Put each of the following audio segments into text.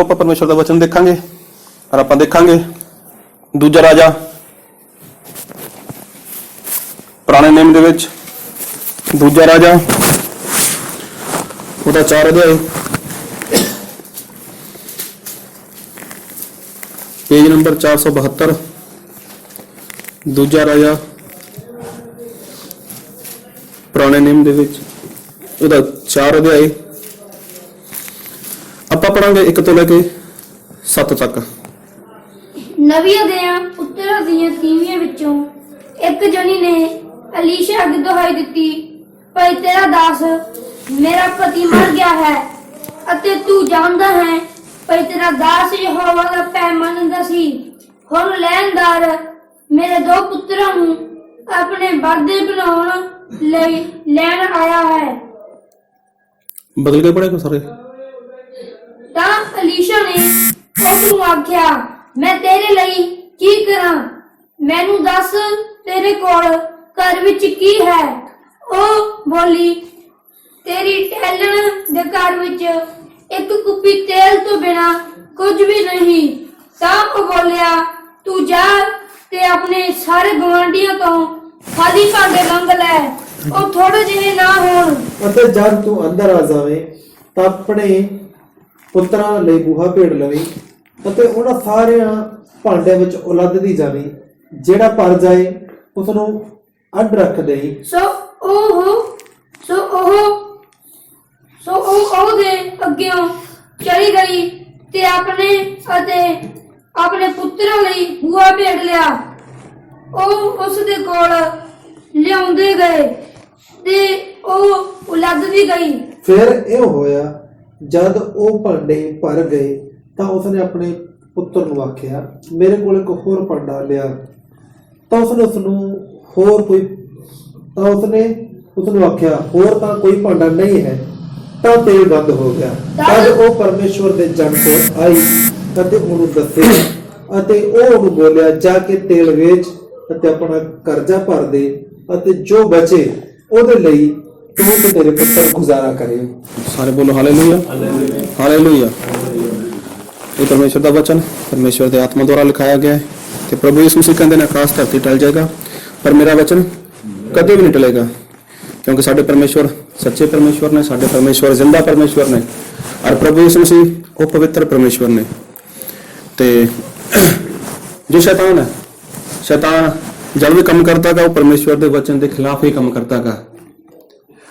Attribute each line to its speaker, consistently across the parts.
Speaker 1: ਆਜੋ ਆਪਾਂ ਪਰਮੇਸ਼ਰ ਦਾ ਵਚਨ ਦੇਖਾਂਗੇ ਔਰ ਆਪਾਂ ਦੇਖਾਂਗੇ ਦੂਜਾ ਰਾਜਾ ਪੁਰਾਣੇ ਨਿਯਮ ਦੇ ਵਿੱਚ ਦੂਜਾ ਰਾਜਾ ਉਹਦਾ 4 ਅਧਿਆਇ पेज नंबर 472 दूजा राजा पुराने नियम दे विच ਉਹਦਾ 4 अध्याय ਆਪਾਂ ਪੜਾਂਗੇ 1 ਤੋਂ ਲੈ ਕੇ 7 ਤੱਕ।
Speaker 2: ਨਬੀਆਂ ਦੇ ਪੁੱਤਰਾਂ ਦੀਆਂ ਤੀਵੀਆਂ ਵਿੱਚੋਂ ਇੱਕ ਜਣੀ ਨੇ ਅਲੀਸ਼ਾ ਅੱਗੇ ਦੁਹਾਈ ਦਿੱਤੀ, ਭਾਈ ਤੇਰਾ ਦਾਸ ਮੇਰਾ ਪਤੀ ਮਰ ਗਿਆ ਹੈ ਅਤੇ ਤੂੰ ਜਾਣਦਾ ਹੈ ਭਾਈ ਤੇਰਾ ਦਾਸ ਯਹੋਵਾ ਦਾ ਭੈ ਮੰਨਦਾ ਸੀ। ਹੁਣ ਲੈਣਦਾਰ ਮੇਰੇ 2 ਪੁੱਤਰਾਂ ਨੂੰ ਆਪਣੇ ਵਾਅਦੇ ਬਣਾਉਣ ਲਈ ਲੈਣ ਆਇਆ ਹੈ।
Speaker 1: ਬਦਲ ਕੇ ਪੜ੍ਹੇ ਸਾਰੇ।
Speaker 2: ਤਾਂ ਅਲੀਸ਼ਾ ਨੇ ਉਸ ਨੂੰ ਆਖਿਆ, ਮੈਂ ਤੇਰੇ ਲਈ ਕੀ ਕਰਾਂ? ਮੈਨੂੰ ਦੱਸ ਤੇਰੇ ਕੋਲ ਘਰ ਵਿੱਚ ਕੀ ਹੈ? ਉਹ ਬੋਲੀ, ਤੇਰੀ ਟਹਿਲਣ ਦੇ ਘਰ ਵਿੱਚ ਇੱਕ ਕੁੱਪੀ ਤੇਲ ਤੋਂ ਬਿਨਾ ਕੁਝ ਵੀ ਨਹੀਂ। ਤਾਂ ਉਹ ਬੋਲਿਆ, ਤੂੰ ਜਾ ਤੇ ਆਪਣੇ ਸਾਰੇ ਗੁਆਂਢੀਆਂ ਤੋਂ ਖਾਲੀ ਭਾਂਡੇ ਮੰਗ ਲੈ, ਉਹ ਥੋੜੇ ਜਿਹੇ ਨਾ ਹੋਣ।
Speaker 3: ਅਤੇ ਜਦ ਤੂੰ ਅੰਦਰ ਆ ਜਾਵੇਂ ਤਾਂ ਆਪਣੇ ਪੁੱਤਰਾਂ ਲਈ ਬੂਹਾ ਭੇੜ ਲਵੇਂ ਅਤੇ ਉਹਨਾਂ ਸਾਰਿਆਂ ਭਾਂਡਿਆਂ ਵਿੱਚ ਉਲੱਦਦੀ ਜਾਵੇਂ, ਜਿਹੜਾ ਭਰ ਜਾਏ ਉਸ ਨੂੰ ਅੱਡ ਰੱਖ ਦੇਈ।
Speaker 2: ਸੋ ਉਹ ਉਹਦੇ ਅੱਗਿਓਂ ਚਲੀ ਗਈ ਤੇ ਆਪਣੇ ਪੁੱਤਰਾਂ ਲਈ ਬੂਹਾ ਭੇੜ ਲਿਆ। ਉਹ ਉਸ ਦੇ ਕੋਲ ਲਿਆਉਂਦੇ ਗਏ ਤੇ ਉਹ ਉਲੱਦਦੀ ਗਈ।
Speaker 3: ਫਿਰ ਇਹ ਹੋਇਆ, ਜਦ ਉਹ ਭਾਂਡੇ ਭਰ ਗਏ ਤਾਂ ਉਸਨੇ ਆਪਣੇ ਪੁੱਤਰ ਨੂੰ ਆਖਿਆ, ਮੇਰੇ ਕੋਲ ਇੱਕ ਹੋਰ ਭਾਂਡਾ ਲਿਆ। ਤਾਂ ਉਸਨੇ ਉਸਨੂੰ ਆਖਿਆ, ਹੋਰ ਤਾਂ ਕੋਈ ਭਾਂਡਾ ਨਹੀਂ ਹੈ। ਤਾਂ ਤੇਲ ਬੰਦ ਹੋ ਗਿਆ। ਤਦ ਉਹ ਪਰਮੇਸ਼ਵਰ ਦੇ ਜਨ ਕੋਲ ਆਈ ਅਤੇ ਉਹਨੂੰ ਦੱਸਿਆ ਅਤੇ ਉਹ ਉਹਨੂੰ ਬੋਲਿਆ, ਜਾ ਕੇ ਤੇਲ ਵੇਚ ਅਤੇ ਆਪਣਾ ਕਰਜ਼ਾ ਭਰ ਦੇ ਅਤੇ ਜੋ ਬਚੇ ਉਹਦੇ ਲਈ ਤੂੰ ਤੇ ਤੇਰੇ ਪੁੱਤਰ ਗੁਜ਼ਾਰਾ ਕਰੇ।
Speaker 1: ਸਾਰੇ ਬੋਲੋ ਹਾਲੇਲੂਇਆ, ਹਾਲੇਲੂਇਆ। ਇਹ ਪਰਮੇਸ਼ਰ ਦਾ ਵਚਨ ਪਰਮੇਸ਼ਰ ਦੇ ਆਤਮਾ ਦੁਆਰਾ ਲਿਖਾਇਆ ਗਿਆ ਹੈ ਤੇ ਪ੍ਰਭੂ ਯਿਸੂ ਮਸੀਹ ਕਹਿੰਦੇ ਨੇ ਆਕਾਸ਼ ਧਰਤੀ ਟਲ ਜਾਏਗਾ ਪਰ ਮੇਰਾ ਵਚਨ ਕਦੇ ਵੀ ਨਹੀਂ ਟਲੇਗਾ, ਕਿਉਂਕਿ ਸਾਡੇ ਪਰਮੇਸ਼ਵਰ ਸੱਚੇ ਪਰਮੇਸ਼ਵਰ ਨੇ, ਸਾਡੇ ਪਰਮੇਸ਼ਵਰ ਜ਼ਿੰਦਾ ਪਰਮੇਸ਼ਵਰ ਨੇ ਔਰ ਪ੍ਰਭੂ ਯਿਸੂ ਮਸੀਹ ਉਹ ਪਵਿੱਤਰ ਪਰਮੇਸ਼ਵਰ ਨੇ। ਤੇ ਜੋ ਸ਼ੈਤਾਨ ਹੈ, ਸ਼ੈਤਾਨ जब भी काम करता है वो परमेश्वर के वचन के खिलाफ ही काम करता है।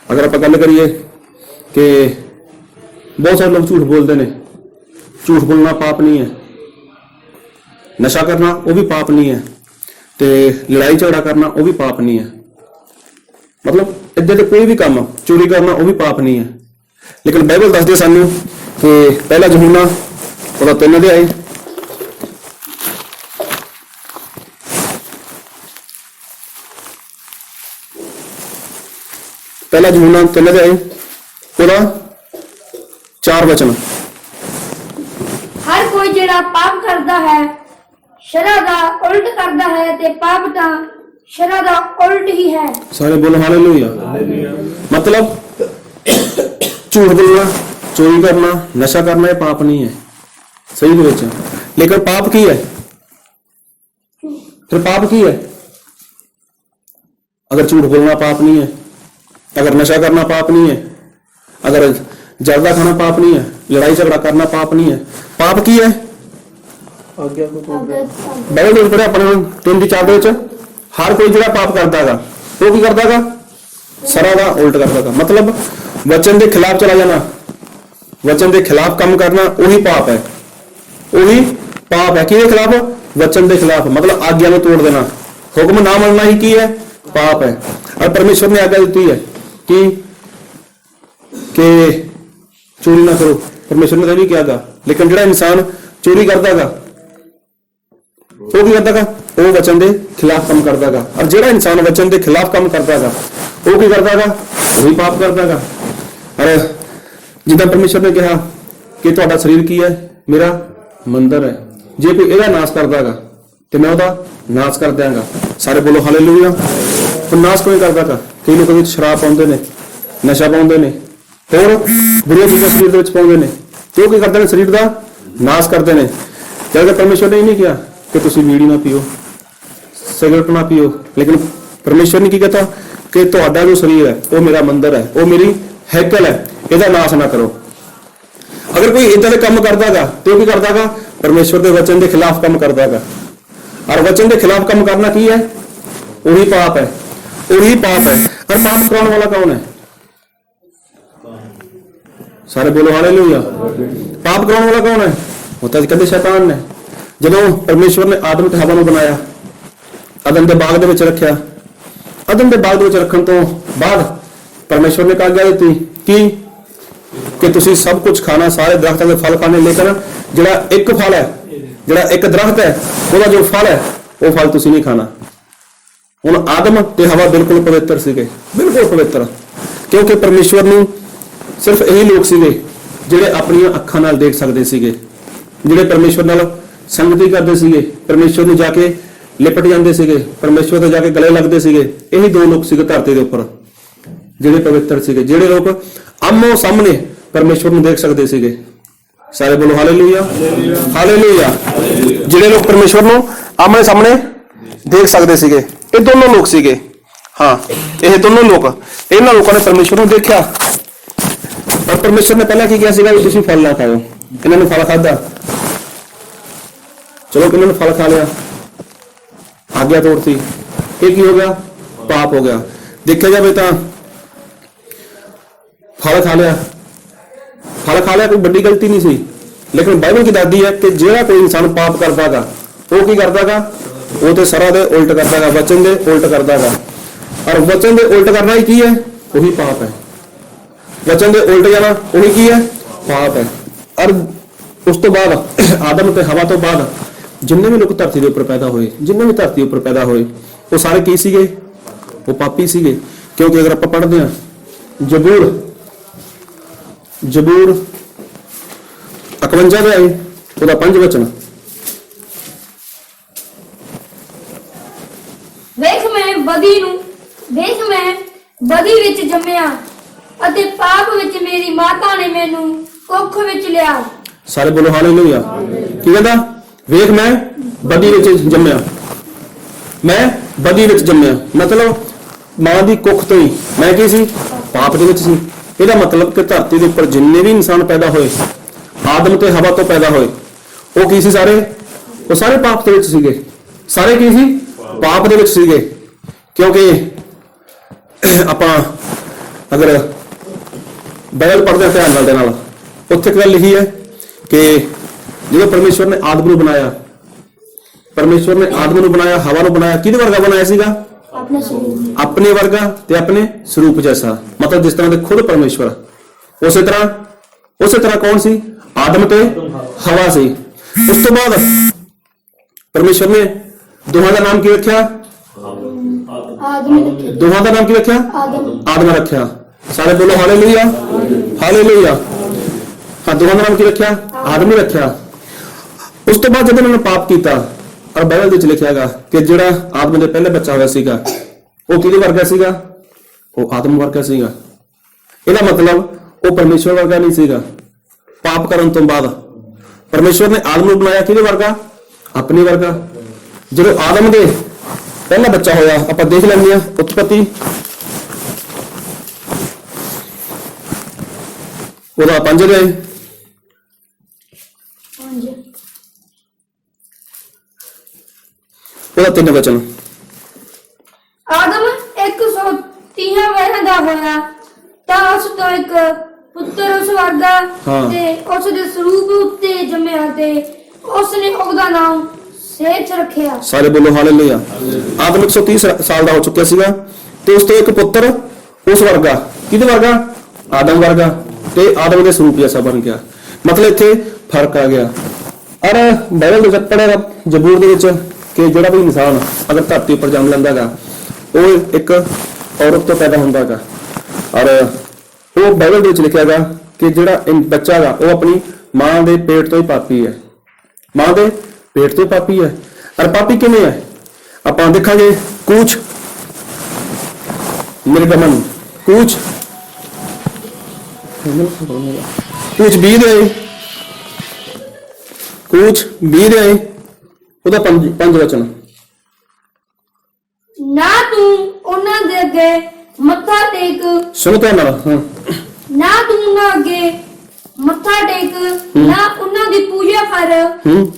Speaker 1: अगर आप गल करिए कि बहुत सारे लोग झूठ बोलते हैं, झूठ बोलना पाप नहीं है, नशा करना वो भी पाप नहीं है, ते लड़ाई झगड़ा करना वो भी पाप नहीं है, मतलब इधर तो कोई भी काम चोरी करना वो भी पाप नहीं है। लेकिन बाइबल दसदे सानू कि पहला यूहन्ना ਉਹਦਾ 3 अध्याय पहला यूहन्ना 3 अध्याय ਉਹਦਾ 4 वचन।
Speaker 2: हर कोई ਜਿਹੜਾ ਪਾਪ ਕਰਦਾ ਹੈ ਸ਼ਰਅ ਦਾ ਉਲਟ ਕਰਦਾ ਹੈ ਤੇ ਪਾਪ ਤਾਂ ਸ਼ਰਅ ਦਾ ਉਲਟ ਹੀ ਹੈ।
Speaker 1: ਸਾਰੇ ਬੋਲੋ ਹਾਲੇਲੂਇਆ। मतलब झूठ बोलना, चोरी करना, नशा करना ये पाप नहीं है सही ਦੇ ਵਿੱਚ। लेकिन पाप की है? फिर पाप की है? अगर झूठ बोलना पाप नहीं है, अगर नशा करना पाप नहीं है, अगर जर्दा खाना पाप नहीं है, लड़ाई झगड़ा करना पाप नहीं है, पाप की है? बाइबल में पढ़े अपने 3:4 ਦੇ ਵਿੱਚ हर कोई ਜਿਹੜਾ पाप करता है वो की करता है सरा ਦਾ उल्ट करता है। मतलब वचन के खिलाफ चला जाना, वचन के खिलाफ काम करना वही पाप है, वही पाप है। किसके खिलाफ? वचन के खिलाफ, मतलब आज्ञा में तोड़ देना, हुक्म ना मानना ही की है पाप है। और परमेश्वर ने आज्ञा दी है कि चोरी ना करो, परमेश्वर ने नहीं किया था। लेकिन जो इंसान चोरी करता है वो की करता है? वो वचन के खिलाफ काम करता है। और जो इंसान वचन के खिलाफ काम करता है वो की करता है? वही पाप करता है। और जिदा परमेश्वर ने कहा कि तुहाडा शरीर की है, मेरा मंदिर है, जे कोई ਇਹਦਾ नाश करता है तो मैं ਉਹਦਾ नाश कर ਦਿਆਂਗਾ। सारे बोलो हालेलुया। तो नाश कोई करता है? कई लोग शराब पाਉਂਦੇ ਨੇ, नशा पाਉਂਦੇ ਨੇ, ਹੋਰ ਬੁਰੀਆਂ ਚੀਜ਼ਾਂ ਸਰੀਰ ਦੇ ਵਿੱਚ ਪਾਉਂਦੇ ਨੇ, ਤੇ ਉਹ ਕੀ ਕਰਦੇ ਨੇ? ਸਰੀਰ ਦਾ ਨਾਸ ਕਰਦੇ ਨੇ। ਜਦ ਪਰਮੇਸ਼ਵਰ ਨੇ ਇਹ ਨਹੀਂ ਕਿਹਾ ਕਿ ਤੁਸੀਂ ਬੀੜੀ ਨਾ ਪੀਓ, ਸਿਗਰਟ ਨਾ ਪੀਓ, ਲੇਕਿਨ ਪਰਮੇਸ਼ਵਰ ਨੇ ਕੀ ਕਹਤਾ ਕਿ ਤੁਹਾਡਾ ਜੋ ਸਰੀਰ ਹੈ ਉਹ ਮੇਰਾ ਮੰਦਿਰ ਹੈ, ਉਹ ਮੇਰੀ ਹੈਕਲ ਹੈ, ਇਹਦਾ ਨਾਸ ਨਾ ਕਰੋ। ਅਗਰ ਕੋਈ ਇਦਾਂ ਦੇ ਕੰਮ ਕਰਦਾਗਾ ਤੇ ਉਹ ਕੀ ਕਰਦਾਗਾ? ਪਰਮੇਸ਼ਵਰ ਦੇ ਵਚਨ ਦੇ ਖਿਲਾਫ ਕੰਮ ਕਰਦਾਗਾ। ਔਰ ਵਚਨ ਦੇ ਖਿਲਾਫ ਕੰਮ ਕਰਨਾ ਕੀ ਹੈ? ਉਹੀ ਪਾਪ ਹੈ, ਉਹੀ ਪਾਪ ਹੈ। ਔਰ ਪਾਪ ਕਰਾਉਣ ਵਾਲਾ ਕੌਣ ਹੈ? ਸਾਰੇ ਬੋਲੋ ਹਾਲੇਲੂਇਆ। ਪਾਪ ਕਰਾਉਣ ਵਾਲਾ ਕੌਣ ਹੈ? ਉਹ ਤਾਂ ਕਹਿੰਦੇ ਸ਼ੈਤਾਨ ਨੇ। ਜਦੋਂ ਪਰਮੇਸ਼ਵਰ ਨੇ ਆਦਮ ਤੇ ਹਵਾ ਨੂੰ ਬਣਾਇਆ, ਅਦਨ ਦੇ ਬਾਗ ਦੇ ਵਿੱਚ ਰੱਖਿਆ, ਅਦਨ ਦੇ ਬਾਗ ਦੇ ਵਿੱਚ ਰੱਖਣ ਤੋਂ ਬਾਅਦ ਪਰਮੇਸ਼ਵਰ ਨੇ ਆਗਿਆ ਦਿੱਤੀ ਕਿ ਤੁਸੀਂ ਸਭ ਕੁਝ ਖਾਣਾ, ਸਾਰੇ ਦਰਖਤਾਂ ਦੇ ਫਲ ਖਾਣੇ, ਲੇਕਿਨ ਜਿਹੜਾ ਇੱਕ ਫਲ ਹੈ, ਜਿਹੜਾ ਇੱਕ ਦਰਖਤ ਹੈ, ਉਹਦਾ ਜੋ ਫਲ ਹੈ ਉਹ ਫਲ ਤੁਸੀਂ ਨਹੀਂ ਖਾਣਾ। ਹੁਣ ਆਦਮ ਤੇ ਹਵਾ ਬਿਲਕੁਲ ਪਵਿੱਤਰ ਸੀਗੇ, ਬਿਲਕੁਲ ਪਵਿੱਤਰ, ਕਿਉਂਕਿ ਪਰਮੇਸ਼ਵਰ ਨੂੰ ਸਿਰਫ ਇਹੀ ਲੋਕ ਸੀਗੇ ਜਿਹੜੇ ਆਪਣੀਆਂ ਅੱਖਾਂ ਨਾਲ ਦੇਖ ਸਕਦੇ ਸੀਗੇ, ਜਿਹੜੇ ਪਰਮੇਸ਼ਵਰ ਨਾਲ ਸੰਗਤੀ ਕਰਦੇ ਸੀਗੇ, ਪਰਮੇਸ਼ਵਰ ਨੂੰ ਜਾ ਕੇ ਲਿਪਟ ਜਾਂਦੇ ਸੀਗੇ, ਪਰਮੇਸ਼ਵਰ ਤੋਂ ਜਾ ਕੇ ਗਲੇ ਲੱਗਦੇ ਸੀਗੇ। ਇਹੀ ਦੋ ਲੋਕ ਸੀਗੇ ਧਰਤੀ ਦੇ ਉੱਪਰ ਜਿਹੜੇ ਪਵਿੱਤਰ ਸੀਗੇ, ਜਿਹੜੇ ਲੋਕ ਆਮੋ ਸਾਹਮਣੇ ਪਰਮੇਸ਼ਵਰ ਨੂੰ ਦੇਖ ਸਕਦੇ ਸੀਗੇ। ਸਾਰੇ ਬੋਲੋ ਹਾਲੇਲੂਇਆ, ਹਾਲੇਲੂਇਆ। ਜਿਹੜੇ ਲੋਕ ਪਰਮੇਸ਼ਵਰ ਨੂੰ ਆਮਣੇ ਸਾਹਮਣੇ ਦੇਖ ਸਕਦੇ ਸੀਗੇ, ਇਹ ਦੋਨੋਂ ਲੋਕ ਸੀਗੇ। ਹਾਂ, ਇਹ ਦੋਨੋਂ ਲੋਕ, ਇਹਨਾਂ ਲੋਕਾਂ ਨੇ ਪਰਮੇਸ਼ਵਰ ਨੂੰ ਦੇਖਿਆ। ਪਰ ਪਰਮੇਸ਼ਵਰ ਨੇ ਪਹਿਲਾਂ ਕੀ ਕਿਹਾ ਸੀਗਾ ਵੀ ਤੁਸੀਂ ਫਲ ਨਾ ਖਾਓ। ਇਹਨਾਂ ਨੇ ਫਲ ਖਾਧਾ, ਚਲੋ ਇਹਨਾਂ ਨੇ ਫਲ ਖਾ ਲਿਆ, ਆਗਿਆ ਤੋੜਤੀ, ਇਹ ਕੀ ਹੋ ਗਿਆ? ਪਾਪ ਹੋ ਗਿਆ। ਦੇਖਿਆ ਜਾਵੇ ਤਾਂ ਫਲ ਖਾ ਲਿਆ ਕੋਈ ਵੱਡੀ ਗਲਤੀ ਨਹੀਂ ਸੀ, ਲੇਕਿਨ ਬਾਈਬਲ ਕੀ ਦੱਸਦੀ ਹੈ ਕਿ ਜਿਹੜਾ ਕੋਈ ਇਨਸਾਨ ਪਾਪ ਕਰਦਾਗਾ ਉਹ ਕੀ ਕਰਦਾਗਾ? ਉਹ ਤੇ ਸਰਾ ਦੇ ਉਲਟ ਕਰਦਾਗਾ, ਵਚਨ ਦੇ ਉਲਟ ਕਰਦਾਗਾ। ਔਰ ਵਚਨ ਦੇ ਉਲਟ ਕਰਨਾ ਹੀ ਕੀ ਹੈ? ਉਹੀ ਪਾਪ ਹੈ। ਵਚਨ ਦੇ ਉਲਟ ਜਾਣਾ ਉਹੀ ਕੀ ਹੈ? ਪਾਪ ਹੈ। ਔਰ ਉਸ ਤੋਂ ਬਾਅਦ ਆਦਮ ਤੇ ਹਵਾ ਤੋਂ ਬਾਅਦ ਜਿੰਨੇ ਵੀ ਲੋਕ ਧਰਤੀ ਦੇ ਉੱਪਰ ਪੈਦਾ ਹੋਏ, ਜਿੰਨੇ ਵੀ ਧਰਤੀ ਉੱਪਰ ਪੈਦਾ ਹੋਏ, ਉਹ ਸਾਰੇ ਕੀ ਸੀਗੇ? ਉਹ ਪਾਪੀ ਸੀਗੇ। ਕਿਉਂਕਿ ਅਗਰ ਆਪਾਂ ਪੜ੍ਹਦੇ ਹਾਂ ਜ਼ਬੂਰ 51 ਦੇ ਆਏ, ਉਹਦਾ 5 ਵਚਨ,
Speaker 2: ਵੇਖ ਮੈਂ ਬਦੀ ਵਿੱਚ ਜੰਮਿਆ ਅਤੇ ਪਾਪ ਵਿੱਚ ਮੇਰੀ ਮਾਤਾ ਨੇ ਮੈਨੂੰ ਕੁੱਖ ਵਿੱਚ ਲਿਆ।
Speaker 1: ਸਾਰੇ ਬੋਲੋ ਹਾਲੇਲੂਇਆ। ਕੀ ਕਹਿੰਦਾ? ਵੇਖ ਮੈਂ ਬਦੀ ਵਿੱਚ ਜੰਮਿਆ, ਮੈਂ ਬਦੀ ਵਿੱਚ ਜੰਮਿਆ, ਮਤਲਬ ਮਾਂ ਦੀ ਕੁੱਖ ਤੋਂ ਹੀ ਮੈਂ ਕੀ ਸੀ? ਪਾਪ ਦੇ ਵਿੱਚ ਸੀ। ਇਹਦਾ ਮਤਲਬ ਕਿ ਧਰਤੀ ਦੇ ਉੱਪਰ ਜਿੰਨੇ ਵੀ ਇਨਸਾਨ ਪੈਦਾ ਹੋਏ, ਆਦਮ ਤੇ ਹਵਾ ਤੋਂ ਪੈਦਾ ਹੋਏ, ਉਹ ਕੀ ਸੀ? ਸਾਰੇ ਉਹ ਸਾਰੇ ਪਾਪ ਦੇ ਵਿੱਚ ਸੀਗੇ। ਸਾਰੇ ਕੀ ਸੀ? ਪਾਪ ਦੇ ਵਿੱਚ ਸੀਗੇ। ਕਿਉਂਕਿ ਆਪਾਂ ਅਗਰ ਬਾਈਬਲ ਪੜ੍ਹਦੇ ਹਾਂ ਧਿਆਨ ਨਾਲ ਦੇ ਨਾਲ, ਉੱਥੇ ਇੱਕ ਗੱਲ ਲਿਖੀ ਹੈ ਕਿ ਜਦੋਂ ਪਰਮੇਸ਼ਵਰ ਨੇ ਆਦਮ ਨੂੰ ਬਣਾਇਆ, ਪਰਮੇਸ਼ਵਰ ਨੇ ਆਦਮ ਨੂੰ ਬਣਾਇਆ, ਹਵਾ ਨੂੰ ਬਣਾਇਆ, ਕਿਹਦੇ ਵਰਗਾ ਬਣਾਇਆ ਸੀਗਾ? ਆਪਣੇ ਵਰਗਾ ਤੇ ਆਪਣੇ ਸਰੂਪ ਜੈਸਾ, ਮਤਲਬ ਜਿਸ ਤਰ੍ਹਾਂ ਦੇ ਖੁਦ ਪਰਮੇਸ਼ਵਰ, ਉਸੇ ਤਰ੍ਹਾਂ ਕੌਣ ਸੀ? ਆਦਮ ਤੇ ਹਵਾ ਸੀ। ਉਸ ਤੋਂ ਬਾਅਦ ਪਰਮੇਸ਼ਵਰ ਨੇ ਦੋਹਾਂ ਦਾ ਨਾਮ ਕੀ ਰੱਖਿਆ? ਦੋਹਾਂ ਦਾ ਨਾਮ ਕੀ ਰੱਖਿਆ? ਆਦਮ ਰੱਖਿਆ। ਸਾਰੇ ਬੋਲੋ ਹਾਲੇਲੂਇਆ, ਹਾਲੇਲੂਇਆ। ਹਾਂ, ਦੋਹਾਂ ਦਾ ਨਾਮ ਕੀ ਰੱਖਿਆ? ਆਦਮ ਹੀ ਰੱਖਿਆ। ਉਸ ਤੋਂ ਬਾਅਦ ਜਦੋਂ ਉਹਨਾਂ ਨੇ ਪਾਪ ਕੀਤਾ, ਔਰ ਬਾਈਬਲ ਵਿੱਚ ਲਿਖਿਆ ਹੈਗਾ ਕਿ ਜਿਹੜਾ ਆਦਮ ਦੇ ਪਹਿਲੇ ਬੱਚਾ ਹੋਇਆ ਸੀਗਾ ਉਹ ਕਿਹਦੇ ਵਰਗਾ ਸੀਗਾ? ਉਹ ਆਦਮ ਵਰਗਾ ਸੀਗਾ। ਇਹਦਾ ਮਤਲਬ ਉਹ ਪਰਮੇਸ਼ਵਰ ਵਰਗਾ ਨਹੀਂ ਸੀਗਾ। ਪਾਪ ਕਰਨ ਤੋਂ ਬਾਅਦ ਪਰਮੇਸ਼ਵਰ ਨੇ ਆਦਮ ਨੂੰ ਬਣਾਇਆ ਕਿਹਦੇ ਵਰਗਾ? ਆਪਣੇ ਵਰਗਾ। ਜਦੋਂ ਆਦਮ ਦੇ ਪਹਿਲਾ ਬੱਚਾ ਹੋਇਆ, ਆਪਾਂ ਦੇਖ ਲੈਂਦੇ ਹਾਂ ਉਤਪਤੀ ਉਹਦਾ 5 ਦੇ ਉਹਦਾ 3 ਵਚਨ।
Speaker 2: ਆਦਮ 130 ਵਰ੍ਹਿਆਂ ਦਾ ਹੋਇਆ ਤਾਂ ਉਸ ਤੋਂ ਇੱਕ ਪੁੱਤਰ ਉਸ ਵਰਗਾ ਤੇ ਉਸ ਦੇ ਸਰੂਪ ਉੱਤੇ ਜੰਮਿਆ ਤੇ ਉਸ ਨੇ ਉਹਦਾ ਨਾਮ ਸੇਤ ਰੱਖਿਆ।
Speaker 1: ਸਾਰੇ ਬੋਲੋ ਹਾਲੇਲੂਇਆ। ਆਦਮ 130 ਸਾਲ ਦਾ ਹੋ ਚੁੱਕਿਆ ਸੀਗਾ ਤੇ ਉਸ ਤੋਂ ਇੱਕ ਪੁੱਤਰ ਉਸ ਵਰਗਾ, ਕਿਹਦੇ ਵਰਗਾ? ਆਦਮ ਵਰਗਾ, ਤੇ ਆਦਮ ਦੇ ਸਰੂਪ ਜੈਸਾ ਬਣ ਗਿਆ। ਮਤਲਬ ਇੱਥੇ ਫਰਕ ਆ ਗਿਆ। ਔਰ ਬਾਈਬਲ ਦੇ ਵਿੱਚ ਪੜ੍ਹਿਆ ਜ਼ਬੂਰ ਦੇ ਵਿੱਚ ਕਿ ਜਿਹੜਾ ਵੀ ਇਨਸਾਨ ਅਗਰ ਧਰਤੀ ਉੱਪਰ ਜਨਮ ਲੈਂਦਾ ਹੈਗਾ ਉਹ ਇੱਕ ਔਰਤ ਤੋਂ ਪੈਦਾ ਹੁੰਦਾ ਹੈਗਾ। ਔਰ ਉਹ ਬਾਈਬਲ ਦੇ ਵਿੱਚ ਲਿਖਿਆ ਹੈਗਾ ਕਿ ਜਿਹੜਾ ਬੱਚਾ ਹੈਗਾ ਉਹ ਆਪਣੀ ਮਾਂ ਦੇ ਪੇਟ ਤੋਂ ਹੀ ਪਾਪੀ ਹੈ, ਮਾਂ ਦੇ ਪੇਟ ਤੋਂ ਪਾਪੀ ਹੈ। ਔਰ ਪਾਪੀ ਕਿਵੇਂ ਹੈ ਆਪਾਂ ਦੇਖਾਂਗੇ। ਕੂਚ ਨਿਰਗਮਨ, ਕੂਚ 20 ਦੇ ਕੂਚ 20 ਦੇ ਉਹਦਾ ਪੰਜ ਵਚਨ।
Speaker 2: ਨਾ ਤੂੰ ਉਹਨਾਂ ਦੇ ਅੱਗੇ ਮੱਥਾ ਟੇਕ,
Speaker 1: ਸੁਣੋ ਧਿਆਨ ਨਾਲ। ਹਾਂ,
Speaker 2: ਨਾ ਤੂੰ ਉਹਨਾਂ ਅੱਗੇ ਮੱਥਾ ਟੇਕ, ਨਾ ਉਹਨਾਂ ਦੀ ਪੂਜਾ ਕਰ,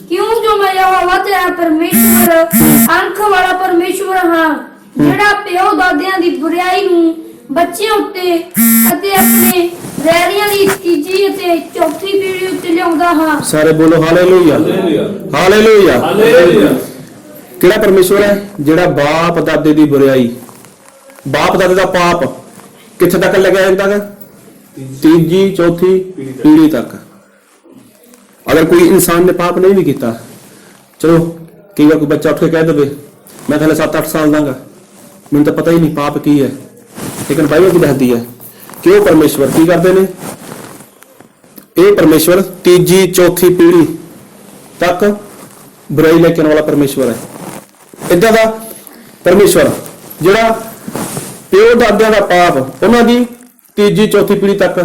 Speaker 2: ਕਿਉਂ ਜੋ ਮੈਂ ਯਹੋਵਾ ਤੇਰਾ ਪਰਮੇਸ਼ਵਰ ਅੰਖ ਵਾਲਾ ਪਰਮੇਸ਼ਵਰ ਹਾਂ, ਜਿਹੜਾ ਪਿਓ ਦਾਦਿਆਂ ਦੀ ਬੁਰਾਈ ਨੂੰ ਬੱਚਿਆਂ ਉੱਤੇ ਅਤੇ ਆਪਣੇ ਵੈਰੀਆਂ ਦੀ ਤੀਜੀ ਅਤੇ ਚੌਥੀ ਪੀੜ੍ਹੀ ਉੱਤੇ ਲਿਆਉਂਦਾ ਹਾਂ।
Speaker 1: ਸਾਰੇ ਬੋਲੋ ਹਾਲੇਲੂਇਆ, ਹਾਲੇਲੂਇਆ। ਕਿਹੜਾ ਪਰਮੇਸ਼ਵਰ ਹੈ? ਜਿਹੜਾ ਬਾਪ ਦਾਦੇ ਦੀ ਬੁਰਾਈ, ਬਾਪ ਦਾਦੇ ਦਾ ਪਾਪ ਕਿੱਥੇ ਤੱਕ ਲੱਗਿਆ ਜਾਂਦਾ ਹੈ? ਤੀਜੀ ਚੌਥੀ ਪੀੜ੍ਹੀ ਤੱਕ। ਅਗਰ ਕੋਈ ਇਨਸਾਨ ਨੇ ਪਾਪ ਨਹੀਂ ਵੀ ਕੀਤਾ, ਚਲੋ ਕਈ ਵਾਰ ਕੋਈ ਬੱਚਾ ਉੱਠ ਕੇ ਕਹਿ ਦੇਵੇ ਮੈਂ ਤਾਂ ਹਲੇ 7-8 ਸਾਲ ਦਾਂਗਾ, ਮੈਨੂੰ ਤਾਂ ਪਤਾ ਹੀ ਨਹੀਂ ਪਾਪ ਕੀ ਹੈ, ਲੇਕਿਨ ਬਾਈਬਲ ਕੀ ਦੱਸਦੀ ਹੈ ਕਿ ਉਹ ਪਰਮੇਸ਼ਵਰ ਕੀ ਕਰਦੇ ਨੇ? ਇਹ ਪਰਮੇਸ਼ਵਰ ਤੀਜੀ ਚੌਥੀ ਪੀੜ੍ਹੀ ਤੱਕ ਬੁਰਾਈ ਲੈ ਕੇ ਆਉਣ ਵਾਲਾ ਪਰਮੇਸ਼ਵਰ ਹੈ। ਏਦਾਂ ਦਾ ਪਰਮੇਸ਼ਵਰ ਜਿਹੜਾ ਪਿਓ ਦਾਦਿਆਂ ਦਾ ਪਾਪ ਉਹਨਾਂ ਦੀ ਤੀਜੀ ਚੌਥੀ ਪੀੜ੍ਹੀ ਤੱਕ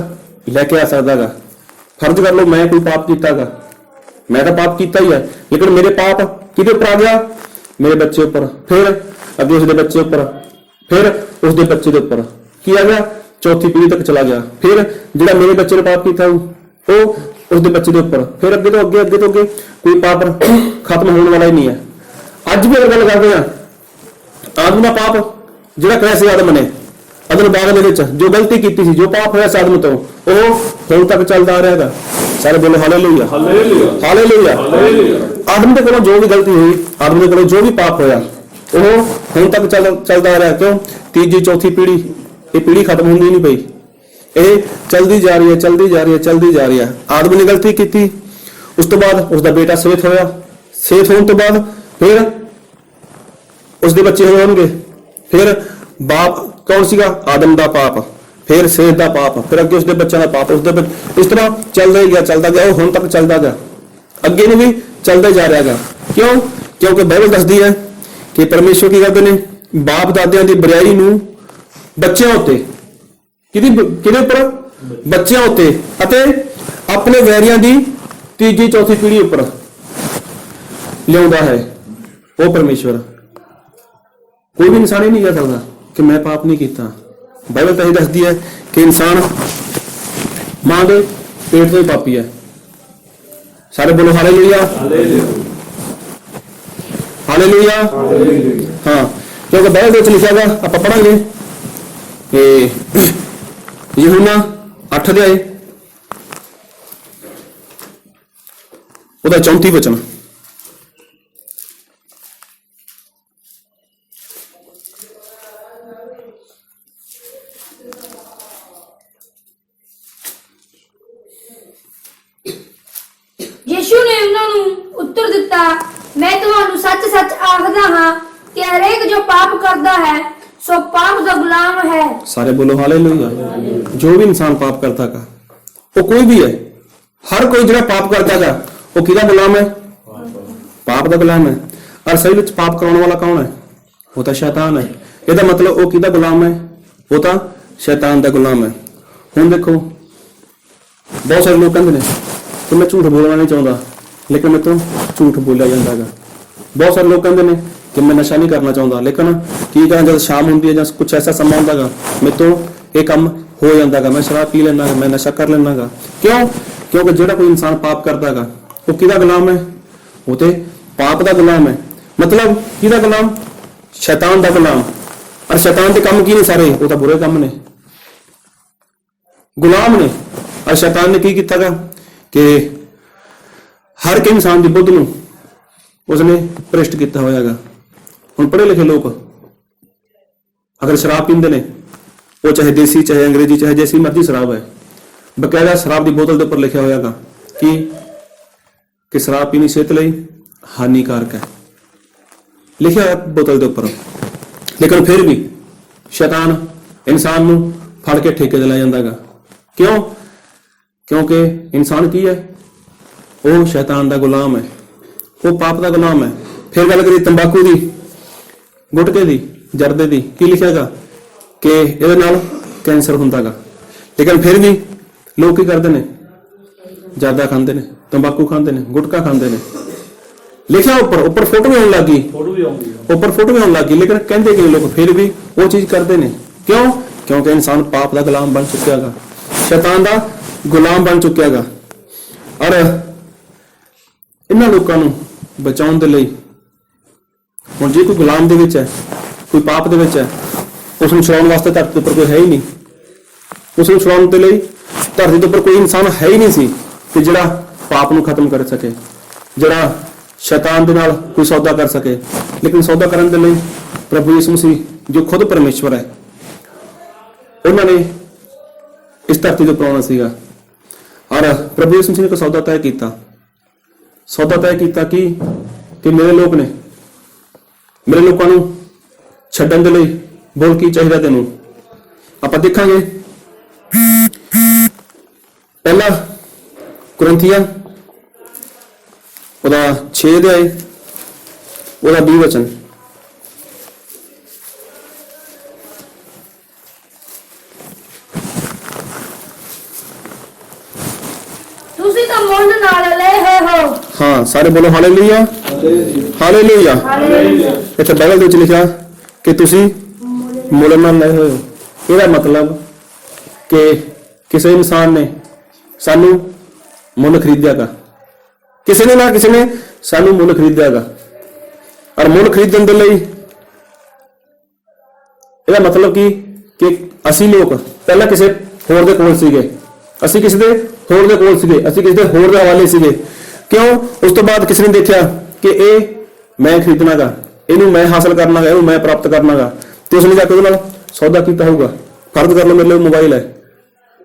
Speaker 1: ਲੈ ਕੇ ਆ ਸਕਦਾ ਗਾ। ਫਰਜ਼ ਕਰ ਲਓ ਮੈਂ ਕੋਈ ਪਾਪ ਕੀਤਾਗਾ, ਮੈਂ ਤਾਂ ਪਾਪ ਕੀਤਾ ਹੀ ਹੈ, ਲੇਕਿਨ ਮੇਰੇ ਪਾਪ ਕਿਹਦੇ ਉੱਪਰ ਆ ਗਿਆ? ਮੇਰੇ ਬੱਚੇ ਉੱਪਰ, ਫਿਰ ਅੱਗੇ ਉਸਦੇ ਬੱਚੇ ਉੱਪਰ, ਫਿਰ ਉਸਦੇ ਬੱਚੇ ਦੇ ਉੱਪਰ ਕੀ ਆ ਗਿਆ? ਚੌਥੀ ਪੀੜ੍ਹੀ ਤੱਕ ਚਲਾ ਗਿਆ। ਫਿਰ ਜਿਹੜਾ ਮੇਰੇ ਬੱਚੇ ਨੇ ਪਾਪ ਕੀਤਾ ਉਹ ਉਸਦੇ ਬੱਚੇ ਦੇ ਉੱਪਰ, ਫਿਰ ਅੱਗੇ ਤੋਂ ਅੱਗੇ, ਅੱਗੇ ਤੋਂ ਅੱਗੇ, ਕੋਈ ਪਾਪ ਖਤਮ ਹੋਣ ਵਾਲਾ ਹੀ ਨਹੀਂ ਹੈ। ਅੱਜ ਵੀ ਗੱਲ ਕਰਦੇ ਆ ਆਦਮ ਦਾ ਪਾਪ ਜਿਹੜਾ ਕਰਿਆ ਸੀ ਆਦਮ ਨੇ ਅਦਨ ਬਾਗ ਦੇ ਵਿੱਚ, ਜੋ ਗਲਤੀ ਕੀਤੀ ਸੀ, ਜੋ ਪਾਪ ਹੋਇਆ ਸੀ ਆਦਮ ਤੋਂ, ਉਹ ਹੁਣ ਤੱਕ ਚੱਲਦਾ ਆ ਰਿਹਾ ਹੈਗਾ। ਸਾਰੇ ਬੋਲੋ ਹਾਲੇਲੂਇਆ, ਹਾਲੇਲੂਇਆ। ਆਦਮ ਦੇ ਕੋਲੋਂ ਜੋ ਵੀ ਗਲਤੀ ਹੋਈ, ਆਦਮ ਦੇ ਕੋਲੋਂ ਜੋ ਵੀ ਪਾਪ ਹੋਇਆ, ਉਹ ਹੁਣ ਤੱਕ ਚੱਲਦਾ ਆ ਰਿਹਾ। ਕਿਉਂ? ਤੀਜੀ ਚੌਥੀ ਪੀੜ੍ਹੀ, ਇਹ ਪੀੜ੍ਹੀ ਖਤਮ ਹੁੰਦੀ ਨਹੀਂ ਪਈ, ਇਹ ਚਲਦੀ ਜਾ ਰਹੀ ਹੈ, ਚਲਦੀ ਜਾ ਰਹੀ ਹੈ, ਚਲਦੀ ਜਾ ਰਹੀ ਹੈ। ਆਦਮ ਨੇ ਗਲਤੀ ਕੀਤੀ, ਉਸ ਤੋਂ ਬਾਅਦ ਉਸਦਾ ਬੇਟਾ ਸੇਤ ਹੋਇਆ, ਸੇਤ ਹੋਣ ਤੋਂ ਬਾਅਦ ਫਿਰ ਉਸਦੇ ਬੱਚੇ ਹੋਣਗੇ, ਫਿਰ ਬਾਪ ਕੌਣ ਸੀਗਾ? ਆਦਮ ਦਾ ਪਾਪ, ਫਿਰ ਸੇਤ ਦਾ ਪਾਪ, ਫਿਰ ਅੱਗੇ ਉਸਦੇ ਬੱਚਿਆਂ ਦਾ ਪਾਪ, ਉਸਦੇ ਇਸ ਤਰ੍ਹਾਂ ਚੱਲਦਾ ਹੀ ਗਿਆ, ਚੱਲਦਾ ਗਿਆ, ਉਹ ਹੁਣ ਤੱਕ ਚੱਲਦਾ ਗਿਆ, ਅੱਗੇ ਨੂੰ ਵੀ ਚੱਲਦਾ ਜਾ ਰਿਹਾ ਹੈਗਾ। ਕਿਉਂ? ਕਿਉਂਕਿ ਬਾਈਬਲ ਦੱਸਦੀ ਹੈ ਕਿ ਪਰਮੇਸ਼ਵਰ ਕੀ ਕਰਦੇ ਨੇ? ਬਾਪ ਦਾਦਿਆਂ ਦੀ ਬੁਰਾਈ ਨੂੰ ਬੱਚਿਆਂ ਉੱਤੇ, ਕਿਹਦੇ ਉੱਪਰ? ਬੱਚਿਆਂ ਉੱਤੇ, ਅਤੇ ਆਪਣੇ ਵੈਰੀਆਂ ਦੀ ਤੀਜੀ ਚੌਥੀ ਪੀੜ੍ਹੀ ਉੱਪਰ ਲਿਆਉਂਦਾ ਹੈ ਉਹ ਪਰਮੇਸ਼ਵਰ। ਕੋਈ ਵੀ ਇਨਸਾਨ ਹੀ ਨਹੀਂ ਕਹਿ ਸਕਦਾ ਕਿ ਮੈਂ ਪਾਪ ਨਹੀਂ ਕੀਤਾ। ਬਾਈਬਲ ਤਾਂ ਇਹ ਦੱਸਦੀ ਹੈ ਕਿ ਇਨਸਾਨ ਮਾਂ ਦੇ ਪੇਟ ਤੋਂ ਹੀ ਪਾਪੀ ਹੈ। ਸਾਰੇ ਬੋਲੋ ਹਾਲੇਲੂਇਆ, ਹਾਲੇਲੂਇਆ। ਹਾਂ, ਕਿਉਂਕਿ ਬਾਈਬਲ ਵਿੱਚ ਲਿਖਿਆ ਗਾ, ਆਪਾਂ ਪੜਾਂਗੇ ਕਿ ਯਹੂਨਾ 8 ਅਧਿਆਏ ਉਹਦਾ 34 ਵਚਨ।
Speaker 2: ਯਿਸੂ ਨੇ ਉਹਨਾਂ ਨੂੰ ਉੱਤਰ ਦਿੱਤਾ, ਮੈਂ ਤੁਹਾਨੂੰ ਸੱਚ-ਸੱਚ ਆਖਦਾ ਹਾਂ ਕਿ ਹਰੇਕ ਜੋ ਪਾਪ ਕਰਦਾ ਹੈ ਸੋ ਪਾਪ ਦਾ ਗੁਲਾਮ ਹੈ।
Speaker 1: ਸਾਰੇ ਬੋਲੋ ਹਾਲੇਲੂਇਆ। ਜੋ ਵੀ ਇਨਸਾਨ ਪਾਪ ਕਰਦਾ ਹੈਗਾ, ਉਹ ਕੋਈ ਵੀ ਹੈ, ਹਰ ਕੋਈ ਜਿਹੜਾ ਪਾਪ ਕਰਦਾ ਹੈਗਾ ਉਹ ਕਿਹਦਾ ਗੁਲਾਮ ਹੈ? ਪਾਪ ਦਾ ਗੁਲਾਮ ਹੈ। ਔਰ ਸਹੀ ਵਿੱਚ ਪਾਪ ਕਰਾਉਣ ਵਾਲਾ ਕੌਣ ਹੈ? ਉਹ ਤਾਂ ਸ਼ੈਤਾਨ ਹੈ। ਇਹਦਾ ਮਤਲਬ ਉਹ ਕਿਹਦਾ ਗੁਲਾਮ ਹੈ? ਉਹ ਤਾਂ ਸ਼ੈਤਾਨ ਦਾ ਗੁਲਾਮ ਹੈ। ਹੁਣ ਦੇਖੋ, ਬਹੁਤ ਸਾਰੇ ਲੋਕ ਕਹਿੰਦੇ ਨੇ ਕਿ ਮੈਂ ਝੂਠ ਬੋਲਣਾ ਨਹੀਂ ਚਾਹੁੰਦਾ, ਲੇਕਿਨ ਮੇਰੇ ਤੋਂ ਝੂਠ ਬੋਲਿਆ ਜਾਂਦਾ ਹੈਗਾ। ਬਹੁਤ ਸਾਰੇ ਲੋਕ ਕਹਿੰਦੇ ਨੇ ਕਿ ਮੈਂ ਨਸ਼ਾ ਨਹੀਂ ਕਰਨਾ ਚਾਹੁੰਦਾ, ਲੇਕਿਨ ਕੀ ਕਰਾਂ, ਜਦ ਸ਼ਾਮ ਹੁੰਦੀ ਹੈ ਜਾਂ ਕੁਛ ਐਸਾ ਸਮਾਂ ਹੁੰਦਾ ਗਾ, ਮੇਰੇ ਤੋਂ ਇਹ ਕੰਮ ਹੋ ਜਾਂਦਾ ਗਾ, ਮੈਂ ਸ਼ਰਾਬ ਪੀ ਲੈਂਦਾ ਗਾ, ਮੈਂ ਨਸ਼ਾ ਕਰ ਲੈਂਦਾ ਗਾ। ਕਿਉਂ? ਕਿਉਂਕਿ ਜਿਹੜਾ ਕੋਈ ਇਨਸਾਨ ਪਾਪ ਕਰਦਾ ਗਾ ਉਹ ਕਿਹਦਾ ਗੁਲਾਮ ਹੈ? ਉਹ ਤੇ ਪਾਪ ਦਾ ਗੁਲਾਮ ਹੈ। ਮਤਲਬ ਕਿਹਦਾ ਗੁਲਾਮ? ਸ਼ੈਤਾਨ ਦਾ ਗੁਲਾਮ। ਔਰ ਸ਼ੈਤਾਨ ਦੇ ਕੰਮ ਕੀ ਨੇ? ਸਾਰੇ ਉਹ ਤਾਂ ਬੁਰੇ ਕੰਮ ਨੇ, ਗੁਲਾਮ ਨੇ। ਔਰ ਸ਼ੈਤਾਨ ਨੇ ਕੀ ਕੀਤਾ ਗਾ ਕਿ ਹਰ ਇੱਕ ਇਨਸਾਨ ਦੀ ਬੁੱਧ ਨੂੰ ਉਸਨੇ ਭ੍ਰਿਸ਼ਟ ਕੀਤਾ ਹੋਇਆ ਹੈਗਾ। ਹੁਣ ਪੜ੍ਹੇ ਲਿਖੇ ਲੋਕ ਅਗਰ ਸ਼ਰਾਬ ਪੀਂਦੇ ਨੇ, ਉਹ ਚਾਹੇ ਦੇਸੀ, ਚਾਹੇ ਅੰਗਰੇਜ਼ੀ, ਚਾਹੇ ਜੈਸੀ ਮਰਜ਼ੀ ਸ਼ਰਾਬ ਹੈ, ਬਕਾਇਦਾ ਸ਼ਰਾਬ ਦੀ ਬੋਤਲ ਦੇ ਉੱਪਰ ਲਿਖਿਆ ਹੋਇਆ ਹੈਗਾ ਕਿ ਸ਼ਰਾਬ ਪੀਣੀ ਸਿਹਤ ਲਈ ਹਾਨੀਕਾਰਕ ਹੈ, ਲਿਖਿਆ ਹੋਇਆ ਬੋਤਲ ਦੇ ਉੱਪਰ। ਲੇਕਿਨ ਫਿਰ ਵੀ ਸ਼ੈਤਾਨ ਇਨਸਾਨ ਨੂੰ ਫੜ ਕੇ ਠੇਕੇ ਤੇ ਲੈ ਜਾਂਦਾ ਹੈਗਾ। ਕਿਉਂ? ਕਿਉਂਕਿ ਇਨਸਾਨ ਕੀ ਹੈ? ਉਹ ਸ਼ੈਤਾਨ ਦਾ ਗੁਲਾਮ ਹੈ, ਉਹ ਪਾਪ ਦਾ ਗੁਲਾਮ ਹੈ। ਫਿਰ ਗੱਲ ਕਰੀ ਤੰਬਾਕੂ ਦੀ, ਗੁਟਕੇ ਦੀ, ਜਰਦੇ ਦੀ, ਕੀ ਲਿਖਿਆਗਾ ਕਿ ਇਹਦੇ ਨਾਲ ਕੈਂਸਰ ਹੁੰਦਾਗਾ। ਲੇਕਿਨ ਫਿਰ ਵੀ ਲੋਕ ਕੀ ਕਰਦੇ ਨੇ? ਜ਼ਾਦਾ ਖਾਂਦੇ ਨੇ, ਤੰਬਾਕੂ ਖਾਂਦੇ ਨੇ, ਗੁਟਕਾ ਖਾਂਦੇ ਨੇ। ਲਿਖਿਆ ਉੱਪਰ ਫੋਟੋ ਵੀ ਆਉਣ ਲੱਗੀ, ਉੱਪਰ ਫੋਟੋ ਵੀ ਆਉਣ ਲੱਗੀ, ਲੇਕਿਨ ਕਹਿੰਦੇ ਕਿ ਲੋਕ ਫਿਰ ਵੀ ਉਹ ਚੀਜ਼ ਕਰਦੇ ਨੇ। ਕਿਉਂ? ਕਿਉਂਕਿ ਇਨਸਾਨ ਪਾਪ ਦਾ ਗੁਲਾਮ ਬਣ ਚੁੱਕਿਆ ਗਾ, ਸ਼ੈਤਾਨ ਦਾ ਗੁਲਾਮ ਬਣ ਚੁੱਕਿਆ ਗਾ। ਔਰ ਇਹਨਾਂ ਲੋਕਾਂ ਨੂੰ ਬਚਾਉਣ ਦੇ ਲਈ ਹੁਣ ਜੇ ਕੋਈ ਗੁਲਾਮ ਦੇ ਵਿੱਚ ਹੈ, ਕੋਈ ਪਾਪ ਦੇ ਵਿੱਚ ਹੈ, ਉਸ ਨੂੰ ਛੁਡਾਉਣ ਵਾਸਤੇ ਧਰਤੀ ਉੱਪਰ ਕੋਈ ਹੈ ਹੀ ਨਹੀਂ। ਉਸ ਨੂੰ ਛੁਡਾਉਣ ਦੇ ਲਈ ਧਰਤੀ ਦੇ ਉੱਪਰ ਕੋਈ ਇਨਸਾਨ ਹੈ ਹੀ ਨਹੀਂ ਸੀ ਕਿ ਜਿਹੜਾ ਪਾਪ ਨੂੰ ਖਤਮ ਕਰ ਸਕੇ, ਜਿਹੜਾ ਸ਼ੈਤਾਨ ਦੇ ਨਾਲ ਕੋਈ ਸੌਦਾ ਕਰ ਸਕੇ। ਲੇਕਿਨ ਸੌਦਾ ਕਰਨ ਦੇ ਲਈ ਪ੍ਰਭੂ ਯਿਸੂ ਮਸੀਹ ਜੋ ਖੁਦ ਪਰਮੇਸ਼ਵਰ ਹੈ, ਉਹਨਾਂ ਨੇ ਇਸ ਧਰਤੀ ਤੇ ਆਉਣਾ ਸੀਗਾ। ਔਰ ਪ੍ਰਭੂ ਯਿਸੂ ਮਸੀਹ ਨੇ ਇੱਕ ਸੌਦਾ ਤੈਅ ਕੀਤਾ। ਸੌਦਾ ਤੈਅ ਕੀਤਾ ਕਿ ਮੇਰੇ ਲੋਕ ਨੇ, ਮੇਰੇ ਲੋਕਾਂ ਨੂੰ ਛੱਡਣ ਦੇ ਲਈ ਬੋਲ ਕੀ ਚਾਹੀਦਾ ਤੈਨੂੰ। ਆਪਾਂ ਦੇਖਾਂਗੇ ਪਹਿਲਾ ਕੁਰਿੰਥੀਆਂ ਉਹਦਾ 6 ਅਧਿਆਇ ਉਹਦਾ 20 ਵਚਨ।
Speaker 2: ਤੁਸੀਂ ਤਾਂ ਮੁੱਲ ਨਾਲ ਲਏ ਹੋਏ ਹੋ।
Speaker 1: ਹਾਂ, ਸਾਰੇ ਬੋਲੋ ਹਾਲੇਲੂਇਆ, ਹਾਲੇਲੂਇਆ। ਇੱਥੇ ਬਾਈਬਲ ਦੇ ਵਿੱਚ ਲਿਖਿਆ ਕਿ ਤੁਸੀਂ ਮੁੱਲ ਨਾਲ ਲਏ ਹੋਏ ਹੋ। ਇਹਦਾ ਮਤਲਬ ਕਿ ਕਿਸੇ ਇਨਸਾਨ ਨੇ ਸਾਨੂੰ ਮੁੱਲ ਖਰੀਦਿਆਗਾ, ਕਿਸੇ ਨੇ ਨਾ ਕਿਸੇ ਨੇ ਸਾਨੂੰ ਮੁੱਲ ਖਰੀਦਿਆਗਾ। ਔਰ ਮੁੱਲ ਖਰੀਦਣ ਦੇ ਲਈ ਇਹਦਾ ਮਤਲਬ ਕਿ ਅਸੀਂ ਲੋਕ ਪਹਿਲਾਂ ਕਿਸੇ ਹੋਰ ਦੇ ਕੋਲ ਸੀਗੇ, ਅਸੀਂ ਕਿਸੇ ਦੇ ਹੋਰ ਦੇ ਕੋਲ ਸੀਗੇ, ਅਸੀਂ ਕਿਸੇ ਦੇ ਹੋਰ ਦੇ ਹਵਾਲੇ ਸੀਗੇ। ਕਿਉਂ? ਉਸ ਤੋਂ ਬਾਅਦ ਕਿਸੇ ਨੇ ਦੇਖਿਆ ਕਿ ਇਹ ਮੈਂ ਖਰੀਦਣਾਗਾ, ਇਹਨੂੰ ਮੈਂ ਹਾਸਲ ਕਰਨਾਗਾ, ਇਹਨੂੰ ਮੈਂ ਪ੍ਰਾਪਤ ਕਰਨਾਗਾ, ਤੇ ਉਸਨੇ ਜਾ ਕੇ ਉਹਦੇ ਨਾਲ ਸੌਦਾ ਕੀਤਾ ਹੋਊਗਾ। ਫਰਜ਼ ਕਰ ਲਓ ਮੇਰੇ ਲਈ ਮੋਬਾਈਲ ਹੈ,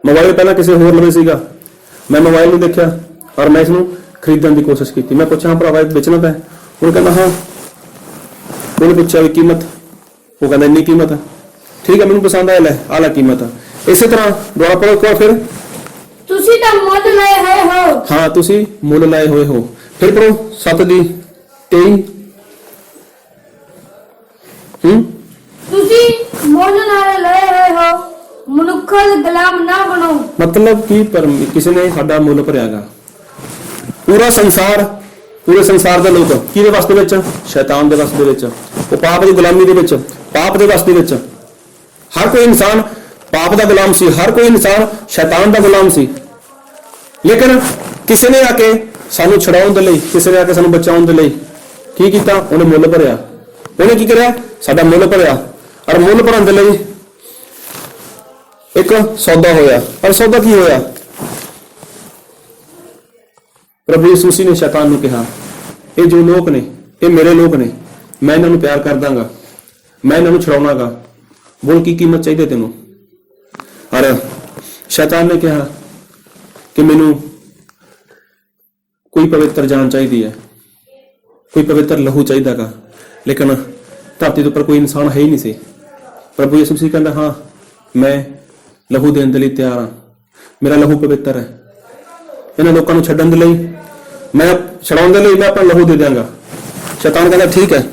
Speaker 1: ਮੋਬਾਈਲ ਪਹਿਲਾਂ ਕਿਸੇ ਹੋਰ ਲਵੇ ਸੀਗਾ, ਮੈਂ ਮੋਬਾਈਲ ਨੂੰ ਦੇਖਿਆ ਔਰ ਮੈਂ ਇਸਨੂੰ ਖਰੀਦਣ ਦੀ ਕੋਸ਼ਿਸ਼ ਕੀਤੀ। ਮੈਂ ਪੁੱਛਿਆ ਭਰਾਵਾ ਇਹ ਵੇਚਣਾ ਤਾਂ ਹੈ? ਉਹ ਕਹਿੰਦਾ ਹਾਂ। ਉਹਨੇ ਪੁੱਛਿਆ ਵੀ ਕੀਮਤ? ਉਹ ਕਹਿੰਦਾ ਇੰਨੀ ਕੀਮਤ ਹੈ। ਠੀਕ ਹੈ, ਮੈਨੂੰ ਪਸੰਦ ਆਇਆ, ਲੈ ਆਹ ਲੈ ਕੀਮਤ ਹੈ। ਇਸੇ ਤਰ੍ਹਾਂ ਦੁਆਰਾ ਪੜੋ ਇੱਕ ਵਾਰ ਫਿਰ।
Speaker 2: ਤੁਸੀਂ ਤਾਂ ਮੁੱਲ ਲਏ ਹੋਏ ਹੋ।
Speaker 1: ਹਾਂ, ਤੁਸੀਂ ਮੁੱਲ ਲਾਏ ਹੋਏ ਹੋ। ਫਿਰ ਪੜੋ 7:23।
Speaker 2: ਤੁਸੀਂ ਮੁੱਲ ਨਾਲ ਲਏ ਹੋਏ ਹੋ, ਮਨੁੱਖਾਂ ਦੇ ਗੁਲਾਮ ਨਾ ਬਣੋ।
Speaker 1: ਮਤਲਬ ਕਿ ਕਿਸੇ ਨੇ ਸਾਡਾ ਮੁੱਲ ਭਰਿਆਗਾ। ਪੂਰੇ ਸੰਸਾਰ ਦੇ ਲੋਕ ਕਿਹਦੇ ਵਾਸਤੇ ਵਿੱਚ? ਸ਼ੈਤਾਨ ਦੇ ਵਾਸਤੇ ਵਿੱਚ। ਉਹ ਪਾਪ ਦੀ ਗੁਲਾਮੀ ਦੇ ਵਿੱਚ, ਪਾਪ ਦੇ ਵਾਸਤੇ ਵਿੱਚ। ਹਰ ਕੋਈ ਇਨਸਾਨ ਪਾਪ ਦਾ ਗੁਲਾਮ ਸੀ, ਹਰ ਕੋਈ ਇਨਸਾਨ ਸ਼ੈਤਾਨ ਦਾ ਗੁਲਾਮ ਸੀ। ਲੇਕਿਨ ਕਿਸੇ ਨੇ ਆ ਕੇ ਸਾਨੂੰ ਛੁਡਾਉਣ ਦੇ ਲਈ, ਕਿਸੇ ਨੇ ਆ ਕੇ ਸਾਨੂੰ ਬਚਾਉਣ ਦੇ ਲਈ ਕੀ ਕੀਤਾ? ਉਹਨੇ ਮੁੱਲ ਭਰਿਆ। ਉਹਨੇ ਕੀ ਕਰਿਆ? ਸਾਡਾ ਮੁੱਲ ਭਰਿਆ। ਔਰ ਮੁੱਲ ਭਰਨ ਦੇ ਲਈ ਇੱਕ ਸੌਦਾ ਹੋਇਆ। ਔਰ ਸੌਦਾ ਕੀ ਹੋਇਆ? ਪ੍ਰਭੂ ਯਿਸੂ ਮਸੀਹ ਨੇ ਸ਼ੈਤਾਨ ਨੂੰ ਕਿਹਾ, ਇਹ ਜੋ ਲੋਕ ਨੇ, ਇਹ ਮੇਰੇ ਲੋਕ ਨੇ, ਮੈਂ ਇਹਨਾਂ ਨੂੰ ਪਿਆਰ ਕਰ ਦਾਂਗਾ, ਮੈਂ ਇਹਨਾਂ ਨੂੰ ਛੁਡਾਉਣਾਗਾ। ਬੋਲ ਕੀ ਕੀਮਤ ਚਾਹੀਦੀ ਤੈਨੂੰ? ਔਰ ਸ਼ੈਤਾਨ ਨੇ ਕਿਹਾ ਕਿ ਮੈਨੂੰ ਕੋਈ ਪਵਿੱਤਰ ਜਾਨ ਚਾਹੀਦੀ ਹੈ, ਕੋਈ ਪਵਿੱਤਰ ਲਹੂ ਚਾਹੀਦਾਗਾ। ਲੇਕਿਨ ਧਰਤੀ ਦੇ ਉੱਪਰ ਕੋਈ ਇਨਸਾਨ ਹੈ ਹੀ ਨਹੀਂ ਸੀ। ਪ੍ਰਭੂ ਯਿਸੂ ਮਸੀਹ ਕਹਿੰਦਾ ਹਾਂ, ਮੈਂ ਲਹੂ ਦੇਣ ਦੇ ਲਈ ਤਿਆਰ ਹਾਂ, ਮੇਰਾ ਲਹੂ ਪਵਿੱਤਰ ਹੈ। ਇਹਨਾਂ ਲੋਕਾਂ ਨੂੰ ਛੱਡਣ ਦੇ ਲਈ, ਮੈਂ ਛਡਾਉਣ ਦੇ ਲਈ ਮੈਂ ਆਪਣਾ ਲਹੂ ਦੇ ਦਿਆਂਗਾ। ਸ਼ੈਤਾਨ ਕਹਿੰਦਾ ਠੀਕ ਹੈ,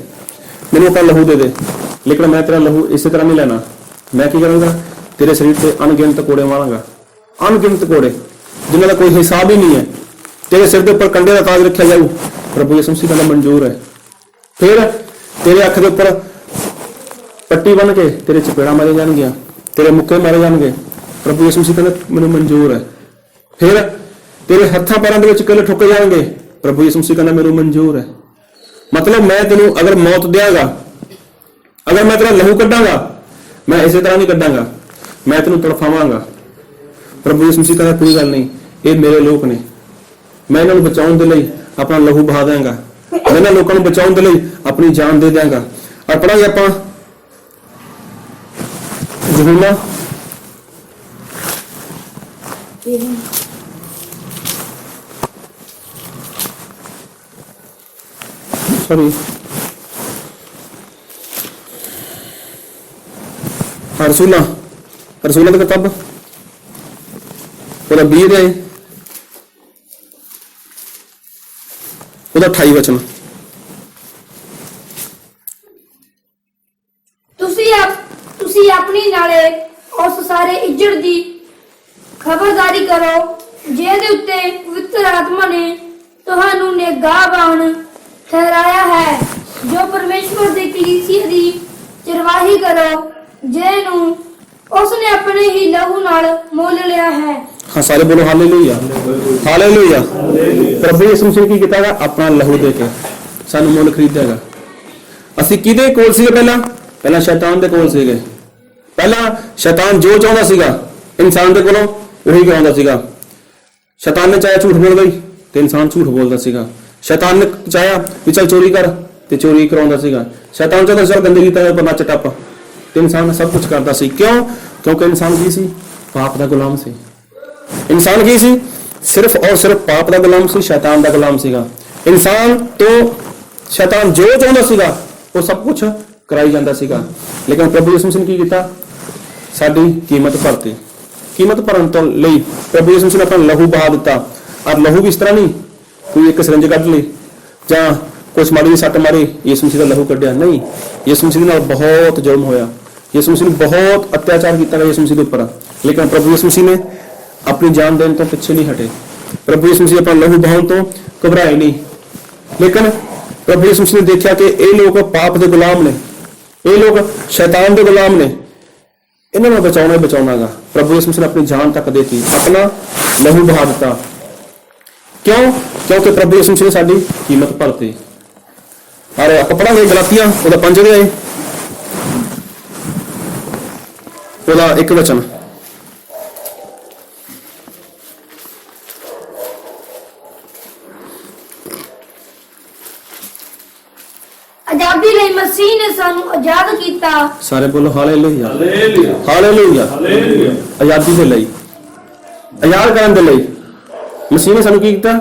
Speaker 1: ਮੈਨੂੰ ਆਪਣਾ ਲਹੂ ਦੇ ਦੇ, ਲੇਕਿਨ ਮੈਂ ਤੇਰਾ ਲਹੂ ਇਸੇ ਤਰ੍ਹਾਂ ਨਹੀਂ ਲੈਣਾ। ਮੈਂ ਕੀ ਕਰਾਂਗਾ? ਤੇਰੇ ਸਰੀਰ ਤੇ ਅਣਗਿਣਤ ਕੋੜੇ ਮਾਰਾਂਗਾ, ਅਣਗਿਣਤ ਕੋੜੇ ਜਿਨ੍ਹਾਂ ਦਾ ਕੋਈ ਹਿਸਾਬ ਹੀ ਨਹੀਂ ਹੈ। ਤੇਰੇ ਸਿਰ ਦੇ ਉੱਪਰ ਕੰਡੇ ਦਾ ਤਾਜ ਰੱਖਿਆ ਜਾਊ। ਪ੍ਰਭੂ ਯਿਸੂ ਮਸੀਹ ਕਹਿੰਦਾ ਮਨਜ਼ੂਰ ਹੈ। ਫਿਰ ਤੇਰੇ ਅੱਖ ਦੇ ਉੱਪਰ ਪੱਟੀ ਬੰਨ ਕੇ ਤੇਰੇ ਚਪੇੜਾਂ ਮਾਰੇ ਜਾਣਗੀਆਂ, ਤੇਰੇ ਮੁੱਕੇ ਮਾਰੇ ਜਾਣਗੇ। ਪ੍ਰਭੂ ਯਿਸੂ ਮਸੀਹ ਕਹਿੰਦਾ ਮੈਨੂੰ ਮਨਜ਼ੂਰ ਹੈ। ਫਿਰ ਤੇਰੇ ਹੱਥਾਂ ਪੈਰਾਂ ਦੇ ਵਿੱਚ ਕਿੱਲ ਠੁੱਕ ਜਾਣਗੇ। ਪ੍ਰਭੂ ਯਿਸੂ ਮਸੀਹ ਕਹਿੰਦਾ ਮੈਨੂੰ ਮਨਜ਼ੂਰ ਹੈ। ਮਤਲਬ ਮੈਂ ਤੈਨੂੰ ਅਗਰ ਮੌਤ ਦਿਆਂਗਾ, ਅਗਰ ਮੈਂ ਤੇਰਾ ਲਹੂ ਕੱਢਾਂਗਾ, ਮੈਂ ਇਸੇ ਤਰ੍ਹਾਂ ਨਹੀਂ ਕੱਢਾਂਗਾ, ਮੈਂ ਤੈਨੂੰ ਤੜਫਾਵਾਂਗਾ। ਪ੍ਰਭੂ ਯਿਸੂ ਮਸੀਹ ਕਹਿੰਦਾ ਕੋਈ ਗੱਲ ਨਹੀਂ, ਇਹ ਮੇਰੇ ਲੋਕ ਨੇ, ਮੈਂ ਇਹਨਾਂ ਨੂੰ ਬਚਾਉਣ ਦੇ ਲਈ ਆਪਣਾ ਲਹੂ ਬਹਾ ਦਿਆਂਗਾ, ਮੈਂ ਇਹਨਾਂ ਲੋਕਾਂ ਨੂੰ ਬਚਾਉਣ ਦੇ ਲਈ ਆਪਣੀ ਜਾਨ ਦੇ ਦਿਆਂਗਾ। ਔਰ ਪੜਾਂਗੇ ਆਪਾਂ ਯਹੂਨਾ ਰਸੂਲਾਂ ਦੀ ਕਿਤਾਬ ਉਹਦਾ 20 ਅਧਿਆਇ ਉਹਦਾ 28 ਵਚਨ।
Speaker 2: ਤੁਸੀਂ ਆਪਣੀ ਨਾਲੇ ਉਸ ਸਾਰੇ ਇੱਜੜ ਦੀ ਖਬਰਦਾਰੀ ਕਰੋ ਜਿਹਦੇ ਉੱਤੇ ਪਵਿੱਤਰ ਆਤਮਾ ਨੇ ਤੁਹਾਨੂੰ ਨਿਗਾਹਬਾਨ ਠਹਿਰਾਇਆ ਹੈ, ਜੋ ਪਰਮੇਸ਼ਵਰ ਦੀ ਕਲੀਸਿਆ ਦੀ ਚਰਵਾਹੀ ਕਰੋ, ਜਿਹਨੂੰ ਉਸ ਨੇ ਆਪਣੇ ਹੀ ਲਹੂ ਨਾਲ ਮੁੱਲ ਲਿਆ ਹੈ।
Speaker 1: ਹਾਂ, ਸਾਰੇ ਬੋਲੋ ਹਾਲੇਲੂਇਆ, ਹਾਲੇਲੂਇਆ। ਪ੍ਰਭੂ ਯਿਸੂ ਮਸੀਹ ਕੀ ਕੀਤਾਗਾ? ਆਪਣਾ ਲਹੂ ਦੇ ਕੇ ਸਾਨੂੰ ਮੁੱਲ ਖਰੀਦਿਆਗਾ। ਅਸੀਂ ਕਿਹਦੇ ਕੋਲ ਸੀਗੇ? ਪਹਿਲਾਂ ਸ਼ੈਤਾਨ ਦੇ ਕੋਲ ਸੀਗੇ। ਪਹਿਲਾਂ ਸ਼ੈਤਾਨ ਜੋ ਚਾਹੁੰਦਾ ਸੀਗਾ ਇਨਸਾਨ ਦੇ ਕੋਲੋਂ ਉਹੀ ਕਰਾਉਂਦਾ ਸੀਗਾ। ਸ਼ੈਤਾਨ ਨੇ ਚਾਹਿਆ ਝੂਠ ਬੋਲ ਗਈ ਤੇ ਇਨਸਾਨ ਝੂਠ ਬੋਲਦਾ ਸੀਗਾ। ਸ਼ੈਤਾਨ ਨੇ ਚਾਹਿਆ ਵੀ ਚੱਲ ਚੋਰੀ ਕਰ ਤੇ ਚੋਰੀ ਕਰਾਉਂਦਾ ਸੀਗਾ। ਸ਼ੈਤਾਨ ਚਾਹੁੰਦਾ ਚੱਲ ਗੰਦਗੀ ਪਰ ਨੱਚ ਟੱਪ ਤੇ ਇਨਸਾਨ ਸਭ ਕੁਝ ਕਰਦਾ ਸੀ। ਕਿਉਂ? ਕਿਉਂਕਿ ਇਨਸਾਨ ਕੀ ਸੀ? ਪਾਪ ਦਾ ਗੁਲਾਮ ਸੀ। ਇਨਸਾਨ ਕੀ ਸੀ? ਸਿਰਫ ਔਰ ਸਿਰਫ ਪਾਪ ਦਾ ਗੁਲਾਮ ਸੀ, ਸ਼ੈਤਾਨ ਦਾ ਗੁਲਾਮ ਸੀਗਾ। ਇਨਸਾਨ ਤੋਂ ਸ਼ੈਤਾਨ ਜੋ ਚਾਹੁੰਦਾ ਸੀਗਾ ਉਹ ਸਭ ਕੁਝ ਕਰਾਈ ਜਾਂਦਾ ਸੀਗਾ। ਲੇਕਿਨ ਪ੍ਰਭੂ ਯਿਸੂ ਮਸੀਹ ਨੇ ਕੀ ਕੀਤਾ? ਸਾਡੀ ਕੀਮਤ ਭਰਤੀ। ਕੀਮਤ ਭਰਨ ਤੋਂ ਲਈ ਪ੍ਰਭੂ ਯਿਸੂ ਮਸੀਹ ਨੇ ਆਪਣਾ ਲਹੂ ਬਹਾ ਦਿੱਤਾ। ਔਰ ਲਹੂ ਵੀ ਇਸ ਤਰ੍ਹਾਂ ਨਹੀਂ ਕੋਈ ਇੱਕ ਸਿਰੰਜ ਕੱਢ ਲਈ ਜਾਂ ਕੁਛ ਮਾੜੀ ਜਿਹੀ ਸੱਟ ਮਾਰੀ ਯਿਸੂ ਮਸੀਹ ਦਾ ਲਹੂ ਕੱਢਿਆ, ਨਹੀਂ। ਯਿਸੂ ਮਸੀਹ ਨਾਲ ਬਹੁਤ ਜ਼ੁਲਮ ਹੋਇਆ। ਯਿਸੂ ਮਸੀਹ ਨੇ ਬਹੁਤ ਅਤਿਆਚਾਰ ਕੀਤਾ ਗਿਆ ਯਿਸੂ ਮਸੀਹ ਦੇ ਉੱਪਰ। ਲੇਕਿਨ ਪ੍ਰਭੂ ਯਿਸੂ ਮਸੀਹ ਨੇ ਆਪਣੀ ਜਾਨ ਦੇਣ ਤੋਂ ਪਿੱਛੇ ਨਹੀਂ ਹਟੇ। ਪ੍ਰਭੂ ਯਿਸੂ ਮਸੀਹ ਆਪਣਾ ਲਹੂ ਬਹਾਉਣ ਤੋਂ ਘਬਰਾਏ ਨਹੀਂ। ਲੇਕਿਨ ਪ੍ਰਭੂ ਯਿਸੂ ਮਸੀਹ ਨੇ ਦੇਖਿਆ ਕਿ ਇਹ ਲੋਕ ਪਾਪ ਦੇ ਗੁਲਾਮ ਨੇ, ਇਹ ਲੋਕ ਸ਼ੈਤਾਨ ਦੇ ਗੁਲਾਮ ਨੇ, ਇਹਨਾਂ ਨੂੰ ਬਚਾਉਣਾ ਹੀ ਬਚਾਉਣਾਗਾ। ਪ੍ਰਭੂ ਯਿਸੂ ਮਸੀਹ ਨੇ ਆਪਣੀ ਜਾਨ ਤੱਕ ਦੇਤੀ, ਆਪਣਾ ਲਹੂ ਬਹਾ ਦਿੱਤਾ। ਕਿਉਂ? ਕਿਉਂਕਿ ਪ੍ਰਭੂ ਯਿਸੂ ਮਸੀਹ ਨੇ ਸਾਡੀ ਕੀਮਤ ਭਰਤੀ। ਔਰ ਆਪਾਂ ਪੜਾਂਗੇ ਗਲਾਤੀਆਂ ਉਹਦਾ 5 ਅਧਿਆਇ ਉਹਦਾ 1 ਵਚਨ।
Speaker 2: ਆਜ਼ਾਦੀ ਲਈ ਮਸੀਹ ਨੇ ਸਾਨੂੰ ਆਜ਼ਾਦ ਕੀਤਾ।
Speaker 1: ਸਾਰੇ ਬੋਲੋ ਹਾਲੇਲੂਇਆ, ਹਾਲੇਲੂਇਆ, ਹਾਲੇਲੂਇਆ। ਆਜ਼ਾਦੀ ਦੇ ਲਈ, ਆਜ਼ਾਦ ਕਰਨ ਦੇ ਲਈ ਮਸੀਹ ਨੇ ਸਾਨੂੰ ਕੀ ਕੀਤਾ?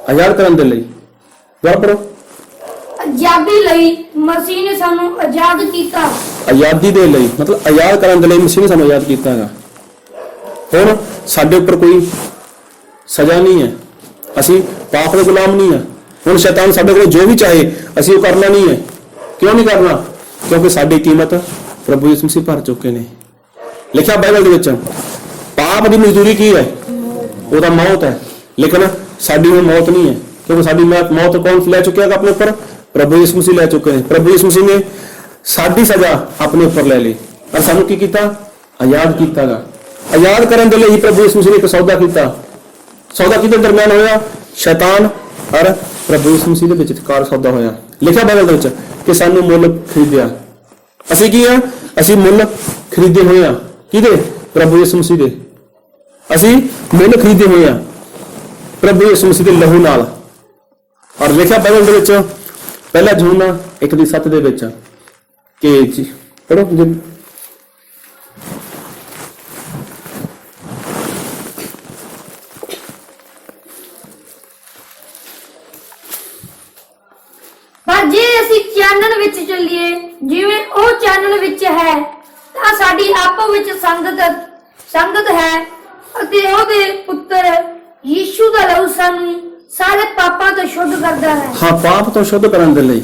Speaker 1: ਆਜ਼ਾਦ ਕਰਨ ਦੇ ਲਈ। ਦੁਬਾਰਾ ਪੜੋ।
Speaker 2: ਆਜ਼ਾਦੀ ਲਈ ਮਸੀਹ ਨੇ ਸਾਨੂੰ ਆਜ਼ਾਦ ਕੀਤਾ।
Speaker 1: ਆਜ਼ਾਦੀ ਦੇ ਲਈ ਮਤਲਬ ਆਜ਼ਾਦ ਕਰਨ ਦੇ ਲਈ ਮਸੀਹ ਨੇ ਸਾਨੂੰ ਆਜ਼ਾਦ ਕੀਤਾ ਹੈਗਾ। ਹੁਣ ਸਾਡੇ ਉੱਪਰ ਕੋਈ ਸਜ਼ਾ ਨਹੀਂ ਹੈ, ਅਸੀਂ ਪਾਪ ਦੇ ਗੁਲਾਮ ਨਹੀਂ ਹੈ। ਹੁਣ ਸ਼ੈਤਾਨ ਸਾਡੇ ਕੋਲ ਜੋ ਵੀ ਚਾਹੇ ਅਸੀਂ ਉਹ ਕਰਨਾ ਨਹੀਂ ਹੈ। ਕਿਉਂ ਨਹੀਂ ਕਰਨਾ? ਕਿਉਂਕਿ ਸਾਡੀ ਕੀਮਤ ਪ੍ਰਭੂ ਯਿਸੂ ਮਸੀਹ ਭਰ ਚੁੱਕੇ ਨੇ। ਲਿਖਿਆ ਬਾਈਬਲ ਦੇ ਵਿੱਚ ਪਾਪ ਦੀ ਮਜ਼ਦੂਰੀ ਕੀ ਹੈ? ਉਹਦਾ ਮੌਤ ਹੈ। ਲੇਕਿਨ ਸਾਡੀ ਉਹ ਮੌਤ ਨਹੀਂ ਹੈ, ਕਿਉਂਕਿ ਸਾਡੀ ਮੌਤ ਕੌਣ ਲੈ ਚੁੱਕਿਆ ਆਪਣੇ ਉੱਪਰ? ਪ੍ਰਭੂ ਯਿਸੂ ਮਸੀਹ ਲੈ ਚੁੱਕੇ ਨੇ। ਪ੍ਰਭੂ ਯਿਸੂ ਮਸੀਹ ਨੇ ਸਾਡੀ ਸਜ਼ਾ ਆਪਣੇ ਉੱਪਰ ਲੈ ਲਈ ਔਰ ਸਾਨੂੰ ਕੀ ਕੀਤਾ? ਆਜ਼ਾਦ ਕੀਤਾਗਾ। ਆਜ਼ਾਦ ਕਰਨ ਦੇ ਲਈ ਪ੍ਰਭੂ ਯਿਸੂ ਮਸੀਹ ਨੇ ਇੱਕ ਸੌਦਾ ਕੀਤਾ। ਸੌਦਾ ਕਿਹਦੇ ਦਰਮਿਆਨ ਹੋਇਆ? ਸ਼ੈਤਾਨ ਔਰ ਪ੍ਰਭੂ ਯਿਸੂ ਮਸੀਹ ਦੇ ਵਿਚਕਾਰ ਸੌਦਾ ਹੋਇਆ। ਲਿਖਿਆ ਬਾਈਬਲ ਦੇ ਵਿੱਚ ਕਿ ਸਾਨੂੰ ਮੁੱਲ ਖਰੀਦਿਆ। ਅਸੀਂ ਕੀ ਆ? ਅਸੀਂ ਮੁੱਲ ਖਰੀਦੇ ਹੋਏ ਆ। ਕਿਹਦੇ? ਪ੍ਰਭੂ ਯਿਸੂ ਮਸੀਹ ਦੇ। ਅਸੀਂ ਮੁੱਲ ਖਰੀਦੇ ਹੋਏ ਆ ਪ੍ਰਭੂ ਯਿਸੂ ਮਸੀਹ ਦੇ ਲਹੂ ਨਾਲ। ਔਰ ਲਿਖਿਆ ਬਾਈਬਲ ਦੇ ਵਿੱਚ ਪਹਿਲਾ ਯਹੂਨਾ 1:7 ਦੇ ਵਿੱਚ ਕਿ ਪੜੋ ਜੀ।
Speaker 2: ਪਰ ਜੇ ਅਸੀਂ ਚਾਨਣ ਵਿੱਚ ਚੱਲੀਏ ਜਿਵੇਂ ਉਹ ਚਾਨਣ ਵਿੱਚ ਹੈ, ਤਾਂ ਸਾਡੀ ਆਪੋ ਵਿੱਚ ਸੰਗਤ ਹੈ ਅਤੇ ਉਹਦੇ ਪੁੱਤਰ ਯੀਸ਼ੂ ਦਾ ਲਹੂ ਸਾਨੂੰ ਸਾਰੇ ਪਾਪਾਂ ਤੋਂ ਸ਼ੁੱਧ ਕਰਦਾ ਹੈ।
Speaker 1: ਹਾਂ, ਪਾਪ ਤੋਂ ਸ਼ੁੱਧ ਕਰਨ ਦੇ ਲਈ,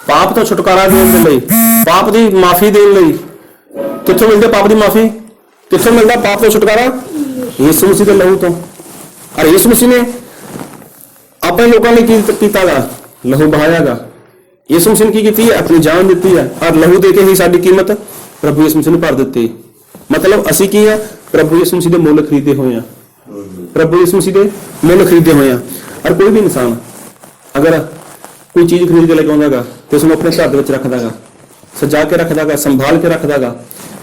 Speaker 1: ਪਾਪ ਤੋਂ ਛੁਟਕਾਰਾ ਦੇਣ ਦੇ ਲਈ, ਪਾਪ ਦੀ ਮਾਫੀ ਦੇਣ ਲਈ। ਕਿੱਥੋਂ ਮਿਲਦਾ ਪਾਪ ਦੀ ਮਾਫੀ? ਕਿੱਥੋਂ ਮਿਲਦਾ ਪਾਪ ਤੋਂ ਛੁਟਕਾਰਾ? ਯਿਸੂ ਮਸੀਹ ਦੇ ਲਹੂ ਤੋਂ। ਔਰ ਯਿਸੂ ਮਸੀਹ ਨੇ ਆਪਣੇ ਲੋਕਾਂ ਲਈ ਕੀ ਕੀਤਾਗਾ? ਲਹੂ ਬਹਾਇਆਗਾ। ਯਿਸੂ ਮਸੀਹ ਨੇ ਕੀ ਕੀਤੀ ਹੈ? ਆਪਣੀ ਜਾਨ ਦਿੱਤੀ ਹੈ ਔਰ ਲਹੂ ਦੇ ਕੇ ਹੀ ਸਾਡੀ ਕੀਮਤ ਪ੍ਰਭੂ ਯਿਸੂ ਮਸੀਹ ਨੇ ਭਰ ਦਿੱਤੀ। ਮਤਲਬ ਅਸੀਂ ਕੀ ਆ? ਪ੍ਰਭੂ ਯਿਸੂ ਮਸੀਹ ਦੇ ਮੁੱਲ ਖਰੀਦੇ ਹੋਏ ਆ। ਪ੍ਰਭੂ ਯਿਸੂ ਮਸੀਹ ਦੇ ਮੁੱਲ ਖਰੀਦੇ ਹੋਏ ਆ। ਔਰ ਕੋਈ ਵੀ ਇਨਸਾਨ ਅਗਰ ਕੋਈ ਚੀਜ਼ ਖਰੀਦ ਕੇ ਲੈ ਕੇ ਆਉਂਦਾਗਾ ਤੇ ਉਸਨੂੰ ਆਪਣੇ ਘਰ ਦੇ ਵਿੱਚ ਰੱਖਦਾਗਾ, ਸਜਾ ਕੇ ਰੱਖਦਾਗਾ, ਸੰਭਾਲ ਕੇ ਰੱਖਦਾਗਾ।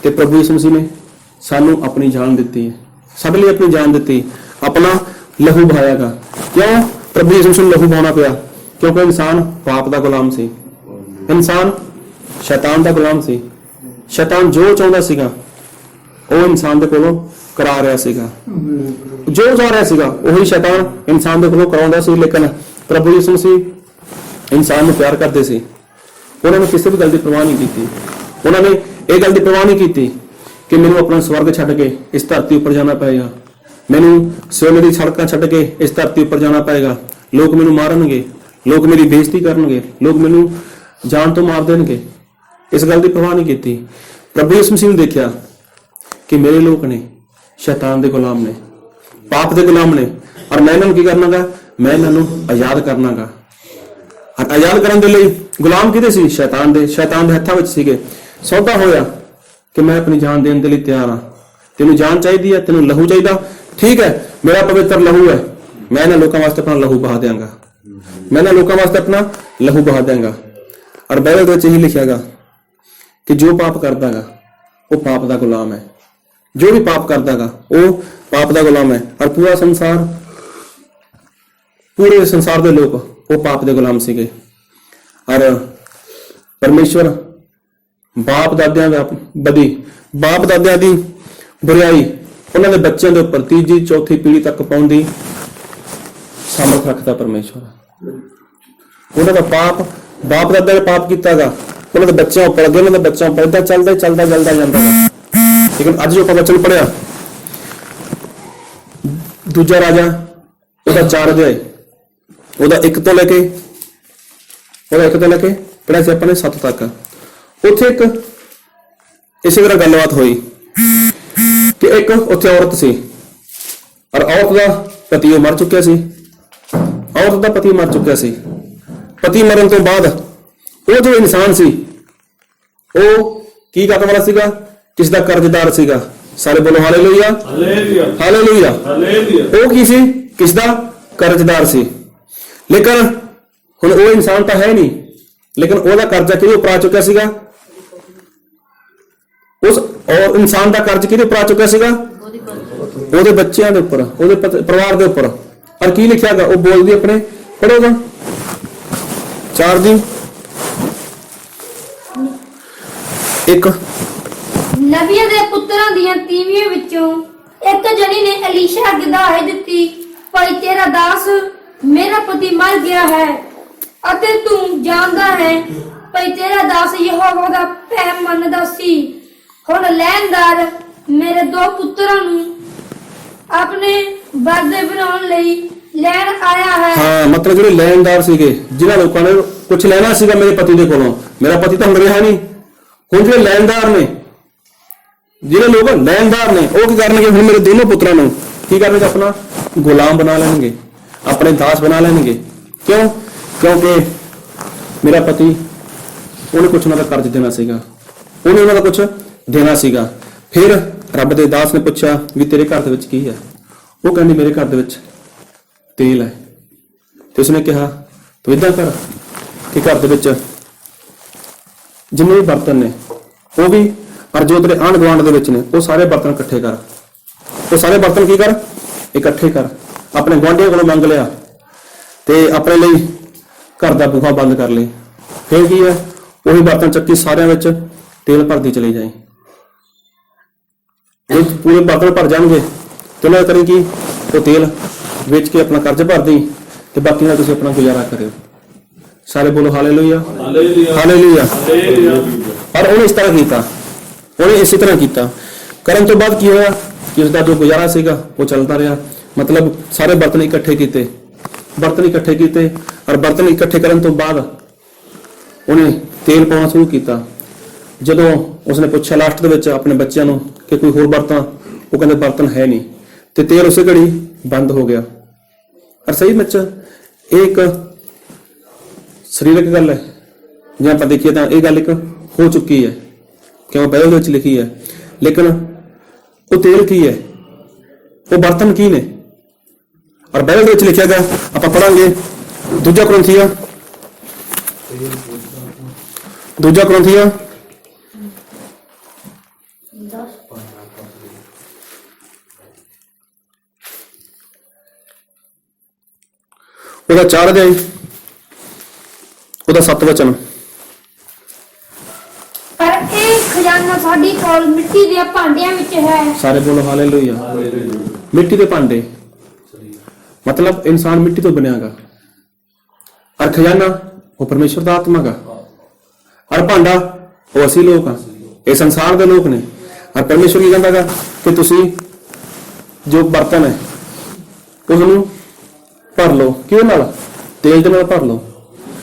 Speaker 1: ਤੇ ਪ੍ਰਭੂ ਯਿਸੂ ਮਸੀਹ ਨੇ ਸਾਨੂੰ ਆਪਣੀ ਜਾਨ ਦਿੱਤੀ ਹੈ, ਸਾਡੇ ਲਈ ਆਪਣੀ ਜਾਨ ਦਿੱਤੀ, ਆਪਣਾ ਲਹੂ ਬਹਾਇਆਗਾ। ਕਿਉਂ ਪ੍ਰਭੂ ਯਿਸੂ ਮਸੀਹ ਨੂੰ ਲਹੂ ਬਹਾਉਣਾ ਪਿਆ? ਕਿਉਂਕਿ ਇਨਸਾਨ ਪਾਪ ਦਾ ਗੁਲਾਮ ਸੀ, ਇਨਸਾਨ ਸ਼ੈਤਾਨ ਦਾ ਗੁਲਾਮ ਸੀ। ਸ਼ੈਤਾਨ ਜੋ ਚਾਹੁੰਦਾ ਸੀਗਾ ਉਹ ਇਨਸਾਨ ਦੇ ਕੋਲੋਂ ਕਰਾ ਰਿਹਾ ਸੀਗਾ, ਜੋ ਜਾ ਰਿਹਾ ਸੀਗਾ ਉਹੀ ਸ਼ੈਤਾਨ ਇਨਸਾਨ ਦੇ ਕੋਲੋਂ ਕਰਾਉਂਦਾ ਸੀ। ਲੇਕਿਨ ਪ੍ਰਭੂ ਯਿਸੂ ਮਸੀਹ ਇਨਸਾਨ ਨੂੰ ਪਿਆਰ ਕਰਦੇ ਸੀ। ਉਹਨਾਂ ਨੇ ਕਿਸੇ ਵੀ ਗੱਲ ਦੀ ਪਰਵਾਹ ਨਹੀਂ ਕੀਤੀ। ਉਹਨਾਂ ਨੇ ਇਹ ਗੱਲ ਦੀ ਪਰਵਾਹ ਨਹੀਂ ਕੀਤੀ ਕਿ ਮੈਨੂੰ ਆਪਣਾ ਸਵਰਗ ਛੱਡ ਕੇ ਇਸ ਧਰਤੀ ਉੱਪਰ ਜਾਣਾ ਪਏਗਾ, ਮੈਨੂੰ ਸੋਨੇ ਦੀ ਸੜਕਾਂ ਛੱਡ ਕੇ ਇਸ ਧਰਤੀ ਉੱਪਰ ਜਾਣਾ ਪਏਗਾ, ਲੋਕ ਮੈਨੂੰ ਮਾਰਨਗੇ, ਲੋਕ ਮੇਰੀ ਬੇਇੱਜ਼ਤੀ ਕਰਨਗੇ, ਲੋਕ ਮੈਨੂੰ ਜਾਨ ਤੋਂ ਮਾਰ ਦੇਣਗੇ। ਇਸ ਗੱਲ ਦੀ ਪਰਵਾਹ ਨਹੀਂ ਕੀਤੀ। ਪ੍ਰਭੂ ਯਿਸੂ ਮਸੀਹ ਨੇ ਦੇਖਿਆ ਕਿ ਮੇਰੇ ਲੋਕ ਨੇ ਸ਼ੈਤਾਨ ਦੇ ਗੁਲਾਮ ਨੇ ਪਾਪ ਦੇ ਗੁਲਾਮ ਨੇ, ਔਰ ਮੈਂ ਇਹਨਾਂ ਨੂੰ ਕੀ ਕਰਨਾਗਾ, ਮੈਂ ਇਹਨਾਂ ਨੂੰ ਆਜ਼ਾਦ ਕਰਨਾਗਾ। ਆਜ਼ਾਦ ਕਰਨ ਦੇ ਲਈ ਗੁਲਾਮ ਕਿਹਦੇ ਸੀ? ਸ਼ੈਤਾਨ ਦੇ। ਸ਼ੈਤਾਨ ਦੇ ਹੱਥਾਂ ਵਿੱਚ ਸੀਗੇ। ਸੌਦਾ ਹੋਇਆ ਕਿ ਮੈਂ ਆਪਣੀ ਜਾਨ ਦੇਣ ਦੇ ਲਈ ਤਿਆਰ ਹਾਂ। ਤੈਨੂੰ ਜਾਨ ਚਾਹੀਦੀ ਹੈ, ਤੈਨੂੰ ਲਹੂ ਚਾਹੀਦਾ, ਠੀਕ ਹੈ, ਮੇਰਾ ਪਵਿੱਤਰ ਲਹੂ ਹੈ, ਮੈਂ ਇਹਨਾਂ ਲੋਕਾਂ ਵਾਸਤੇ ਆਪਣਾ ਲਹੂ ਬਹਾ ਦਿਆਂਗਾ, ਮੈਂ ਇਹਨਾਂ ਲੋਕਾਂ ਵਾਸਤੇ ਆਪਣਾ ਲਹੂ ਬਹਾ ਦਿਆਂਗਾ। ਔਰ ਬਾਈਬਲ ਦੇ ਵਿੱਚ ਇਹੀ ਲਿਖਿਆਗਾ ਕਿ ਜੋ ਪਾਪ ਕਰਦਾਗਾ ਉਹ ਪਾਪ ਦਾ ਗੁਲਾਮ ਹੈ। ਜੋ ਵੀ ਪਾਪ ਕਰਦਾਗਾ ਉਹ ਪਾਪ ਦਾ ਗੁਲਾਮ ਹੈ। ਔਰ ਪੂਰੇ ਸੰਸਾਰ ਦੇ ਲੋਕ ਉਹ ਪਾਪ ਦੇ ਗੁਲਾਮ ਸੀਗੇ। ਔਰ ਪਰਮੇਸ਼ਵਰ ਬਾਪ ਦਾਦਿਆਂ ਦੀ ਬੁਰਾਈ ਉਹਨਾਂ ਦੇ ਬੱਚਿਆਂ ਦੇ ਉੱਪਰ ਤੀਜੀ ਚੌਥੀ ਪੀੜ੍ਹੀ ਤੱਕ ਪਾਉਣ ਦੀ ਸਾਮਰਥ ਰੱਖਦਾ ਪਰਮੇਸ਼ਵਰ। ਉਹਨਾਂ ਦਾ ਬਾਪ ਦਾਦਾ ਨੇ ਪਾਪ ਕੀਤਾਗਾ, ਉਹਨਾਂ ਦੇ ਬੱਚਿਆਂ ਉੱਪਰ, ਅੱਗੇ ਉਹਨਾਂ ਦੇ ਬੱਚਿਆਂ ਉੱਪਰ ਏਦਾਂ ਚੱਲਦਾ ਜਾਂਦਾ। ਲੇਕਿਨ ਅੱਜ ਜੋ ਆਪਾਂ ਵਚਨ ਪੜਿਆ, ਦੂਜਾ ਰਾਜਾ ਉਹਦਾ 4 ਅਧਿਆਇ, ਉਹਦਾ 1 ਤੋਂ ਲੈ ਕੇ ਪੜਿਆ ਸੀ ਆਪਾਂ ਨੇ 7 ਤੱਕ। ਉੱਥੇ ਇੱਕ ਇਸੇ ਤਰ੍ਹਾਂ ਗੱਲਬਾਤ ਹੋਈ ਕਿ ਇੱਕ ਉੱਥੇ ਔਰਤ ਸੀ, ਔਰ ਔਰਤ ਦਾ ਪਤੀ ਮਰ ਚੁੱਕਿਆ ਸੀ। ਪਤੀ ਮਰਨ ਤੋਂ ਬਾਅਦ ਉਹ ਜੋ ਇਨਸਾਨ ਸੀ ਉਹ ਕੀ ਕਰਨ ਵਾਲਾ ਸੀਗਾ? ਕਿਸ ਦਾ ਕਰਜ਼ਦਾਰ ਸੀਗਾ। ਸਾਰੇ ਬੋਲੋ ਹਾਲੇਲੂਇਆ, ਹਾਲੇਲੂਇਆ। ਉਹ ਕੀ ਸੀ? ਕਿਸ ਦਾ ਕਰਜ਼ਦਾਰ ਸੀ। ਲੇਕਿਨ ਹੁਣ ਉਹ ਇਨਸਾਨ ਤਾਂ ਹੈ ਨਹੀਂ, ਲੇਕਿਨ ਉਹਦਾ ਕਰਜ਼ਾ ਕਿਹਦੇ ਉੱਪਰ ਆ ਚੁੱਕਿਆ ਸੀਗਾ? ਉਸ ਔਰ ਇਨਸਾਨ ਦਾ ਕਰਜ਼ ਕਿਹਦੇ ਉੱਪਰ ਆ ਚੁੱਕਿਆ ਸੀਗਾ? ਉਹਦੇ ਬੱਚਿਆਂ ਦੇ ਉੱਪਰ, ਉਹਦੇ ਪਰਿਵਾਰ ਦੇ ਉੱਪਰ। ਔਰ ਕੀ ਲਿਖਿਆਗਾ? ਉਹ ਬੋਲਦੀ ਆਪਣੇ, ਪੜੋਗਾ 4 ਦੀ 1।
Speaker 2: ਨਬੀਆਂ ਦੇ ਪੁੱਤਰਾਂ ਦੀਆਂ ਤੀਵੀਆਂ ਵਿੱਚੋਂ ਇੱਕ ਜਣੀ ਨੇ ਅਲੀਸ਼ਾ ਅੱਗੇ ਦਾਅ ਦਿੱਤੀ, ਭਾਈ ਤੇਰਾ ਦਾਸ ਮੇਰਾ ਪਤੀ ਮਰ ਗਿਆ ਹੈ ਅਤੇ ਤੂੰ ਜਾਣਦਾ ਹੈ ਭਾਈ ਤੇਰਾ ਦਾਸ ਯਹੋਵਾ ਦਾ ਭੈ ਮੰਨਦਾ ਸੀ। ਹੁਣ ਲੈਣਦਾਰ ਮੇਰੇ 2 ਪੁੱਤਰਾਂ ਨੂੰ ਆਪਣੇ ਬਦਲੇ ਬਣਾਉਣ ਲਈ ਲੈਣ ਆਇਆ ਹੈ।
Speaker 1: ਹਾਂ, ਮਤਲਬ ਜਿਹੜੇ ਲੈਣਦਾਰ ਸੀਗੇ, ਜਿਨ੍ਹਾਂ ਲੋਕਾਂ ਨੇ ਕੁਝ ਲੈਣਾ ਸੀਗਾ ਮੇਰੇ ਪਤੀ ਦੇ ਕੋਲੋਂ, ਮੇਰਾ ਪਤੀ ਤਾਂ ਹੁਣ ਰਿਹਾ ਨਹੀਂ। ਹੁਣ ਜਿਹੜੇ ਲੈਣਦਾਰ ਨੇ, ਜਿਹੜੇ ਲੋਕ ਲੈਣਦਾਰ ਨੇ, ਉਹ ਕੀ ਕਰਨਗੇ? ਹੁਣ ਮੇਰੇ ਦੋਨੋਂ ਪੁੱਤਰਾਂ ਨੂੰ ਕੀ ਕਰਨਗੇ? ਆਪਣਾ ਗੁਲਾਮ ਬਣਾ ਲੈਣਗੇ, ਆਪਣੇ ਦਾਸ ਬਣਾ ਲੈਣਗੇ। ਕਿਉਂ? ਕਿਉਂਕਿ ਮੇਰਾ ਪਤੀ, ਉਹਨੇ ਕੁਝ ਉਹਨਾਂ ਦਾ ਕਰਜ਼ ਦੇਣਾ ਸੀਗਾ, ਉਹਨੇ ਉਹਨਾਂ ਦਾ ਕੁਝ ਦੇਣਾ ਸੀਗਾ। ਫਿਰ ਰੱਬ ਦੇ ਦਾਸ ਨੇ ਪੁੱਛਿਆ ਵੀ ਤੇਰੇ ਘਰ ਦੇ ਵਿੱਚ ਕੀ ਹੈ? ਉਹ ਕਹਿੰਦੀ ਮੇਰੇ ਘਰ ਦੇ ਵਿੱਚ ਤੇਲ ਹੈ। ਤੇ ਉਸਨੇ ਕਿਹਾ ਤੂੰ ਏਦਾਂ ਕਰ ਕਿ ਘਰ ਦੇ ਵਿੱਚ ਜਿੰਨੇ ਵੀ ਬਰਤਨ ਨੇ ਉਹ ਵੀ, ਔਰ ਜੋ ਤੇਰੇ ਆਂਢ ਗੁਆਂਢ ਦੇ ਵਿੱਚ ਨੇ ਉਹ ਸਾਰੇ ਬਰਤਨ ਇਕੱਠੇ ਕਰ। ਉਹ ਸਾਰੇ ਬਰਤਨ ਕੀ ਕਰ? ਇਕੱਠੇ ਕਰ। ਆਪਣੇ ਗੁਆਂਢੀਆਂ ਕੋਲੋਂ ਮੰਗ ਲਿਆ ਤੇ ਆਪਣੇ ਲਈ ਘਰ ਦਾ ਬੂਹਾ ਬੰਦ ਕਰ ਲਈ। ਫਿਰ ਕੀ ਹੈ? ਉਹੀ ਬਰਤਨ ਚੱਕੀ ਸਾਰਿਆਂ ਵਿੱਚ ਤੇਲ ਭਰਦੀ ਚਲੀ ਜਾਏ। ਉਹ ਪੂਰੇ ਬਰਤਨ ਭਰ ਜਾਣਗੇ ਤੇ ਉਹਨਾਂ ਕਰੀ ਕੀ? ਉਹ ਤੇਲ ਵੇਚ ਕੇ ਆਪਣਾ ਕਰਜ਼ ਭਰਦੀ ਤੇ ਬਾਕੀ ਨਾਲ ਤੁਸੀਂ ਆਪਣਾ ਗੁਜ਼ਾਰਾ ਕਰਿਓ। ਸਾਰੇ ਬੋਲੋ ਹਾਲੇਲੂਇਆ, ਹਾਲੇਲੂਇਆ। ਪਰ ਉਹਨੇ ਇਸ ਤਰ੍ਹਾਂ ਕੀਤਾ, ਉਹਨੇ ਇਸੇ ਤਰ੍ਹਾਂ ਕੀਤਾ। ਕਰਨ ਤੋਂ ਬਾਅਦ ਕੀ ਹੋਇਆ ਕਿ ਉਸਦਾ ਜੋ ਗੁਜ਼ਾਰਾ ਸੀਗਾ ਉਹ ਚੱਲਦਾ ਰਿਹਾ। ਮਤਲਬ ਸਾਰੇ ਬਰਤਨ ਇਕੱਠੇ ਕੀਤੇ ਔਰ ਬਰਤਨ ਇਕੱਠੇ ਕਰਨ ਤੋਂ ਬਾਅਦ ਉਹਨੇ ਤੇਲ ਪਾਉਣਾ ਸ਼ੁਰੂ ਕੀਤਾ। ਜਦੋਂ ਉਸਨੇ ਪੁੱਛਿਆ ਲਾਸਟ ਦੇ ਵਿੱਚ ਆਪਣੇ ਬੱਚਿਆਂ ਨੂੰ ਕਿ ਕੋਈ ਹੋਰ ਬਰਤਨ, ਉਹ ਕਹਿੰਦੇ ਬਰਤਨ ਹੈ ਨਹੀਂ, ਤੇ ਤੇਲ ਉਸੇ ਘੜੀ ਬੰਦ ਹੋ ਗਿਆ। ਔਰ ਸਹੀ ਵਿੱਚ ਇਹ ਇੱਕ ਸਰੀਰਕ ਗੱਲ ਹੈ। ਜੇ ਆਪਾਂ ਦੇਖੀਏ ਤਾਂ ਇਹ ਗੱਲ ਇੱਕ ਹੋ ਚੁੱਕੀ ਹੈ, ਕਿਉਂ ਬਾਈਬਲ ਵਿੱਚ ਲਿਖੀ ਹੈ। ਲੇਕਿਨ ਉਹ ਤੇਲ ਕੀ ਹੈ? ਉਹ ਬਰਤਨ ਕੀ ਨੇ? ਔਰ ਬਾਈਬਲ ਵਿੱਚ ਲਿਖਿਆ ਗਿਆ, ਆਪਾਂ ਪੜਾਂਗੇ 2 ਕੋਰਿੰਥੀਆਂ ਉਹਦਾ 4 ਅਧਿਆਇ ਉਹਦਾ 7 ਵਚਨ।
Speaker 2: ਪਰ ਇਹ ਖਜ਼ਾਨਾ ਸਾਡੀ ਕੋਲ ਮਿੱਟੀ ਦੇ ਭਾਂਡਿਆਂ ਵਿੱਚ ਹੈ।
Speaker 1: ਸਾਰੇ ਬੋਲੋ ਹਾਲੇਲੂਇਆ। ਮਿੱਟੀ ਦੇ ਭਾਂਡੇ, ਮਤਲਬ ਇਨਸਾਨ ਮਿੱਟੀ ਤੋਂ ਬਣਿਆਗਾ, ਔਰ ਖਜ਼ਾਨਾ ਉਹ ਪਰਮੇਸ਼ਵਰ ਦਾ ਆਤਮਾ ਗਾ, ਔਰ ਭਾਂਡਾ ਉਹ ਅਸੀਂ ਲੋਕ ਆ, ਇਹ ਸੰਸਾਰ ਦੇ ਲੋਕ ਨੇ। ਔਰ ਪਰਮੇਸ਼ਵਰ ਕੀ ਕਹਿੰਦਾ ਗਾ ਕਿ ਤੁਸੀਂ ਜੋ ਬਰਤਨ ਹੈ ਉਸਨੂੰ ਭਰ ਲਓ। ਕਿਹਦੇ ਨਾਲ? ਤੇਲ ਦੇ ਨਾਲ ਭਰ ਲਓ।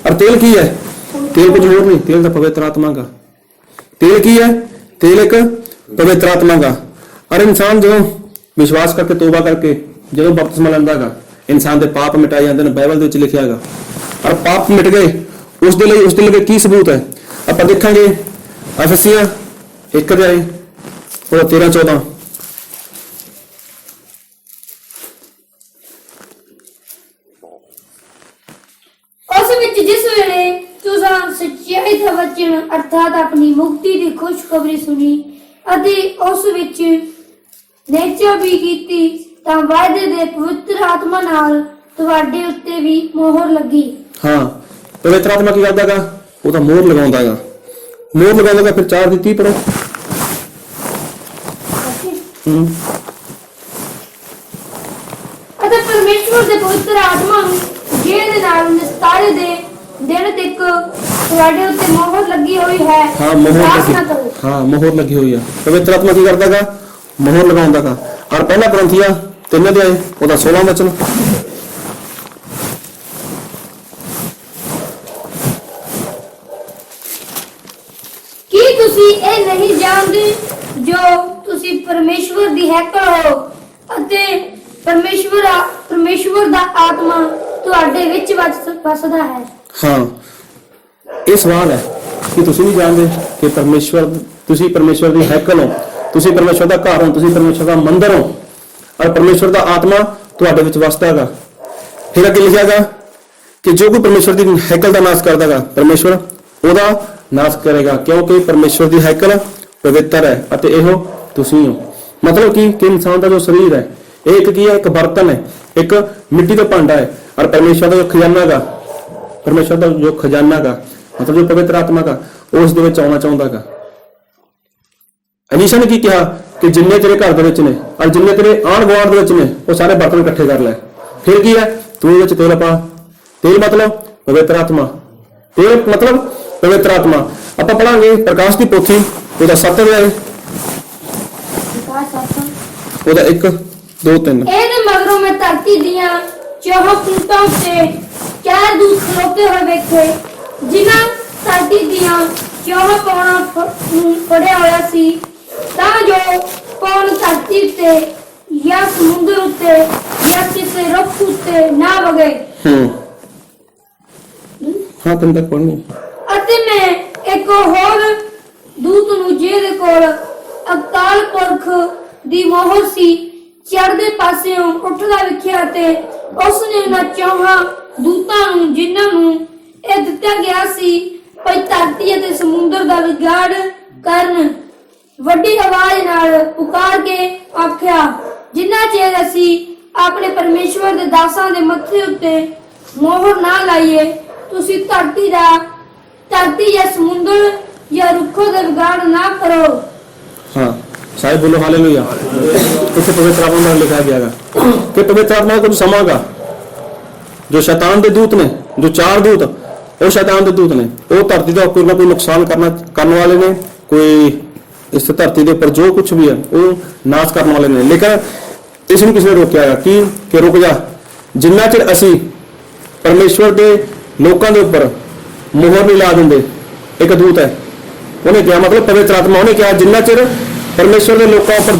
Speaker 1: ਔਰ ਤੇਲ ਕੀ ਹੈ? ਤੇਲ ਕੁਝ ਹੋਰ ਨਹੀਂ, ਤੇਲ ਦਾ ਪਵਿੱਤਰ ਆਤਮਾ ਗਾ। ਤੇਲ ਕੀ ਹੈ? ਤੇਲ ਇੱਕ ਪਵਿੱਤਰ ਆਤਮਾ ਗਾ। ਔਰ ਇਨਸਾਨ ਜਦੋਂ ਵਿਸ਼ਵਾਸ ਕਰਕੇ ਤੋਬਾ ਕਰਕੇ ਜਦੋਂ ਬਪਤਿਸਮਾ ਲੈਂਦਾ ਹੈਗਾ ਇਨਸਾਨ ਦੇ ਪਾਪ ਮਿਟਾਏ ਜਾਂਦੇ ਨੇ, ਬਾਈਬਲ ਦੇ ਵਿੱਚ ਲਿਖਿਆ ਹੈਗਾ। ਔਰ ਪਾਪ ਮਿਟ ਗਏ, ਉਸ ਦੇ ਲਈ ਕੀ ਸਬੂਤ ਹੈ? ਆਪਾਂ ਦੇਖਾਂਗੇ ਅਫਸੀਆਂ 1 ਅਧਿਆਇ ਉਹਦਾ 13-14।
Speaker 2: ਉਸ ਵਿੱਚ ਜਿਸ ਵੇਲੇ ਤੁਸੀਂ ਸੱਚਾਈ ਦਾ ਵਚਨ ਅਰਥਾਤ ਆਪਣੀ ਮੁਕਤੀ ਦੀ ਖੁਸ਼ਖਬਰੀ ਸੁਣੀ ਅਤੇ ਉਸ ਵਿੱਚ ਨਿਸ਼ਚੈ ਵੀ ਕੀਤੀ, ਤਾਂ ਵਾਅਦੇ ਦੇ ਪਵਿੱਤਰ ਆਤਮਾ ਨਾਲ ਤੁਹਾਡੇ ਉੱਤੇ ਵੀ ਮੋਹਰ ਲੱਗੀ।
Speaker 1: ਹਾਂ, ਪਵਿੱਤਰ ਆਤਮਾ ਕੀ ਕਰਦਾ ਹੈਗਾ? ਉਹ ਤਾਂ ਮੋਹਰ ਲਗਾਉਂਦਾ ਹੈਗਾ। ਮੋਹਰ ਲਗਾਉਂਦਾ ਫਿਰ 4:30 ਪੜੋ।
Speaker 2: ਅਤੇ ਪਰਮੇਸ਼ਵਰ ਦੇ ਪਵਿੱਤਰ ਆਤਮਾ ਨੂੰ ਜਿਹਦੇ ਨਾਲ ਨਿਸਤਾਰੇ ਦੇ ਦਿਨ ਤੱਕ ਤੁਹਾਡੇ ਉੱਤੇ ਮੋਹਰ ਲੱਗੀ ਹੋਈ ਹੈ।
Speaker 1: ਹਾਂ,
Speaker 2: ਮੋਹਰ
Speaker 1: ਲੱਗੀ ਹੋਈ ਹੈ। ਪਵਿੱਤਰ ਆਤਮਾ ਕੀ ਕਰਦਾ ਹੈਗਾ? ਮੋਹਰ ਲਗਾਉਂਦਾ ਹੈਗਾ। ਔਰ ਪਹਿਲਾ ਗ੍ਰੰਥੀਆ 3 ਅਧਿਆਇ ਉਹਦਾ 16 ਵਚਨ।
Speaker 2: ਕੀ ਤੁਸੀਂ ਇਹ ਨਹੀਂ ਜਾਣਦੇ ਜੋ ਤੁਸੀਂ ਪਰਮੇਸ਼ਵਰ ਦੀ ਹੈਕਲ ਹੋ ਅਤੇ ਪਰਮੇਸ਼ਵਰ ਦਾ ਆਤਮਾ ਤੁਹਾਡੇ ਵਿੱਚ ਵਸਦਾ ਹੈ?
Speaker 1: ਹਾਂ, ਇਹ ਸਵਾਲ ਹੈ ਕਿ ਤੁਸੀਂ ਨਹੀਂ ਜਾਣਦੇ ਕਿ ਤੁਸੀਂ ਪਰਮੇਸ਼ਵਰ ਦੀ ਹੈਕਲ ਹੋ, ਤੁਸੀਂ ਪਰਮੇਸ਼ਵਰ ਦਾ ਘਰ ਹੋ, ਤੁਸੀਂ ਪਰਮੇਸ਼ਵਰ ਦਾ ਮੰਦਿਰ ਹੋ ਔਰ ਪਰਮੇਸ਼ਵਰ ਦਾ ਆਤਮਾ ਤੁਹਾਡੇ ਵਿੱਚ ਵਸਦਾ ਹੈਗਾ। ਫਿਰ ਅੱਗੇ ਲਿਖਿਆ ਹੈਗਾ ਕਿ ਜੋ ਕੋਈ ਪਰਮੇਸ਼ਵਰ ਦੀ ਹੈਕਲ ਦਾ ਨਾਸ਼ ਕਰਦਾ ਹੈਗਾ, ਪਰਮੇਸ਼ਵਰ ਉਹਦਾ ਨਾਸ਼ ਕਰੇਗਾ, ਕਿਉਂਕਿ ਪਰਮੇਸ਼ਵਰ ਦੀ ਹੈਕਲ ਪਵਿੱਤਰ ਹੈ ਅਤੇ ਇਹੋ ਤੁਸੀਂ ਹੋ। ਮਤਲਬ ਕਿ ਇਨਸਾਨ ਦਾ ਜੋ ਸਰੀਰ ਹੈ ਇਹ ਇੱਕ ਕੀ ਹੈ? ਇੱਕ ਬਰਤਨ ਹੈ, ਇੱਕ ਮਿੱਟੀ ਦਾ ਭਾਂਡਾ ਹੈ। ਔਰ ਪਰਮੇਸ਼ਵਰ ਦਾ ਜੋ ਖਜ਼ਾਨਾ ਹੈਗਾ, ਮਤਲਬ ਜੋ ਪਵਿੱਤਰ ਆਤਮਾ ਦਾ ਉਸ ਦੇ ਵਿੱਚ ਆਉਣਾ ਚਾਹੁੰਦਾ ਹੈਗਾ। ਅਨੀਸ਼ਾ ਨੇ ਕੀ ਕਿਹਾ ਕਿ ਜਿੰਨੇ ਤੇਰੇ ਘਰ ਦੇ ਵਿੱਚ ਨੇ ਔਰ ਜਿੰਨੇ ਤੇਰੇ ਆਂਢ ਗੁਆਂਢ ਦੇ ਵਿੱਚ ਨੇ ਉਹ ਸਾਰੇ ਬਰਤਨ ਇਕੱਠੇ ਕਰ ਲੈ। ਫਿਰ ਕੀ ਹੈ? ਤੂੰ ਇਹਦੇ ਵਿੱਚ ਤੇਲ ਪਾ। ਤੇਲ ਮਤਲਬ ਪਵਿੱਤਰ ਆਤਮਾ। ਤੇਲ ਮਤਲਬ ਪਵਿੱਤਰ ਆਤਮਾ। ਆਪਾਂ ਪੜਾਂਗੇ ਪ੍ਰਕਾਸ਼ ਦੀ ਪੋਥੀ ਉਹਦਾ 7 ਅਧਿਆਇ ਉਹਦਾ 1, 2, 3।
Speaker 2: ਇਹਦੇ ਮਗਰੋਂ ਮੈਂ ਧਰਤੀ ਦੀਆਂ 4 ਕੂਟਾਂ ਉੱਤੇ 4 ਦੂਤ ਖਲੋਤੇ ਹੋਏ ਵੇਖੇ, ਜਿਨ੍ਹਾਂ ਧਰਤੀ ਦੀਆਂ 4 ਪੌਣਾਂ ਨੂੰ ਫੜਿਆ ਹੋਇਆ ਸੀ, ਤਾਂ ਜੋ ਪੌਣ ਧਰਤੀ ਉੱਤੇ ਜਾਂ ਸਮੁੰਦਰ ਉੱਤੇ ਜਾਂ ਕਿਸੇ ਰੁੱਖ ਉੱਤੇ ਨਾ ਵਗੇ।
Speaker 1: ਹਾਂ, ਤੁਮ ਤੱਕ ਪੜ੍ਹਨੀ।
Speaker 2: ਅਤੇ ਮੈਂ ਇੱਕ ਹੋਰ ਦੂਤ ਨੂੰ ਜਿਹਦੇ ਕੋਲ ਅਕਾਲ ਪੁਰਖ ਦੀ ਮੋਹਰ ਸੀ ਚੜ੍ਹਦੇ ਪਾਸਿਓਂ ਉੱਠਦਾ ਵੇਖਿਆ ਤੇ ਉਸ ਨੇ ਉਹਨਾਂ 4 ਦੂਤਾਂ ਨੂੰ, ਜਿਨ੍ਹਾਂ ਨੂੰ ਇਹ ਦਿੱਤਾ ਗਿਆ ਸੀ ਭਈ ਧਰਤੀ ਅਤੇ ਸਮੁੰਦਰ ਦਾ ਵਿਗਾੜ ਕਰਨ, ਵੱਡੀ ਆਵਾਜ਼ ਨਾਲ ਪੁਕਾਰ ਕੇ ਆਖਿਆ, ਜਿੰਨਾ ਚਿਰ ਅਸੀਂ ਆਪਣੇ ਪਰਮੇਸ਼ਵਰ ਦੇ ਦਾਸਾਂ ਦੇ ਮੱਥੇ ਉੱਤੇ ਮੋਹਰ ਨਾ ਲਾਈਏ, ਤੁਸੀਂ ਧਰਤੀ ਜਾਂ ਸਮੁੰਦਰ ਜਾਂ ਰੁੱਖਾਂ ਦਾ ਵਿਗਾੜ ਨਾ ਕਰੋ।
Speaker 1: ਹਾਂ, ਸਾਰੇ ਬੋਲੋ ਹਾਲੇਲੂਇਆ। ਇੱਥੇ ਪਵਿੱਤਰ ਆਤਮਾ ਦਾ ਲਿਖਿਆ ਗਿਆ ਹੈ ਕਿ ਪਵਿੱਤਰ ਆਤਮਾ ਕੁਝ ਸਮਾਂਗਾ ਜੋ ਸ਼ੈਤਾਨ ਦੇ ਦੂਤ ਨੇ, ਜੋ 4 ਦੂਤ ਉਹ ਸ਼ੈਤਾਨ ਦੇ ਦੂਤ ਨੇ, ਉਹ ਧਰਤੀ ਦਾ ਕੋਈ ਨਾ ਕੋਈ ਨੁਕਸਾਨ ਕਰਨ ਵਾਲੇ ਨੇ, ਕੋਈ ਇਸ ਧਰਤੀ ਦੇ ਉੱਪਰ ਜੋ ਕੁਝ ਵੀ ਹੈ ਉਹ ਨਾਸ਼ ਕਰਨ ਵਾਲੇ ਨੇ। ਲੇਕਿਨ ਇਸ ਨੂੰ ਕਿਸੇ ਨੇ ਰੋਕਿਆ ਹੈ ਕਿ ਰੁਕ ਜਾ, ਜਿੰਨਾ ਚਿਰ ਅਸੀਂ ਪਰਮੇਸ਼ਵਰ ਦੇ ਲੋਕਾਂ ਦੇ ਉੱਪਰ ਮੋਹਰ ਨਹੀਂ ਲਾ ਦਿੰਦੇ। ਇੱਕ ਦੂਤ ਹੈ, ਉਹਨੇ ਕਿਹਾ, ਮਤਲਬ ਪਵਿੱਤਰ ਆਤਮਾ ਉਹਨੇ ਕਿਹਾ ਜਿੰਨਾ ਚਿਰ ਪਰਮੇਸ਼ਵਰ ਦੇ ਲੋਕਾਂ ਉੱਪਰ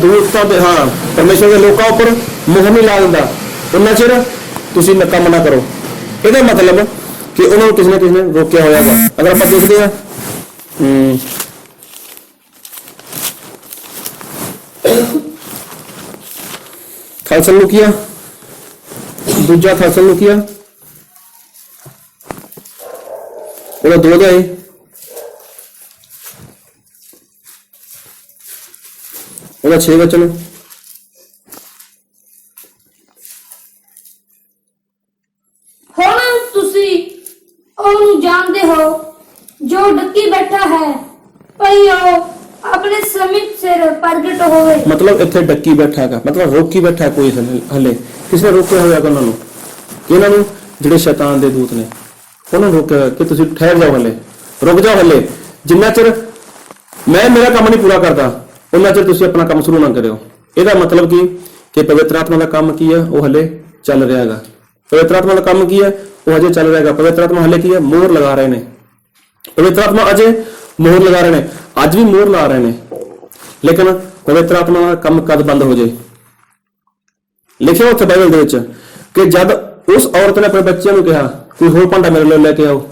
Speaker 1: ਪਰਮੇਸ਼ਵਰ ਦੇ ਲੋਕਾਂ ਉੱਪਰ ਮੋਹਰ ਨਹੀਂ ਲਾ ਦਿੰਦਾ ਉਹਨਾਂ ਚਿਰ ਤੁਸੀਂ ਕੰਮ ਨਾ ਕਰੋ। ਇਹਦਾ ਮਤਲਬ ਕਿ ਉਹਨਾਂ ਨੂੰ ਕਿਸੇ ਨੇ ਰੋਕਿਆ ਹੋਇਆ ਹੈ। ਅਗਰ ਆਪਾਂ ਦੇਖਦੇ ਹਾਂ ਥੈਸਲੁਨੀਕੀਆ, ਦੂਜਾ ਥੈਸਲੁਨੀਕੀਆ ਉਹਦਾ 2 ਅਧਿਆਇ ਉਹਦਾ 6 ਵਚਨ।
Speaker 2: ਹੁਣ ਤੁਸੀਂ ਉਹਨੂੰ ਜਾਣਦੇ ਹੋ ਜੋ ਡੱਕੀ ਬੈਠਾ ਹੈ, ਭਈ ਉਹ ਆਪਣੇ ਸਮਿਤ ਸਿਰ ਪ੍ਰਗਟ ਹੋਵੇ।
Speaker 1: ਮਤਲਬ ਇੱਥੇ ਡੱਕੀ ਬੈਠਾ ਹੈਗਾ, ਮਤਲਬ ਰੋਕੀ ਬੈਠਾ ਕੋਈ ਹਲੇ ਕਿਸੇ ਨੇ ਰੋਕਿਆ ਹੋਇਆ ਉਹਨਾਂ ਨੂੰ, ਇਹਨਾਂ ਨੂੰ ਜਿਹੜੇ ਸ਼ੈਤਾਨ ਦੇ ਦੂਤ ਨੇ ਉਹਨਾਂ ਨੂੰ ਰੋਕਿਆ ਕਿ ਤੁਸੀਂ ਠਹਿਰ ਜਾਓ, ਹਲੇ ਰੁਕ ਜਾਓ, ਹਲੇ ਜਿੰਨਾ ਚਿਰ ਮੈਂ ਮੇਰਾ ਕੰਮ ਨਹੀਂ ਪੂਰਾ ਕਰਦਾ ਉਹਨਾਂ ਚਿਰ ਤੁਸੀਂ ਆਪਣਾ ਕੰਮ ਸ਼ੁਰੂ ਨਾ ਕਰਿਓ। ਇਹਦਾ ਮਤਲਬ ਕਿ ਪਵਿੱਤਰ ਆਤਮਾ ਦਾ ਕੰਮ ਕੀ ਹੈ? ਉਹ ਹਲੇ ਚੱਲ ਰਿਹਾ ਹੈਗਾ। ਪਵਿੱਤਰ ਆਤਮਾ ਦਾ ਕੰਮ ਕੀ ਹੈ? ਉਹ ਅਜੇ ਚੱਲ ਰਿਹਾ ਹੈਗਾ। ਪਵਿੱਤਰ ਆਤਮਾ ਹਲੇ ਕੀ ਹੈ? ਮੋਹਰ ਲਗਾ ਰਹੇ ਨੇ। ਪਵਿੱਤਰ ਆਤਮਾ ਅਜੇ ਮੋਹਰ ਲਗਾ ਰਹੇ ਨੇ, ਅੱਜ ਵੀ ਮੋਹਰ ਲਾ ਰਹੇ ਨੇ। ਲੇਕਿਨ ਪਵਿੱਤਰ ਆਤਮਾ ਦਾ ਕੰਮ ਕਦ ਬੰਦ ਹੋ ਜਾਏ? ਲਿਖਿਆ ਉੱਥੇ ਬਾਈਬਲ ਦੇ ਵਿੱਚ ਕਿ ਜਦ ਉਸ ਔਰਤ ਨੇ ਆਪਣੇ ਬੱਚਿਆਂ ਨੂੰ ਕਿਹਾ ਕੋਈ ਹੋਰ ਭਾਂਡਾ ਮੇਰੇ ਲਈ ਲੈ ਕੇ ਆਓ,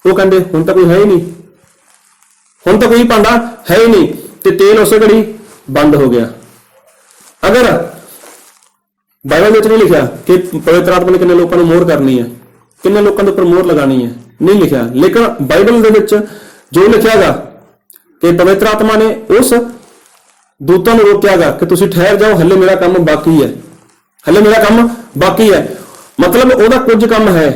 Speaker 1: ਉਹ ਕਹਿੰਦੇ ਹੁਣ ਤਾਂ ਕੋਈ ਹੈ ਹੀ ਨਹੀਂ, ਹੁਣ ਤਾਂ ਕੋਈ ਭਾਂਡਾ ਹੈ ਹੀ ਨਹੀਂ, ਤੇ ਤੇਲ ਉਸੇ ਘੜੀ ਬੰਦ ਹੋ ਗਿਆ। ਅਗਰ ਬਾਈਬਲ ਵਿੱਚ ਨਹੀਂ ਲਿਖਿਆ ਕਿ ਪਵਿੱਤਰ ਆਤਮਾ ਨੇ ਕਿੰਨੇ ਲੋਕਾਂ ਨੂੰ ਮੋਹਰ ਕਰਨੀ ਹੈ, ਕਿੰਨੇ ਲੋਕਾਂ ਦੇ ਉੱਪਰ ਮੋਹਰ ਲਗਾਣੀ ਹੈ, ਨਹੀਂ ਲਿਖਿਆ। ਲੇਕਿਨ ਬਾਈਬਲ ਦੇ ਵਿੱਚ ਜੋ ਲਿਖਿਆਗਾ ਕਿ ਪਵਿੱਤਰ ਆਤਮਾ ਨੇ ਉਸ ਦੂਤਾਂ ਨੂੰ ਰੋਕਿਆਗਾ ਕਿ ਤੁਸੀਂ ਠਹਿਰ ਜਾਓ, ਹਲੇ ਮੇਰਾ ਕੰਮ ਬਾਕੀ ਹੈ, ਹਲੇ ਮੇਰਾ ਕੰਮ ਬਾਕੀ ਹੈ। ਮਤਲਬ ਉਹਦਾ ਕੁਝ ਕੰਮ ਹੈ।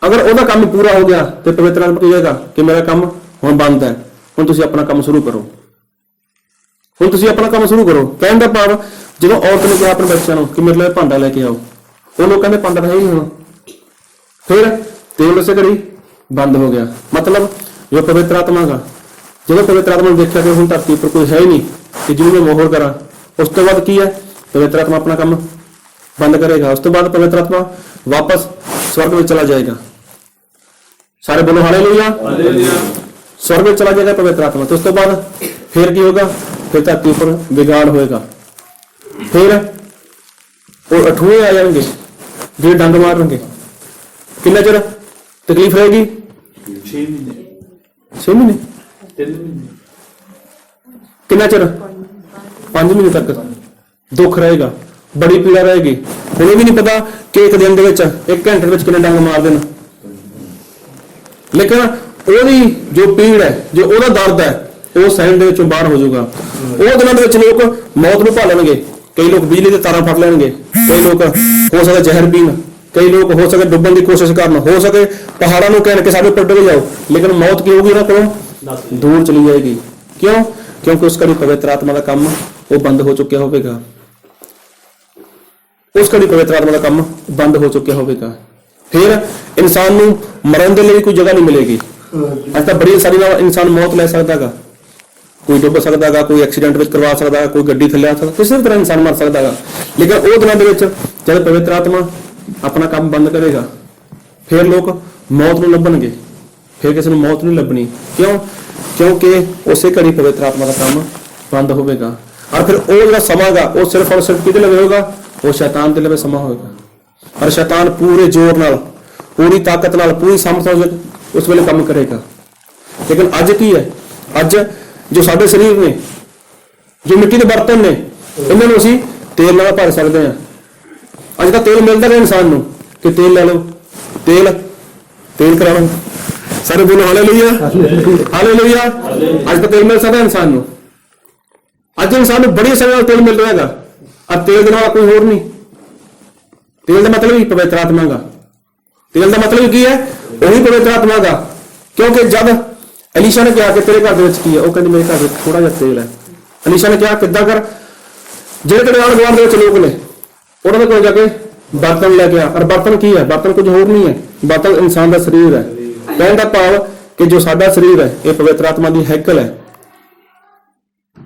Speaker 1: ਅਗਰ ਉਹਦਾ ਕੰਮ ਪੂਰਾ ਹੋ ਗਿਆ ਤੇ ਪਵਿੱਤਰ ਆਤਮਾ ਕਹੇਗਾ ਕਿ ਮੇਰਾ ਕੰਮ ਹੁਣ ਬੰਦ ਹੈ, ਹੁਣ ਤੁਸੀਂ ਆਪਣਾ ਕੰਮ ਸ਼ੁਰੂ ਕਰੋ, ਹੁਣ ਤੁਸੀਂ ਆਪਣਾ ਕੰਮ ਸ਼ੁਰੂ ਕਰੋ। ਕਹਿਣ ਦਾ ਭਾਵ ਜਦੋਂ ਔਰਤ ਨੇ ਕਿਹਾ ਆਪਣੇ ਬੱਚਿਆਂ ਨੂੰ ਕਿ ਮੇਰੇ ਲਈ ਭਾਂਡਾ ਲੈ ਕੇ ਆਓ, ਉਹ ਲੋਕ ਕਹਿੰਦੇ ਭਾਂਡਾ ਹੈ ਹੀ ਨਹੀਂ ਹੁਣ, ਫਿਰ ਤੇਲ ਉਸੇ ਘੜੀ ਬੰਦ ਹੋ ਗਿਆ। ਮਤਲਬ ਜੋ ਪਵਿੱਤਰ ਆਤਮਾ ਦਾ, ਜਦੋਂ ਪਵਿੱਤਰ ਆਤਮਾ ਨੇ ਦੇਖਿਆ ਕਿ ਹੁਣ ਧਰਤੀ ਉੱਪਰ ਕੋਈ ਹੈ ਹੀ ਨਹੀਂ ਕਿ ਜਿਹਨੂੰ ਮੈਂ ਮੋਹਰ ਕਰਾਂ, ਉਸ ਤੋਂ ਬਾਅਦ ਕੀ ਹੈ, ਪਵਿੱਤਰ ਆਤਮਾ ਆਪਣਾ ਕੰਮ ਬੰਦ ਕਰੇਗਾ। ਉਸ ਤੋਂ ਬਾਅਦ ਪਵਿੱਤਰ ਆਤਮਾ ਵਾਪਸ ਸਵਰਗ ਵਿੱਚ ਚਲਾ ਜਾਏਗਾ। ਸਾਰੇ ਬੋਲੋ ਹਾਲੇਲੂਇਆ। स्वर्ग में चला जाएगा पवित्र आत्मा। तो उसके बाद फिर क्या होगा, फिर धरती पर बिगाड़ होएगा, फिर और अठुए आ जाएंगे जो डंग मारेंगे। कितना चਿਰ तकलीफ रहेगी? 6 महीने कितना चਿਰ? 5 महीने तक दुख रहेगा, बड़ी पीड़ा रहेगी। उन्हें भी नहीं पता कि एक दिन एक घंटे कितने डंग मार देना, लेकिन ਉਹਦੀ ਜੋ ਪੀੜ ਹੈ, ਜੋ ਉਹਦਾ ਦਰਦ ਹੈ, ਉਹ ਸਹਿਣ ਦੇ ਵਿੱਚੋਂ ਬਾਹਰ ਹੋ ਜਾਊਗਾ। ਉਹ ਦਿਨਾਂ ਦੇ ਵਿੱਚ ਲੋਕ ਮੌਤ ਨੂੰ ਭਾ ਲੈਣਗੇ। ਕਈ ਲੋਕ ਬਿਜਲੀ ਦੇ ਤਾਰਾਂ ਫੜ ਲੈਣਗੇ, ਕਈ ਲੋਕ ਹੋ ਸਕਦਾ ਜ਼ਹਿਰ ਪੀਣ, ਕਈ ਲੋਕ ਹੋ ਸਕੇ ਡੁੱਬਣ ਦੀ ਕੋਸ਼ਿਸ਼ ਕਰਨ, ਹੋ ਸਕੇ ਪਹਾੜਾਂ ਨੂੰ ਕਹਿਣ ਕਿ ਸਾਡੇ ਉੱਪਰ ਡੁੱਬ ਜਾਓ। ਲੇਕਿਨ ਮੌਤ ਕੀ ਹੋਊਗੀ, ਉਹਨਾਂ ਕੋਲੋਂ ਦੂਰ ਚਲੀ ਜਾਏਗੀ। ਕਿਉਂ? ਕਿਉਂਕਿ ਉਸ ਘੜੀ ਪਵਿੱਤਰ ਆਤਮਾ ਦਾ ਕੰਮ ਉਹ ਬੰਦ ਹੋ ਚੁੱਕਿਆ ਹੋਵੇਗਾ। ਉਸ ਘੜੀ ਪਵਿੱਤਰ ਆਤਮਾ ਦਾ ਕੰਮ ਬੰਦ ਹੋ ਚੁੱਕਿਆ ਹੋਵੇਗਾ। ਫਿਰ ਇਨਸਾਨ ਨੂੰ ਮਰਨ ਦੇ ਲਈ ਕੋਈ ਜਗ੍ਹਾ ਨਹੀਂ ਮਿਲੇਗੀ। ਅੱਜ ਤਾਂ ਬੜੀ ਆਸਾਨੀ ਨਾਲ ਇਨਸਾਨ ਮੌਤ ਲੈ ਸਕਦਾ ਹੈਗਾ, ਕੋਈ ਡੁੱਬ ਸਕਦਾ ਹੈਗਾ, ਕੋਈ ਐਕਸੀਡੈਂਟ ਵਿੱਚ ਕਰਵਾ ਸਕਦਾ ਹੈ, ਕੋਈ ਗੱਡੀ ਥੱਲੇ ਆ ਸਕਦਾ, ਕਿਸੇ ਵੀ ਤਰ੍ਹਾਂ ਇਨਸਾਨ ਮਰ ਸਕਦਾ ਹੈਗਾ। ਲੇਕਿਨ ਉਹ ਦਿਨਾਂ ਦੇ ਵਿੱਚ ਜਦ ਪਵਿੱਤਰ ਆਤਮਾ ਆਪਣਾ ਕੰਮ ਬੰਦ ਕਰੇਗਾ, ਫਿਰ ਲੋਕ ਮੌਤ ਨੂੰ ਲੱਭਣਗੇ, ਫਿਰ ਕਿਸੇ ਨੂੰ ਮੌਤ ਨਹੀਂ ਲੱਭਣੀ। ਕਿਉਂ? ਕਿਉਂਕਿ ਉਸੇ ਘੜੀ ਪਵਿੱਤਰ ਆਤਮਾ ਦਾ ਕੰਮ ਬੰਦ ਹੋਵੇਗਾ। ਔਰ ਫਿਰ ਉਹ ਜਿਹੜਾ ਸਮਾਂ ਹੈਗਾ ਉਹ ਸਿਰਫ ਔਰ ਸਿਰਫ ਕਿਹਦੇ ਲਵੇ ਹੋਗਾ? ਉਹ ਸ਼ੈਤਾਨ ਦੇ ਲਵੇ ਸਮਾਂ ਹੋਏਗਾ। ਔਰ ਸ਼ੈਤਾਨ ਪੂਰੇ ਜ਼ੋਰ ਨਾਲ, ਪੂਰੀ ਤਾਕਤ ਨਾਲ, ਪੂਰੀ ਸਮਰੱਥਾ ਨਾਲ ਉਸ ਵੇਲੇ ਕੰਮ ਕਰੇਗਾ। ਲੇਕਿਨ ਅੱਜ ਕੀ ਹੈ? ਅੱਜ ਜੋ ਸਾਡੇ ਸਰੀਰ ਨੇ, ਜੋ ਮਿੱਟੀ ਦੇ ਬਰਤਨ ਨੇ, ਇਹਨਾਂ ਨੂੰ ਅਸੀਂ ਤੇਲ ਨਾਲ ਭਰ ਸਕਦੇ ਹਾਂ। ਅੱਜ ਤਾਂ ਤੇਲ ਮਿਲਦਾ ਹੈ ਇਨਸਾਨ ਨੂੰ ਕਿ ਤੇਲ ਲੈ ਲਓ, ਤੇਲ ਕਰਾ ਲਓ। ਸਾਰੇ ਬੋਲੋ ਹਾਲੇਲੂਇਆ, ਹਾਲੇਲੂਇਆ। ਅੱਜ ਤਾਂ ਤੇਲ ਮਿਲ ਸਕਦਾ ਇਨਸਾਨ ਨੂੰ। ਅੱਜ ਇਨਸਾਨ ਨੂੰ ਬੜੀ ਆਸਾਨੀ ਨਾਲ ਤੇਲ ਮਿਲ ਰਿਹਾ ਹੈਗਾ। ਔਰ ਤੇਲ ਦੇ ਨਾਲ ਕੋਈ ਹੋਰ ਨਹੀਂ। ਤੇਲ ਦਾ ਮਤਲਬ ਹੀ ਪਵਿੱਤਰ ਆਤਮਾ ਦਾ। ਤੇਲ ਦਾ ਮਤਲਬ ਕੀ ਹੈ? ਉਹੀ ਪਵਿੱਤਰ ਆਤਮਾ ਦਾ। ਕਿਉਂਕਿ ਜਦ ਅਲੀਸ਼ਾ ਨੇ ਕਿਹਾ ਕਿ ਤੇਰੇ ਘਰ ਦੇ ਵਿੱਚ ਕੀ ਹੈ, ਉਹ ਕਹਿੰਦੀ ਮੇਰੇ ਘਰ ਵਿੱਚ ਥੋੜਾ ਜਿਹਾ ਤੇਲ ਹੈ। ਅਲੀਸ਼ਾ ਨੇ ਕਿਹਾ ਕਿੱਦਾਂ ਕਰ, ਜਿਹੜੇ ਤੇਰੇ ਆਲੇ ਦੁਆਲੇ ਦੇ ਵਿੱਚ ਲੋਕ ਨੇ ਉਹਨਾਂ ਦੇ ਕੋਲ ਜਾ ਕੇ ਬਰਤਨ ਲੈ ਕੇ ਆ। ਔਰ ਬਰਤਨ ਕੀ ਹੈ? ਬਰਤਨ ਕੁਝ ਹੋਰ ਨਹੀਂ ਹੈ, ਬਰਤਨ ਇਨਸਾਨ ਦਾ ਸਰੀਰ ਹੈ। ਕਹਿਣ ਦਾ ਭਾਵ ਕਿ ਜੋ ਸਾਡਾ ਸਰੀਰ ਹੈ ਇਹ ਪਵਿੱਤਰ ਆਤਮਾ ਦੀ ਹੈਕਲ ਹੈ,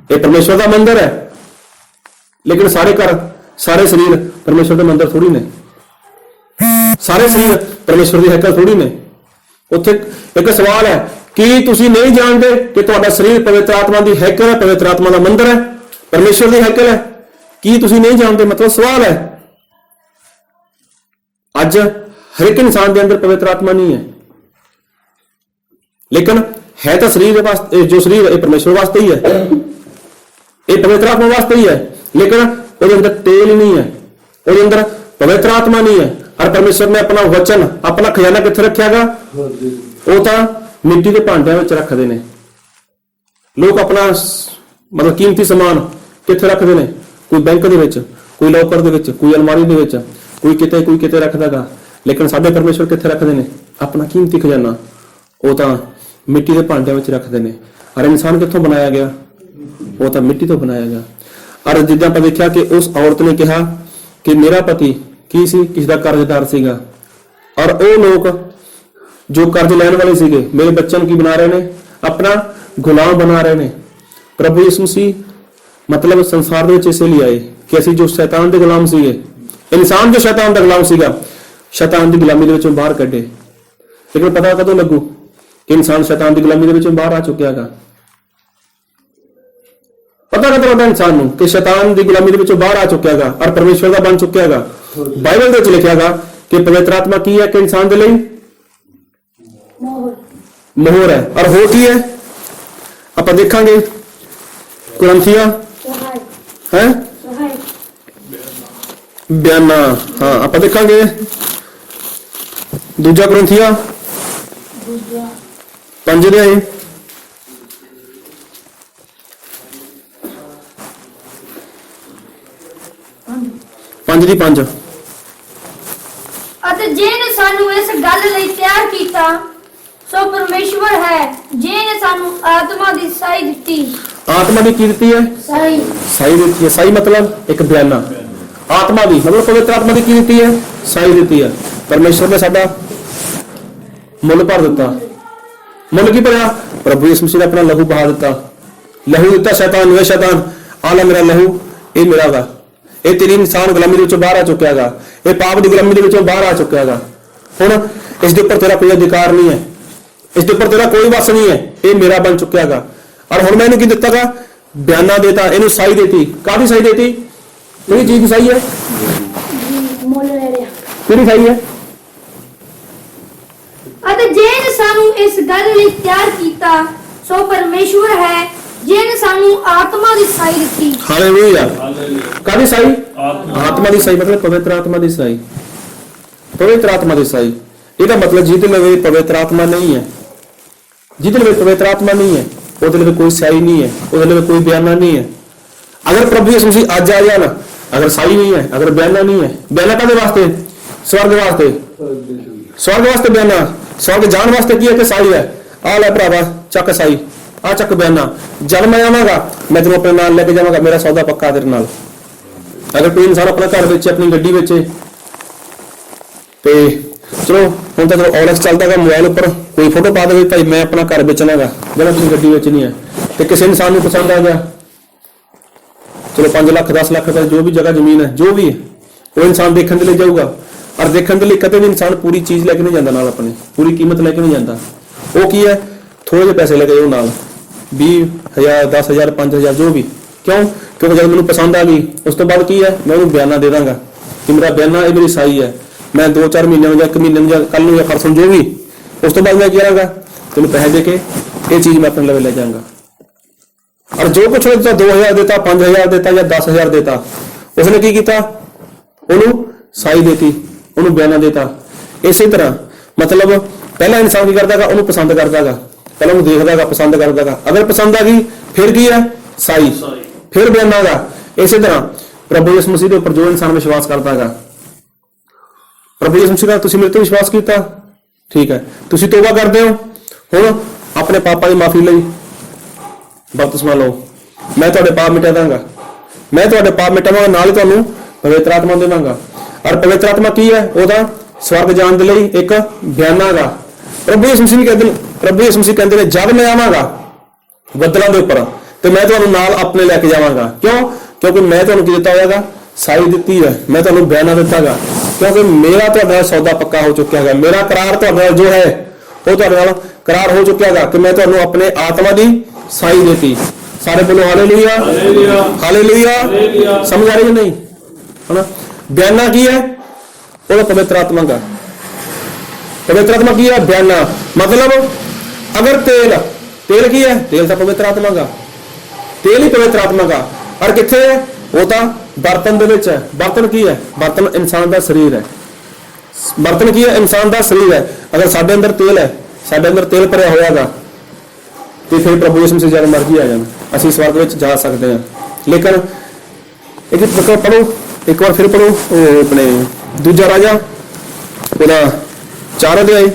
Speaker 1: ਇਹ ਪਰਮੇਸ਼ਵਰ ਦਾ ਮੰਦਿਰ ਹੈ। ਲੇਕਿਨ ਸਾਰੇ ਘਰ, ਸਾਰੇ ਸਰੀਰ ਪਰਮੇਸ਼ਵਰ ਦੇ ਮੰਦਿਰ ਥੋੜੀ ਨੇ, ਸਾਰੇ ਸਰੀਰ ਪਰਮੇਸ਼ਵਰ ਦੀ ਹੈਕਲ ਥੋੜੀ ਨੇ। ਉੱਥੇ ਇੱਕ ਸਵਾਲ ਹੈ, ਕੀ ਤੁਸੀਂ ਨਹੀਂ ਜਾਣਦੇ ਕਿ ਤੁਹਾਡਾ ਸਰੀਰ ਪਵਿੱਤਰ ਆਤਮਾ ਦੀ ਹੈਕਲ ਹੈ, ਪਵਿੱਤਰ ਆਤਮਾ ਦਾ ਮੰਦਿਰ ਹੈ, ਪਰਮੇਸ਼ਵਰ ਦੀ ਹੈਕਲ ਹੈ? ਕੀ ਤੁਸੀਂ ਨਹੀਂ ਜਾਣਦੇ? ਮਤਲਬ ਸਵਾਲ ਹੈ। ਅੱਜ ਹਰ ਇੱਕ ਇਨਸਾਨ ਦੇ ਅੰਦਰ ਪਵਿੱਤਰ ਆਤਮਾ ਨਹੀਂ ਹੈ, ਲੇਕਿਨ ਹੈ ਤਾਂ ਸਰੀਰ ਦੇ ਵਾਸਤੇ। ਜੋ ਸਰੀਰ ਹੈ ਇਹ ਪਰਮੇਸ਼ਵਰ ਵਾਸਤੇ ਹੀ ਹੈ, ਇਹ ਪਵਿੱਤਰ ਆਤਮਾ ਵਾਸਤੇ ਹੀ ਹੈ। ਲੇਕਿਨ ਉਹਦੇ ਅੰਦਰ ਤੇਲ ਹੀ ਨਹੀਂ ਹੈ, ਉਹਦੇ ਅੰਦਰ ਪਵਿੱਤਰ ਆਤਮਾ ਨਹੀਂ ਹੈ। ਔਰ ਪਰਮੇਸ਼ਵਰ ਨੇ ਆਪਣਾ ਵਚਨ, ਆਪਣਾ ਖਜ਼ਾਨਾ ਕਿੱਥੇ ਰੱਖਿਆਗਾ? ਉਹ ਤਾਂ ਮਿੱਟੀ ਦੇ ਭਾਂਡਿਆਂ ਵਿੱਚ ਰੱਖਦੇ ਨੇ। ਲੋਕ ਆਪਣਾ ਮਤਲਬ ਕੀਮਤੀ ਸਮਾਨ ਕਿੱਥੇ ਰੱਖਦੇ ਨੇ? ਕੋਈ ਬੈਂਕ ਦੇ ਵਿੱਚ, ਕੋਈ ਲੋਕਰ ਦੇ ਵਿੱਚ, ਕੋਈ ਅਲਮਾਰੀ ਦੇ ਵਿੱਚ, ਕੋਈ ਕਿਤੇ ਰੱਖਦਾਗਾ। ਲੇਕਿਨ ਸਾਡੇ ਪਰਮੇਸ਼ਵਰ ਕਿੱਥੇ ਰੱਖਦੇ ਨੇ? ਆਪਣਾ ਕੀਮਤੀ ਖਜ਼ਾਨਾ ਉਹ ਤਾਂ ਮਿੱਟੀ ਦੇ ਭਾਂਡਿਆਂ ਵਿੱਚ ਰੱਖਦੇ ਨੇ। ਔਰ ਇਨਸਾਨ ਕਿੱਥੋਂ ਬਣਾਇਆ ਗਿਆ? ਉਹ ਤਾਂ ਮਿੱਟੀ ਤੋਂ ਬਣਾਇਆ ਗਿਆ। ਔਰ ਜਿੱਦਾਂ ਆਪਾਂ ਦੇਖਿਆ ਕਿ ਉਸ ਔਰਤ ਨੇ ਕਿਹਾ ਕਿ ਮੇਰਾ ਪਤੀ ਕੀ ਸੀ? ਕਿਸੇ ਦਾ ਕਰਜ਼ਦਾਰ ਸੀਗਾ। ਔਰ ਉਹ ਲੋਕ ਜੋ ਕਰਜ਼ ਲੈਣ ਵਾਲੇ ਸੀਗੇ ਮੇਰੇ ਬੱਚਿਆਂ ਨੂੰ ਕੀ ਬਣਾ ਰਹੇ ਨੇ? ਆਪਣਾ ਗੁਲਾਮ ਬਣਾ ਰਹੇ ਨੇ। ਪ੍ਰਭੂ ਯਿਸੂ ਮਸੀਹ ਮਤਲਬ ਸੰਸਾਰ ਦੇ ਵਿੱਚ ਇਸੇ ਲਈ ਆਏ ਕਿ ਅਸੀਂ ਜੋ ਸ਼ੈਤਾਨ ਦੇ ਗੁਲਾਮ ਸੀਗੇ, ਇਨਸਾਨ ਜੋ ਸ਼ੈਤਾਨ ਦਾ ਗੁਲਾਮ ਸੀਗਾ, ਸ਼ੈਤਾਨ ਦੀ ਗੁਲਾਮੀ ਦੇ ਵਿੱਚੋਂ ਬਾਹਰ ਕੱਢੇ। ਲੇਕਿਨ ਪਤਾ ਕਦੋਂ ਲੱਗੂ ਕਿ ਇਨਸਾਨ ਸ਼ੈਤਾਨ ਦੀ ਗੁਲਾਮੀ ਦੇ ਵਿੱਚੋਂ ਬਾਹਰ ਆ ਚੁੱਕਿਆ ਹੈਗਾ? ਪਤਾ ਪਤਾ ਕਦੋਂ ਲੱਗਦਾ ਇਨਸਾਨ ਨੂੰ ਕਿ ਸ਼ੈਤਾਨ ਦੀ ਗੁਲਾਮੀ ਦੇ ਵਿੱਚੋਂ ਬਾਹਰ ਆ ਚੁੱਕਿਆ ਹੈਗਾ ਔਰ ਪਰਮੇਸ਼ਵਰ ਦਾ ਬਣ ਚੁੱਕਿਆ ਹੈਗਾ। ਬਾਈਬਲ ਦੇ ਵਿੱਚ ਲਿਖਿਆ ਹੈਗਾ ਕਿ ਪਵਿੱਤਰ ਆਤਮਾ ਕੀ ਹੈ ਕਿ ਇਨਸਾਨ ਦੇ ਲਈ ਮੋਹਰ ਹੈ। ਔਰ ਹੋਰ ਕੀ ਹੈ ਆਪਾਂ ਦੇਖਾਂਗੇ ਕੁਰਿੰਥੀਆਂ ਹੈ ਬਿਆਨਾ। ਹਾਂ ਆਪਾਂ ਦੇਖਾਂਗੇ ਦੂਜਾ ਕੁਰਿੰਥੀਆਂ 5 ਦੇ 5
Speaker 2: ਅਤੇ ਜਿਹਨੇ ਸਾਨੂੰ ਇਸ ਗੱਲ ਲਈ ਤਿਆਰ ਕੀਤਾ ਸੋ ਪਰਮੇਸ਼ਵਰ ਹੈ ਜਿਹਨੇ ਸਾਨੂੰ ਆਤਮਾ ਦੀ ਸਾਈ ਦਿੱਤੀ।
Speaker 1: ਆਤਮਾ ਦੀ ਕੀ ਦਿੱਤੀ ਹੈ? ਸਾਈ ਦਿੱਤੀ ਹੈ। ਸਾਈ ਮਤਲਬ ਇੱਕ ਬਿਆਨਾ। ਆਤਮਾ ਦੀ ਮਤਲਬ ਪਵਿੱਤਰ ਆਤਮਾ ਦੀ ਕੀ ਦਿੱਤੀ ਹੈ? ਸਾਈ ਦਿੱਤੀ ਹੈ। ਪਰਮੇਸ਼ਵਰ ਨੇ ਸਾਡਾ ਮੁੱਲ ਭਰ ਦਿੱਤਾ। ਮੁੱਲ ਕੀ ਭਰਿਆ? ਪ੍ਰਭੂ ਯਿਸੂ ਮਸੀਹ ਨੇ ਆਪਣਾ ਲਹੂ ਬਹਾ ਦਿੱਤਾ। ਲਹੂ ਦਿੱਤਾ ਸ਼ੈਤਾਨ ਨੂੰ, ਸ਼ੈਤਾਨ ਆ ਲੈ ਮੇਰਾ ਲਹੂ, ਇਹ ਮੇਰਾ ਵਾ। ਇਹ ਤੇਰੀ ਇਨਸਾਨ ਗੁਲਾਮੀ ਦੇ ਵਿੱਚੋਂ ਬਾਹਰ ਆ ਚੁੱਕਿਆ ਹੈਗਾ। ਇਹ ਪਾਪ ਦੀ ਗੁਲਾਮੀ ਦੇ ਵਿੱਚੋਂ ਬਾਹਰ ਆ ਚੁੱਕਿਆ ਹੈਗਾ। ਹੁਣ ਇਸ ਦੇ ਉੱਪਰ ਤੇਰਾ ਕੋਈ ਅਧਿਕਾਰ ਨਹੀਂ ਹੈ, ਇਸ ਦੇ ਉੱਪਰ ਤੇਰਾ ਕੋਈ ਵਸ ਨਹੀਂ ਹੈ। ਇਹ ਮੇਰਾ ਬਣ ਚੁੱਕਿਆ ਹੈਗਾ। ਔਰ ਹੁਣ ਮੈਂ ਇਹਨੂੰ ਕੀ ਦਿੱਤਾਗਾ? ਬਿਆਨਾ ਦੇਤਾ, ਇਹਨੂੰ ਸਾਈ ਦੇਤੀ। ਕਾਹਦੀ ਸਾਈ ਦੇਤੀ? ਕਿਹੜੀ ਚੀਜ਼ ਦੀ ਸਾਈ ਹੈ? ਕਿਹੜੀ ਸਾਈ ਹੈ?
Speaker 2: ਅਤੇ ਜਿਹਨੇ ਸਾਨੂੰ ਇਸ ਗੱਲ ਲਈ ਤਿਆਰ ਕੀਤਾ ਸੋ ਪਰਮੇਸ਼ਵਰ ਹੈ ਜਿਹਨੇ ਸਾਨੂੰ ਆਤਮਾ ਦੀ ਸਾਈ ਦਿੱਤੀ।
Speaker 1: ਹਾਲੇਲੂਇਆ। ਕਾਹਦੀ ਸਾਈ? ਆਤਮਾ ਦੀ ਸਾਈ ਮਤਲਬ ਪਵਿੱਤਰ ਆਤਮਾ ਦੀ ਸਾਈ। ਪਵਿੱਤਰ ਆਤਮਾ ਦੀ ਸਾਈ ਇਹਦਾ ਮਤਲਬ ਜਿਹਦੇ ਲਵੇ ਪਵਿੱਤਰ ਆਤਮਾ ਨਹੀਂ ਹੈ, ਜਿਹਦੇ ਲਵੇ ਪਵਿੱਤਰ ਆਤਮਾ ਨਹੀਂ ਹੈ ਉਹਦੇ ਲਵੇ ਕੋਈ ਸਾਈ ਨਹੀਂ ਹੈ, ਉਹਦੇ ਲਵੇ ਕੋਈ ਬਿਆਨਾ ਨਹੀਂ ਹੈ। ਅਗਰ ਪ੍ਰਭੂ ਯਿਸੂ ਮਸੀਹ ਅੱਜ ਆ ਜਾਣ, ਅਗਰ ਸਾਈ ਨਹੀਂ ਹੈ, ਅਗਰ ਬਿਆਨਾ ਨਹੀਂ ਹੈ, ਬਿਆਨਾ ਕਾਹਦੇ ਵਾਸਤੇ? ਸਵਰਗ ਵਾਸਤੇ। ਸਵਰਗ ਵਾਸਤੇ ਬਿਆਨਾ। ਸਵਰਗ ਜਾਣ ਵਾਸਤੇ ਕੀ ਹੈ ਕਿ ਸਾਈ ਹੈ। ਆ ਲੈ ਭਰਾਵਾ ਚੱਕ ਸਾਈ, ਆ ਚੱਕ ਬਿਆਨਾ। ਜਦ ਮੈਂ ਆਵਾਂਗਾ ਮੈਂ ਤੈਨੂੰ ਆਪਣੇ ਨਾਲ ਲੈ ਕੇ ਜਾਵਾਂਗਾ, ਮੇਰਾ ਸੌਦਾ ਪੱਕਾ ਤੇਰੇ ਨਾਲ। ਅਗਰ ਕੋਈ ਇਨਸਾਨ ਆਪਣਾ ਘਰ ਵੇਚੇ, ਆਪਣੀ ਗੱਡੀ ਵੇਚੇ, ਤੇ ਚਲੋ ਹੁਣ ਤਾਂ ਚਲੋ ਔਲੈਕਸ ਚੱਲਦਾ ਹੈਗਾ, ਮੋਬਾਈਲ ਉੱਪਰ ਕੋਈ ਫੋਟੋ ਪਾ ਦੇਵੇ ਭਾਈ ਮੈਂ ਆਪਣਾ ਘਰ ਵੇਚਣਾ ਹੈਗਾ ਜਾਂ ਆਪਣੀ ਗੱਡੀ ਵੇਚਣੀ ਹੈ, ਤੇ ਕਿਸੇ ਇਨਸਾਨ ਨੂੰ ਪਸੰਦ ਆ ਗਿਆ, ਚਲੋ 5 ਲੱਖ 10 ਲੱਖ ਰੁਪਏ ਜੋ ਵੀ ਜਗ੍ਹਾ ਜ਼ਮੀਨ ਹੈ ਜੋ ਵੀ ਹੈ, ਉਹ ਇਨਸਾਨ ਦੇਖਣ ਦੇ ਲਈ ਜਾਊਗਾ। ਔਰ ਦੇਖਣ ਦੇ ਲਈ ਕਦੇ ਵੀ ਇਨਸਾਨ ਪੂਰੀ ਚੀਜ਼ ਲੈ ਕੇ ਨਹੀਂ ਜਾਂਦਾ ਨਾਲ, ਆਪਣੀ ਪੂਰੀ ਕੀਮਤ ਲੈ ਕੇ ਨਹੀਂ ਜਾਂਦਾ। ਉਹ ਕੀ ਹੈ? ਥੋੜੇ ਜਿਹੇ ਪੈਸੇ ਲੈ ਕੇ ਜਾਓ ਨਾਲ, 20,000 10,000 5,000 ਜੋ ਵੀ। ਕਿਉਂ? ਕਿਉਂਕਿ ਜਦ ਮੈਨੂੰ ਪਸੰਦ ਆ ਗਈ ਉਸ ਤੋਂ ਬਾਅਦ ਕੀ ਹੈ ਮੈਂ ਉਹਨੂੰ ਬਿਆਨਾ ਦੇ ਦਾਂਗਾ ਕਿ ਮੇਰਾ ਬਿਆਨਾ ਇਹ ਮੇਰੀ ਸਾਈ ਹੈ। ਮੈਂ 2-4 ਮਹੀਨਿਆਂ ਨੂੰ ਜਾਂ 1 ਮਹੀਨੇ ਨੂੰ ਜਾਂ ਕੱਲ ਨੂੰ ਜਾਂ ਪਰਸੋਂ ਜੋ ਵੀ, ਉਸ ਤੋਂ ਬਾਅਦ ਮੈਂ ਕੀ ਕਰਾਂਗਾ? ਤੈਨੂੰ ਪੈਸੇ ਦੇ ਕੇ ਇਹ ਚੀਜ਼ ਮੈਂ ਆਪਣੇ ਲਵੇ ਲੈ ਜਾਵਾਂਗਾ। ਔਰ ਜੋ ਕੁਛ ਦਿੱਤਾ 2,000 ਦਿੱਤਾ 5,000 ਦਿੱਤਾ ਜਾਂ 10,000 ਦਿੱਤਾ, ਉਸਨੇ ਕੀ ਕੀਤਾ? ਉਹਨੂੰ ਸਾਈ ਦੇਤੀ, ਉਹਨੂੰ ਬਿਆਨਾ ਦੇਤਾ। ਇਸੇ ਤਰ੍ਹਾਂ ਮਤਲਬ ਪਹਿਲਾ ਇਨਸਾਨ ਕੀ ਕਰਦਾਗਾ? ਉਹਨੂੰ ਪਸੰਦ ਕਰਦਾਗਾ, ਪਹਿਲਾਂ ਉਹਨੂੰ ਦੇਖਦਾਗਾ, ਪਸੰਦ ਕਰਦਾਗਾ। ਅਗਰ ਪਸੰਦ ਆ ਗਈ ਫਿਰ ਕੀ ਹੈ? ਸਾਈ, ਫਿਰ ਬਿਆਨਾ ਗਾ। ਇਸੇ ਤਰ੍ਹਾਂ ਪ੍ਰਭੂ ਯਿਸੂ ਮਸੀਹ ਦੇ ਉੱਪਰ ਜੋ ਇਨਸਾਨ ਵਿਸ਼ਵਾਸ ਕਰਦਾਗਾ, ਪ੍ਰਭੂ ਯਿਸੂ ਮਸੀਹ ਦਾ ਤੁਸੀਂ ਮੇਰੇ ਤੇ ਵਿਸ਼ਵਾਸ ਕੀਤਾ, ਠੀਕ ਹੈ, ਤੁਸੀਂ ਤੋਬਾ ਕਰਦੇ ਹੋ, ਹੁਣ ਆਪਣੇ ਪਾਪਾਂ ਦੀ ਮਾਫੀ ਲਈ ਬਪਤਿਸਮਾ ਲਓ, ਮੈਂ ਤੁਹਾਡੇ ਪਾਪ ਮਿਟਾ ਦਾਂਗਾ, ਮੈਂ ਤੁਹਾਡੇ ਪਾਪ ਮਿਟਾਵਾਂਗਾ, ਨਾਲ ਹੀ ਤੁਹਾਨੂੰ ਪਵਿੱਤਰ ਆਤਮਾ ਦੇਵਾਂਗਾ। ਔਰ ਪਵਿੱਤਰ ਆਤਮਾ ਕੀ ਹੈ? ਉਹਦਾ ਸਵਰਗ ਜਾਣ ਦੇ ਲਈ ਇੱਕ ਬਿਆਨਾ ਗਾ। ਪ੍ਰਭੂ ਯਿਸੂ ਮਸੀਹ ਕਹਿੰਦੇ ਨੇ ਜਦ ਮੈਂ ਆਵਾਂਗਾ ਬੱਦਲਾਂ ਦੇ ਉੱਪਰ ਤੇ ਮੈਂ ਤੁਹਾਨੂੰ ਨਾਲ ਆਪਣੇ ਲੈ ਕੇ ਜਾਵਾਂਗਾ। ਕਿਉਂ? ਕਿਉਂਕਿ ਮੈਂ ਤੁਹਾਨੂੰ ਕੀ ਦਿੱਤਾ ਹੋਇਆਗਾ? ਸਾਈ ਦਿੱਤੀ ਹੈ, ਮੈਂ ਤੁਹਾਨੂੰ ਬਿਆਨਾ ਦਿੱਤਾਗਾ। ਕਿਉਂਕਿ ਮੇਰਾ ਤੁਹਾਡੇ ਨਾਲ ਸੌਦਾ ਪੱਕਾ ਹੋ ਚੁੱਕਿਆ ਹੈਗਾ, ਮੇਰਾ ਕਰਾਰ ਤੁਹਾਡੇ ਨਾਲ ਜੋ ਹੈ ਉਹ ਤੁਹਾਡੇ ਨਾਲ ਕਰਾਰ ਹੋ ਚੁੱਕਿਆ ਹੈਗਾ ਕਿ ਮੈਂ ਤੁਹਾਨੂੰ ਆਪਣੇ ਆਤਮਾ ਦੀ ਸਾਈ ਦੇਤੀ। ਸਾਰੇ ਬੋਲੋ ਹਾਲੇਲੂਇਆ, ਹਾਲੇਲੂਇਆ। ਸਮਝ ਆ ਰਹੀ ਹੈ ਨਹੀਂ? ਹਨਾ? ਬਿਆਨਾ ਕੀ ਹੈ? ਉਹਦਾ ਪਵਿੱਤਰ ਆਤਮਾ ਦਾ। ਪਵਿੱਤਰ ਆਤਮਾ ਕੀ ਹੈ? ਬਿਆਨਾ। ਮਤਲਬ ਅਗਰ ਤੇਲ ਕੀ ਹੈ? ਤੇਲ ਤਾਂ ਪਵਿੱਤਰ ਆਤਮਾ ਦਾ, ਤੇਲ ਹੀ ਪਵਿੱਤਰ ਆਤਮਾ ਦਾ। ਔਰ ਕਿੱਥੇ ਹੈ? ਉਹ ਤਾਂ ਬਰਤਨ ਦੇ ਵਿੱਚ ਹੈ। ਬਰਤਨ ਕੀ ਹੈ? ਬਰਤਨ ਇਨਸਾਨ ਦਾ ਸਰੀਰ ਹੈ। ਬਰਤਨ ਕੀ ਹੈ? ਇਨਸਾਨ ਦਾ ਸਰੀਰ ਹੈ। ਅਗਰ ਸਾਡੇ ਅੰਦਰ ਤੇਲ ਹੈ, ਸਾਡੇ ਅੰਦਰ ਤੇਲ ਭਰਿਆ ਹੋਇਆਗਾ, ਤੇ ਫਿਰ ਪ੍ਰਭੂ ਯਿਸੂ ਮਸੀਹ ਜਦ ਮਰਜ਼ੀ ਆ ਜਾਣ ਅਸੀਂ ਸਵਰਗ ਵਿੱਚ ਜਾ ਸਕਦੇ ਹਾਂ। ਲੇਕਿਨ ਇਹ ਪੜੋ ਇੱਕ ਵਾਰ ਫਿਰ ਪੜੋ, ਉਹ ਆਪਣੇ ਦੂਜਾ ਰਾਜਾ ਉਹਦਾ 4 ਅਧਿਆਇ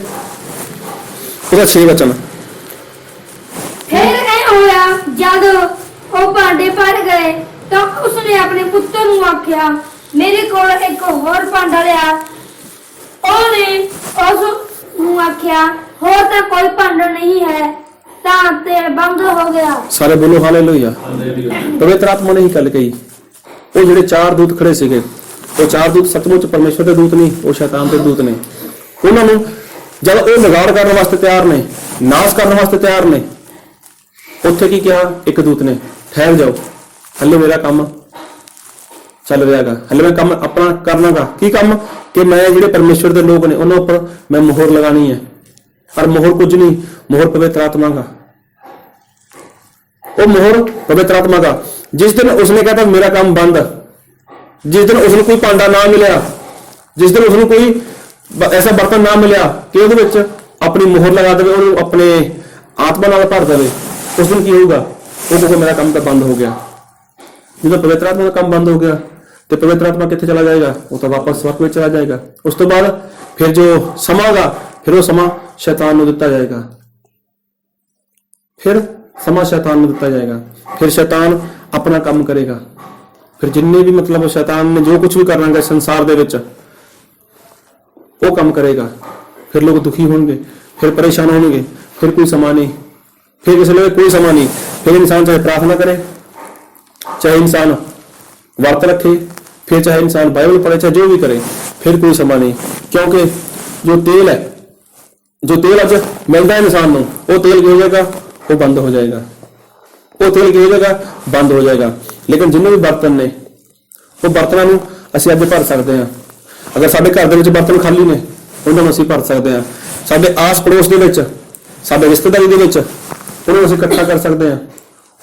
Speaker 1: ਉਹਦਾ 6 ਵਚਨ।
Speaker 2: ਫਿਰ ਇਹ ਹੋਇਆ ਜਦ ਉਹ ਭਾਂਡੇ ਭਰ ਗਏ ਤਾਂ ਉਸਨੇ ਆਪਣੇ ਪੁੱਤਰ ਨੂੰ ਆਖਿਆ ਮੇਰੇ ਕੋਲ ਇੱਕ ਹੋਰ ਭਾਂਡਾ ਲਿਆ। ਉਹਨੇ ਉਸ ਨੂੰ ਆਖਿਆ ਹੋਰ ਤਾਂ ਕੋਈ ਭਾਂਡਾ ਨਹੀਂ ਹੈ, ਤਾਂ ਤੇਲ ਬੰਦ ਹੋ ਗਿਆ। ਸਾਰੇ
Speaker 1: ਬੋਲੋ ਹਾਲੇਲੂਇਆ। ਪਵਿੱਤਰ ਆਤਮਾ ਨੇ ਹੀ ਗੱਲ ਕਹੀ। ਉਹ ਜਿਹੜੇ 4 ਦੂਤ ਖੜੇ ਸੀਗੇ, ਉਹ 4 ਦੂਤ ਸੱਚਮੁੱਚ ਪਰਮੇਸ਼ਵਰ ਦੇ ਦੂਤ ਨਹੀਂ, ਉਹ ਸ਼ੈਤਾਨ ਦੇ ਦੂਤ ਨੇ। ਉਹਨਾਂ ਨੂੰ ਜਦ ਉਹ ਵਿਗਾੜ ਕਰਨ ਵਾਸਤੇ ਤਿਆਰ ਨੇ, ਨਾਸ਼ ਕਰਨ ਵਾਸਤੇ ਤਿਆਰ ਨੇ, ਉੱਥੇ ਕੀ ਕਿਹਾ? ਇੱਕ ਦੂਤ ਨੇ ਠਹਿਰ ਜਾਓ, ਹਲੇ ਮੇਰਾ ਕੰਮ ਚੱਲ ਰਿਹਾਗਾ, ਹਲੇ ਮੈਂ ਕੰਮ ਆਪਣਾ ਕਰਨਾਗਾ। ਕੀ ਕੰਮ? ਕਿ ਮੈਂ ਜਿਹੜੇ ਪਰਮੇਸ਼ਵਰ ਦੇ ਲੋਕ ਨੇ ਉਹਨਾਂ ਉੱਪਰ ਮੈਂ ਮੋਹਰ ਲਗਾਣੀ ਹੈ। ਪਰ ਮੋਹਰ ਕੁਝ ਨਹੀਂ, ਮੋਹਰ ਪਵਿੱਤਰ ਆਤਮਾ ਦਾ। ਉਹ ਮੋਹਰ ਪਵਿੱਤਰ ਆਤਮਾ ਦਾ। ਜਿਸ ਦਿਨ ਉਸਨੇ ਕਹਤਾ ਮੇਰਾ ਕੰਮ ਬੰਦ, ਜਿਸ ਦਿਨ ਉਸਨੂੰ ਕੋਈ ਭਾਂਡਾ ਨਾ ਮਿਲਿਆ, ਜਿਸ ਦਿਨ ਉਸਨੂੰ ਕੋਈ ਐਸਾ ਬਰਤਨ ਨਾ ਮਿਲਿਆ ਕਿ ਉਹਦੇ ਵਿੱਚ ਆਪਣੀ ਮੋਹਰ ਲਗਾ ਦੇਵੇ, ਉਹਨੂੰ ਆਪਣੇ ਆਤਮਾ ਨਾਲ ਭਰ ਦੇਵੇ, ਉਸ ਦਿਨ ਕੀ ਹੋਊਗਾ? ਉਹ ਕਹੇਗਾ ਮੇਰਾ ਕੰਮ ਤਾਂ ਬੰਦ ਹੋ ਗਿਆ। ਜਦੋਂ ਪਵਿੱਤਰ ਆਤਮਾ ਦਾ ਕੰਮ ਬੰਦ ਹੋ ਗਿਆ ਤੇ ਪਵਿੱਤਰ ਆਤਮਾ ਕਿੱਥੇ ਚਲਾ ਜਾਏਗਾ? ਉਹ ਤਾਂ ਵਾਪਸ ਸਵਰਗ ਵਿੱਚ ਚਲਾ ਜਾਏਗਾ। ਉਸ ਤੋਂ ਬਾਅਦ ਫਿਰ ਜੋ ਸਮਾਂ ਗਾ, ਫਿਰ ਉਹ ਸਮਾਂ ਸ਼ੈਤਾਨ ਨੂੰ ਦਿੱਤਾ ਜਾਏਗਾ। ਫਿਰ ਸਮਾਂ ਸ਼ੈਤਾਨ ਨੂੰ ਦਿੱਤਾ ਜਾਏਗਾ। ਫਿਰ ਸ਼ੈਤਾਨ ਆਪਣਾ ਕੰਮ ਕਰੇਗਾ। ਫਿਰ ਜਿੰਨੇ ਵੀ ਮਤਲਬ ਸ਼ੈਤਾਨ ਨੇ ਜੋ ਕੁਝ ਵੀ ਕਰਨਾ ਹੈ ਸੰਸਾਰ ਦੇ ਵਿੱਚ ਉਹ ਕੰਮ ਕਰੇਗਾ। ਫਿਰ ਲੋਕ ਦੁਖੀ ਹੋਣਗੇ, ਫਿਰ ਪਰੇਸ਼ਾਨ ਹੋਣਗੇ, ਫਿਰ ਕੋਈ ਸਮਾਂ ਨਹੀਂ, ਫਿਰ ਕਿਸੇ ਲਈ ਕੋਈ ਸਮਾਂ ਨਹੀਂ। ਫਿਰ ਇਨਸਾਨ ਚਾਹੇ ਪ੍ਰਾਰਥਨਾ ਕਰੇ, ਚਾਹੇ ਇਨਸਾਨ ਵਰਤ ਰੱਖੇ, ਫਿਰ ਚਾਹੇ ਇਨਸਾਨ ਬਾਈਬਲ ਪੜ੍ਹੇ, ਚਾਹੇ ਜੋ ਵੀ करे, ਫਿਰ ਕੋਈ ਸਮਾਂ ਨਹੀਂ। ਕਿਉਂਕਿ ਜੋ ਤੇਲ ਹੈ, ਜੋ ਤੇਲ ਅੱਜ ਮਿਲਦਾ ਹੈ ਇਨਸਾਨ ਨੂੰ, ਉਹ ਤੇਲ ਕੀ ਹੋ ਜਾਏਗਾ? ਉਹ ਬੰਦ ਹੋ ਜਾਏਗਾ। ਉਹ ਤੇਲ ਕੀ ਹੋ ਜਾਏਗਾ? ਬੰਦ ਹੋ ਜਾਏਗਾ। ਲੇਕਿਨ ਜਿੰਨੇ ਵੀ ਬਰਤਨ ਨੇ ਉਹ ਬਰਤਨਾਂ ਨੂੰ ਅਸੀਂ ਅੱਜ ਭਰ ਸਕਦੇ ਹਾਂ। ਅਗਰ ਸਾਡੇ ਘਰ ਦੇ ਵਿੱਚ ਬਰਤਨ ਖਾਲੀ ਨੇ, ਉਹਨਾਂ ਨੂੰ ਅਸੀਂ ਭਰ ਸਕਦੇ ਹਾਂ। ਸਾਡੇ ਆਸ ਪੜੋਸ ਦੇ ਵਿੱਚ, ਸਾਡੇ ਰਿਸ਼ਤੇਦਾਰੀ ਦੇ ਵਿੱਚ ਉਹਨਾਂ ਨੂੰ ਅਸੀਂ ਇਕੱਠਾ ਕਰ ਸਕਦੇ ਹਾਂ।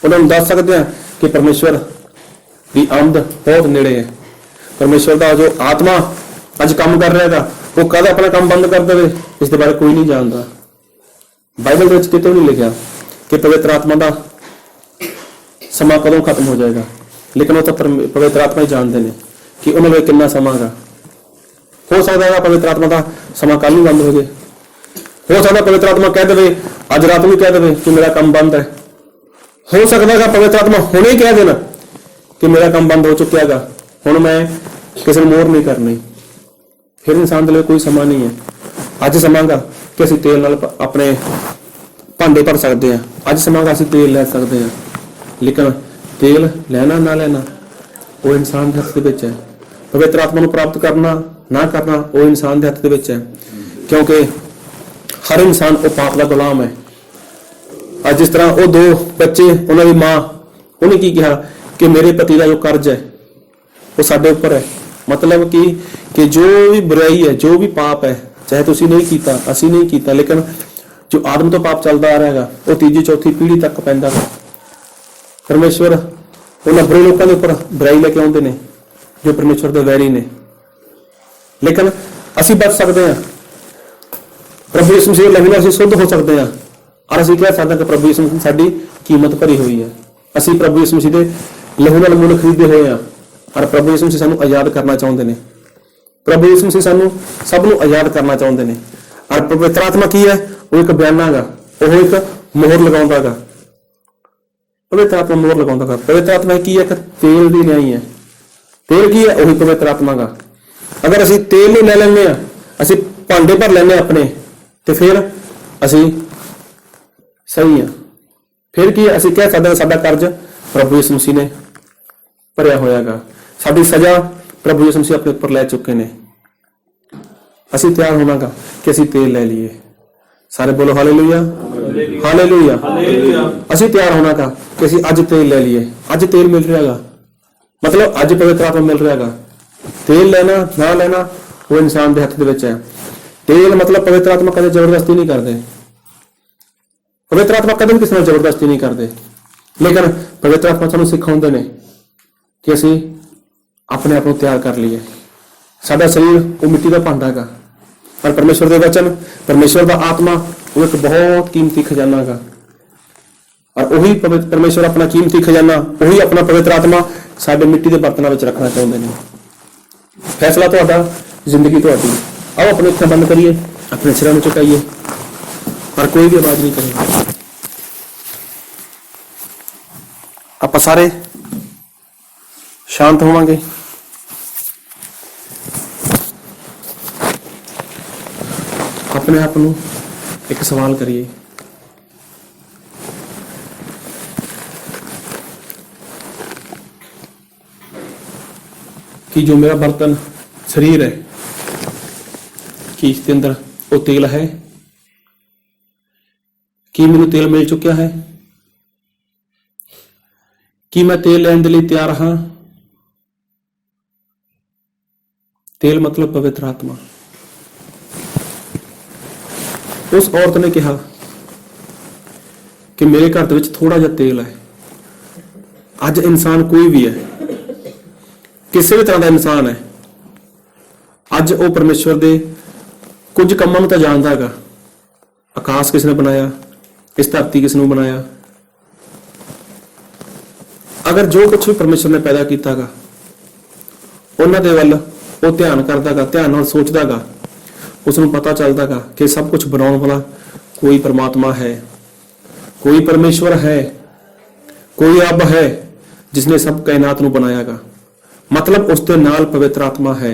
Speaker 1: ਉਹਨਾਂ ਨੂੰ ਦੱਸ ਸਕਦੇ ਹਾਂ ਕਿ ਪਰਮੇਸ਼ਵਰ ਦੀ ਆਮਦ ਬਹੁਤ ਨੇੜੇ ਹੈ। ਪਰਮੇਸ਼ਵਰ ਦਾ ਜੋ ਆਤਮਾ ਅੱਜ ਕੰਮ ਕਰ ਰਿਹਾ ਹੈਗਾ, ਉਹ ਕਦ ਆਪਣਾ ਕੰਮ ਬੰਦ ਕਰ ਦੇਵੇ, ਇਸ ਦੇ ਬਾਰੇ ਕੋਈ ਨਹੀਂ ਜਾਣਦਾ। ਬਾਈਬਲ ਦੇ ਵਿੱਚ ਕਿਤੇ ਨਹੀਂ ਲਿਖਿਆ ਕਿ ਪਵਿੱਤਰ ਆਤਮਾ ਦਾ ਸਮਾਂ ਕਦੋਂ ਖਤਮ ਹੋ ਜਾਏਗਾ। ਲੇਕਿਨ ਉਹ ਤਾਂ ਪਵਿੱਤਰ ਆਤਮਾ ਹੀ ਜਾਣਦੇ ਨੇ ਕਿ ਉਹਨਾਂ ਲਈ ਕਿੰਨਾ ਸਮਾਂ ਹੈਗਾ। ਹੋ ਸਕਦਾ ਹੈ ਪਵਿੱਤਰ ਆਤਮਾ ਦਾ ਸਮਾਂ ਕੱਲ ਨੂੰ ਬੰਦ ਹੋ ਜਾਏ। ਹੋ ਸਕਦਾ ਪਵਿੱਤਰ ਆਤਮਾ ਕਹਿ ਦੇਵੇ, ਅੱਜ ਰਾਤ ਨੂੰ ਕਹਿ ਦੇਵੇ ਕਿ ਮੇਰਾ ਕੰਮ ਬੰਦ ਹੈ। ਹੋ ਸਕਦਾ ਹੈ ਪਵਿੱਤਰ ਆਤਮਾ ਹੁਣੇ ਹੀ ਕਹਿ ਦੇਣਾ ਕਿ ਮੇਰਾ ਕੰਮ ਬੰਦ ਹੋ ਚੁੱਕਿਆ ਹੈਗਾ, ਹੁਣ ਮੈਂ ਕਿਸੇ ਨੂੰ ਮੋਹਰ ਨਹੀਂ ਕਰਨੀ। ਫਿਰ ਇਨਸਾਨ ਦੇ ਲਈ ਕੋਈ ਸਮਾਂ ਨਹੀਂ ਹੈ। ਅੱਜ ਸਮਾਂ ਗਾ ਕਿ ਅਸੀਂ ਤੇਲ ਨਾਲ ਆਪਣੇ ਭਾਂਡੇ ਭਰ ਸਕਦੇ ਹਾਂ। ਅੱਜ ਸਮਾਂ ਗਾ ਅਸੀਂ ਤੇਲ ਲੈ ਸਕਦੇ ਹਾਂ। ਲੇਕਿਨ ਤੇਲ ਲੈਣਾ ਨਾ ਲੈਣਾ ਉਹ ਇਨਸਾਨ ਦੇ ਹੱਥ ਦੇ ਵਿੱਚ ਹੈ। ਪਵਿੱਤਰ ਆਤਮਾ ਨੂੰ ਪ੍ਰਾਪਤ ਕਰਨਾ ਨਾ ਕਰਨਾ ਉਹ ਇਨਸਾਨ ਦੇ ਹੱਥ ਦੇ ਵਿੱਚ ਹੈ। ਕਿਉਂਕਿ ਹਰ ਇਨਸਾਨ ਉਹ ਪਾਪ ਦਾ ਗੁਲਾਮ ਹੈ। ਅੱਜ ਜਿਸ ਤਰ੍ਹਾਂ ਉਹ ਦੋ ਬੱਚੇ, ਉਹਨਾਂ ਦੀ ਮਾਂ, ਉਹਨੇ ਕੀ ਕਿਹਾ ਕਿ ਮੇਰੇ ਪਤੀ ਦਾ ਜੋ ਕਰਜ਼ ਹੈ ਉਹ ਸਾਡੇ ਉੱਪਰ ਹੈ। ਮਤਲਬ ਕਿ ਜੋ ਵੀ ਬੁਰਾਈ ਹੈ, ਜੋ ਵੀ ਪਾਪ ਹੈ, ਚਾਹੇ ਤੁਸੀਂ ਨਹੀਂ ਕੀਤਾ, ਅਸੀਂ ਨਹੀਂ ਕੀਤਾ, ਲੇਕਿਨ ਜੋ ਆਦਮ ਤੋਂ ਪਾਪ ਚੱਲਦਾ ਆ ਰਿਹਾ ਹੈਗਾ ਉਹ ਤੀਜੀ ਚੌਥੀ ਪੀੜ੍ਹੀ ਤੱਕ ਪੈਂਦਾ ਹੈ। ਪਰਮੇਸ਼ਵਰ ਉਹਨਾਂ ਬੁਰੇ ਲੋਕਾਂ ਦੇ ਉੱਪਰ ਬੁਰਾਈ ਲੈ ਕੇ ਆਉਂਦੇ ਨੇ ਜੋ ਪਰਮੇਸ਼ਵਰ ਦੇ ਵੈਰੀ ਨੇ। ਲੇਕਿਨ ਅਸੀਂ ਬਚ ਸਕਦੇ ਹਾਂ। ਪ੍ਰਭੂ ਯਿਸੂ ਮਸੀਹ ਦੇ ਲਹੂ ਨਾਲ ਅਸੀਂ ਸ਼ੁੱਧ ਹੋ ਸਕਦੇ ਹਾਂ। ਔਰ ਅਸੀਂ ਕਹਿ ਸਕਦੇ ਹਾਂ ਕਿ ਪ੍ਰਭੂ ਯਿਸੂ ਮਸੀਹ ਸਾਡੀ ਕੀਮਤ ਭਰੀ ਹੋਈ ਹੈ। ਅਸੀਂ ਪ੍ਰਭੂ ਯਿਸੂ ਮਸੀਹ ਦੇ ਲਹੂ ਨਾਲ ਮੁੱਲ ਖਰੀਦੇ ਹੋਏ ਹਾਂ। ਔਰ ਪ੍ਰਭੂ ਯਿਸੂ ਮਸੀਹ ਸਾਨੂੰ ਆਜ਼ਾਦ ਕਰਨਾ ਚਾਹੁੰਦੇ ਨੇ। ਪ੍ਰਭੂ ਯਿਸੂ ਮਸੀਹ ਸਾਨੂੰ ਸਭ ਨੂੰ ਆਜ਼ਾਦ ਕਰਨਾ ਚਾਹੁੰਦੇ ਨੇ। ਔਰ ਪਵਿੱਤਰ ਆਤਮਾ ਕੀ ਹੈ? ਉਹ ਇੱਕ ਬਿਆਨਾ ਗਾ, ਉਹ ਇੱਕ ਮੋਹਰ ਲਗਾਉਂਦਾ ਗਾ। ਪਵਿੱਤਰ ਆਤਮਾ ਮੋਹਰ ਲਗਾਉਂਦਾ ਗਾ। ਪਵਿੱਤਰ ਆਤਮਾ ਕੀ ਹੈ? ਇੱਕ ਤੇਲ ਦੀ ਨਿਆਈ ਹੈ। ਤੇਲ ਕੀ ਹੈ? ਉਹੀ ਪਵਿੱਤਰ ਆਤਮਾ ਗਾ। ਅਗਰ ਅਸੀਂ ਤੇਲ ਨੂੰ ਲੈ ਲੈਂਦੇ ਹਾਂ, ਅਸੀਂ ਭਾਂਡੇ ਭਰ ਲੈਂਦੇ ਹਾਂ ਆਪਣੇ, ਤੇ ਫਿਰ ਅਸੀਂ ਸਹੀ ਹਾਂ। ਫਿਰ ਕੀ ਹੈ? ਅਸੀਂ ਕਹਿ ਸਕਦੇ ਹਾਂ ਸਾਡਾ ਕਰਜ਼ ਪ੍ਰਭੂ ਯਿਸੂ ਮਸੀਹ ਨੇ ਭਰਿਆ ਹੋਇਆਗਾ। ਸਾਡੀ ਸਜ਼ਾ ਪ੍ਰਭੂ ਯਿਸੂ ਮਸੀਹ ਆਪਣੇ ਉੱਪਰ ਲੈ ਚੁੱਕੇ ਨੇ। ਅਸੀਂ ਤਿਆਰ ਹੋਣਾਗਾ ਕਿ ਅਸੀਂ ਤੇਲ ਲੈ ਲਈਏ। ਸਾਰੇ ਬੋਲੋ ਹਾਲੇਲੂਇਆ, ਹਾਲੇਲੂਇਆ। ਅਸੀਂ ਤਿਆਰ ਹੋਣਾਗਾ ਕਿ ਅਸੀਂ ਅੱਜ ਤੇਲ ਲੈ ਲਈਏ। ਅੱਜ ਤੇਲ ਮਿਲ ਰਿਹਾਗਾ, ਮਤਲਬ ਅੱਜ ਪਵਿੱਤਰ ਆਤਮਾ ਮਿਲ ਰਿਹਾਗਾ। ਤੇਲ ਲੈਣਾ ਨਾ ਲੈਣਾ ਉਹ ਇਨਸਾਨ ਦੇ ਹੱਥ ਦੇ ਵਿੱਚ ਹੈ। ਤੇਲ ਮਤਲਬ ਪਵਿੱਤਰ ਆਤਮਾ ਕਦੇ ਜ਼ਬਰਦਸਤੀ ਨਹੀਂ ਕਰਦੇ। ਪਵਿੱਤਰ ਆਤਮਾ ਕਦੇ ਵੀ ਕਿਸੇ ਨਾਲ ਜ਼ਬਰਦਸਤੀ ਨਹੀਂ ਕਰਦੇ। ਲੇਕਿਨ ਪਵਿੱਤਰ ਆਤਮਾ ਸਾਨੂੰ ਸਿਖਾਉਂਦੇ ਨੇ ਕਿ ਅਸੀਂ ਆਪਣੇ ਆਪ ਨੂੰ ਤਿਆਰ ਕਰ ਲਈਏ। ਸਾਡਾ ਸਰੀਰ ਉਹ ਮਿੱਟੀ ਦਾ ਭਾਂਡਾ ਹੈਗਾ, ਪਰ ਪਰਮੇਸ਼ਵਰ ਦੇ ਵਚਨ, ਪਰਮੇਸ਼ਵਰ ਦਾ ਆਤਮਾ ਉਹ ਇੱਕ ਬਹੁਤ ਕੀਮਤੀ ਖਜ਼ਾਨਾ ਹੈਗਾ। ਔਰ ਉਹੀ ਪਰਮੇਸ਼ਵਰ ਆਪਣਾ ਕੀਮਤੀ ਖਜ਼ਾਨਾ, ਉਹੀ ਆਪਣਾ ਪਵਿੱਤਰ ਆਤਮਾ ਸਾਡੇ ਮਿੱਟੀ ਦੇ ਬਰਤਨਾਂ ਵਿੱਚ ਰੱਖਣਾ ਚਾਹੁੰਦੇ ਨੇ। ਫੈਸਲਾ ਤੁਹਾਡਾ, ਜ਼ਿੰਦਗੀ ਤੁਹਾਡੀ। ਆਓ ਆਪਣੇ ਅੱਖਾਂ ਬੰਦ ਕਰੀਏ, ਆਪਣੇ ਸਿਰਾਂ ਨੂੰ ਝੁਕਾਈਏ, ਪਰ ਕੋਈ ਵੀ ਆਵਾਜ਼ ਨਹੀਂ ਕਰੇਗਾ। ਆਪਾਂ ਸਾਰੇ ਸ਼ਾਂਤ ਹੋਵਾਂਗੇ। ਆਪਣੇ ਆਪ ਨੂੰ ਇੱਕ ਸਵਾਲ ਕਰੀਏ, कि जो मेरा बर्तन शरीर है, कि इसके अंदर वो तेल है? कि मेनू तेल मिल चुका है? ਕੀ ਮੈਂ ਤੇਲ ਲੈਣ ਦੇ ਲਈ ਤਿਆਰ ਹਾਂ? ਤੇਲ ਮਤਲਬ ਪਵਿੱਤਰ ਆਤਮਾ। ਉਸ ਔਰਤ ਨੇ ਕਿਹਾ ਕਿ ਮੇਰੇ ਘਰ ਦੇ ਵਿੱਚ ਥੋੜਾ ਜਿਹਾ ਤੇਲ ਹੈ। ਅੱਜ ਇਨਸਾਨ ਕੋਈ ਵੀ ਹੈ, ਕਿਸੇ ਵੀ ਤਰ੍ਹਾਂ ਦਾ ਇਨਸਾਨ ਹੈ, ਅੱਜ ਉਹ ਪਰਮੇਸ਼ਵਰ ਦੇ ਕੁਝ ਕੰਮਾਂ ਨੂੰ ਤਾਂ ਜਾਣਦਾ ਹੈਗਾ। ਆਕਾਸ਼ ਕਿਸ ਨੇ ਬਣਾਇਆ, ਇਸ ਧਰਤੀ ਕਿਸ ਨੂੰ ਬਣਾਇਆ। ਅਗਰ ਜੋ ਕੁਝ ਵੀ ਪਰਮੇਸ਼ਵਰ ਨੇ ਪੈਦਾ ਕੀਤਾਗਾ ਉਹਨਾਂ ਦੇ ਵੱਲ ਉਹ ਧਿਆਨ ਕਰਦਾਗਾ, ਧਿਆਨ ਨਾਲ ਸੋਚਦਾਗਾ, ਉਸ ਨੂੰ ਪਤਾ ਚੱਲਦਾਗਾ ਕਿ ਸਭ ਕੁਝ ਬਣਾਉਣ ਵਾਲਾ ਕੋਈ ਪਰਮਾਤਮਾ ਹੈ, ਕੋਈ ਪਰਮੇਸ਼ਵਰ ਹੈ, ਕੋਈ ਰੱਬ ਹੈ ਜਿਸਨੇ ਸਭ ਕਾਇਨਾਤ ਨੂੰ ਬਣਾਇਆਗਾ। ਮਤਲਬ ਉਸ ਦੇ ਨਾਲ ਪਵਿੱਤਰ ਆਤਮਾ ਹੈ।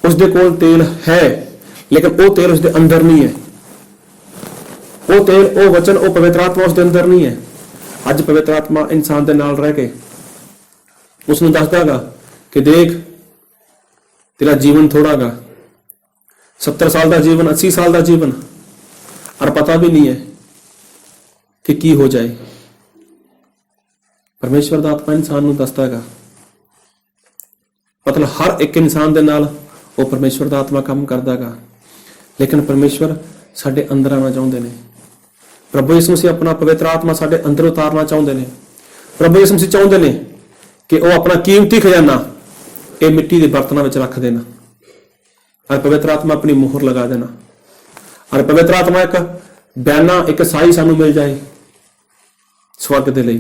Speaker 1: ਉਸ ਦੇ ਕੋਲ ਤੇਲ ਹੈ, ਲੇਕਿਨ ਉਹ ਤੇਲ ਉਸ ਦੇ ਅੰਦਰ ਨਹੀਂ ਹੈ। ਉਹ ਤੇਲ, ਉਹ ਵਚਨ, ਉਹ ਪਵਿੱਤਰ ਆਤਮਾ ਉਸ ਦੇ ਅੰਦਰ ਨਹੀਂ ਹੈ। ਅੱਜ ਪਵਿੱਤਰ ਆਤਮਾ ਇਨਸਾਨ ਦੇ ਨਾਲ ਰਹਿ ਕੇ ਉਸ ਨੂੰ ਦੱਸਦਾਗਾ ਕਿ ਦੇਖ, ਤੇਰਾ ਜੀਵਨ ਥੋੜਾਗਾ, 70 ਸਾਲ ਦਾ ਜੀਵਨ, 80 ਸਾਲ ਦਾ ਜੀਵਨ, और पता भी नहीं है कि की हो जाए। परमेश्वर दा आत्मा इंसान नूं दसदा हैगा, मतलब हर एक इंसान दे नाल वो परमेश्वर दा आत्मा काम करदा हैगा, लेकिन परमेश्वर साडे अंदर आना चाहुंदे ने। प्रभु यीशु मसीह अपना पवित्र आत्मा साडे अंदर उतारना चाहुंदे ने। प्रभु यीशु मसीह चाहुंदे ने कि वो अपना कीमती खजाना ये मिट्टी के बर्तनों में रख देना और पवित्र आत्मा अपनी मोहर लगा देना। और पवित्र आत्मा एक बयाना, एक साई सानू मिल जाए स्वर्ग दे लई।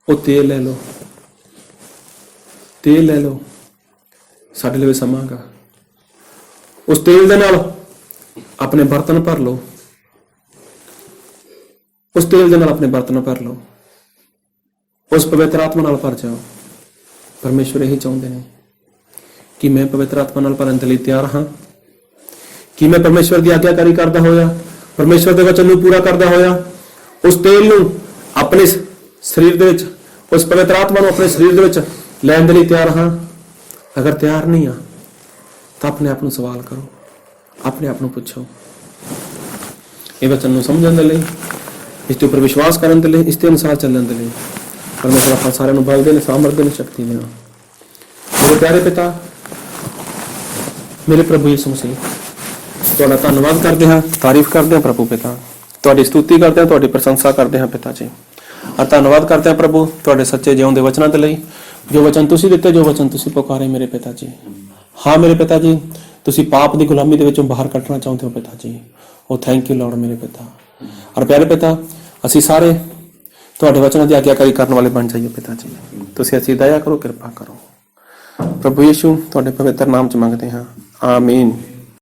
Speaker 1: वो तेल ले लो, तेल ले लो, साडे लई समागा। उस तेल दे नाल अपने बर्तन भर लो, उस तेल दे नाल अपने बर्तन भर लो, उस पवित्र आत्मा नाल भर जाओ। परमेश्वर यही चाहते हैं कि मैं पवित्र आत्मा नाल भरन दे लई तैयार हाँ, कि मैं परमेश्वर की आज्ञाकारी करता होया, परमेश्वर के वचन नूं पूरा करता होया, उस तेल नूं अपने शरीर दे विच, उस पवित्र आत्मा नूं अपने शरीर दे विच लैण दे लई तैयार हाँ। अगर तैयार नहीं हाँ तो अपने आप नूं सवाल करो, अपने आप नूं पुछो। ये वचन नूं समझण दे लई, इसके उपर विश्वास करन दे लई, इसके अनुसार चलण दे लई परमेश्वर आप सारे नूं बल देने, सामर्थ देने, शक्ति देना। मेरे प्यारे पिता, मेरे प्रभु यीशु मसीह, तुहाडा धन्नवाद करते हैं, तारीफ करते हैं प्रभु पिता, तुहाडी स्तुति करते हैं, तुहाडी प्रशंसा करते हैं पिता जी। और धन्नवाद करते हैं प्रभु तुहाडे सच्चे जिउंदे वचनां दे लई, जो वचन तुसीं दित्ते, जो वचन तुसीं पुकारे मेरे पिता जी। हाँ मेरे पिता जी, तुसीं पाप की गुलामी दे विचों बाहर कढना चाहुंदे हो पिता जी। ओ थैंक यू लॉर्ड मेरे पिता। और प्यारे पिता, असीं सारे तुहाडे वचनां दी आग्याकारी करन वाले बन जाइए पिता जी। तुसीं असीं दया करो, कृपा करो। प्रभु यीशु तुहाडे पवित्र नाम च मंगदे हां, आमीन।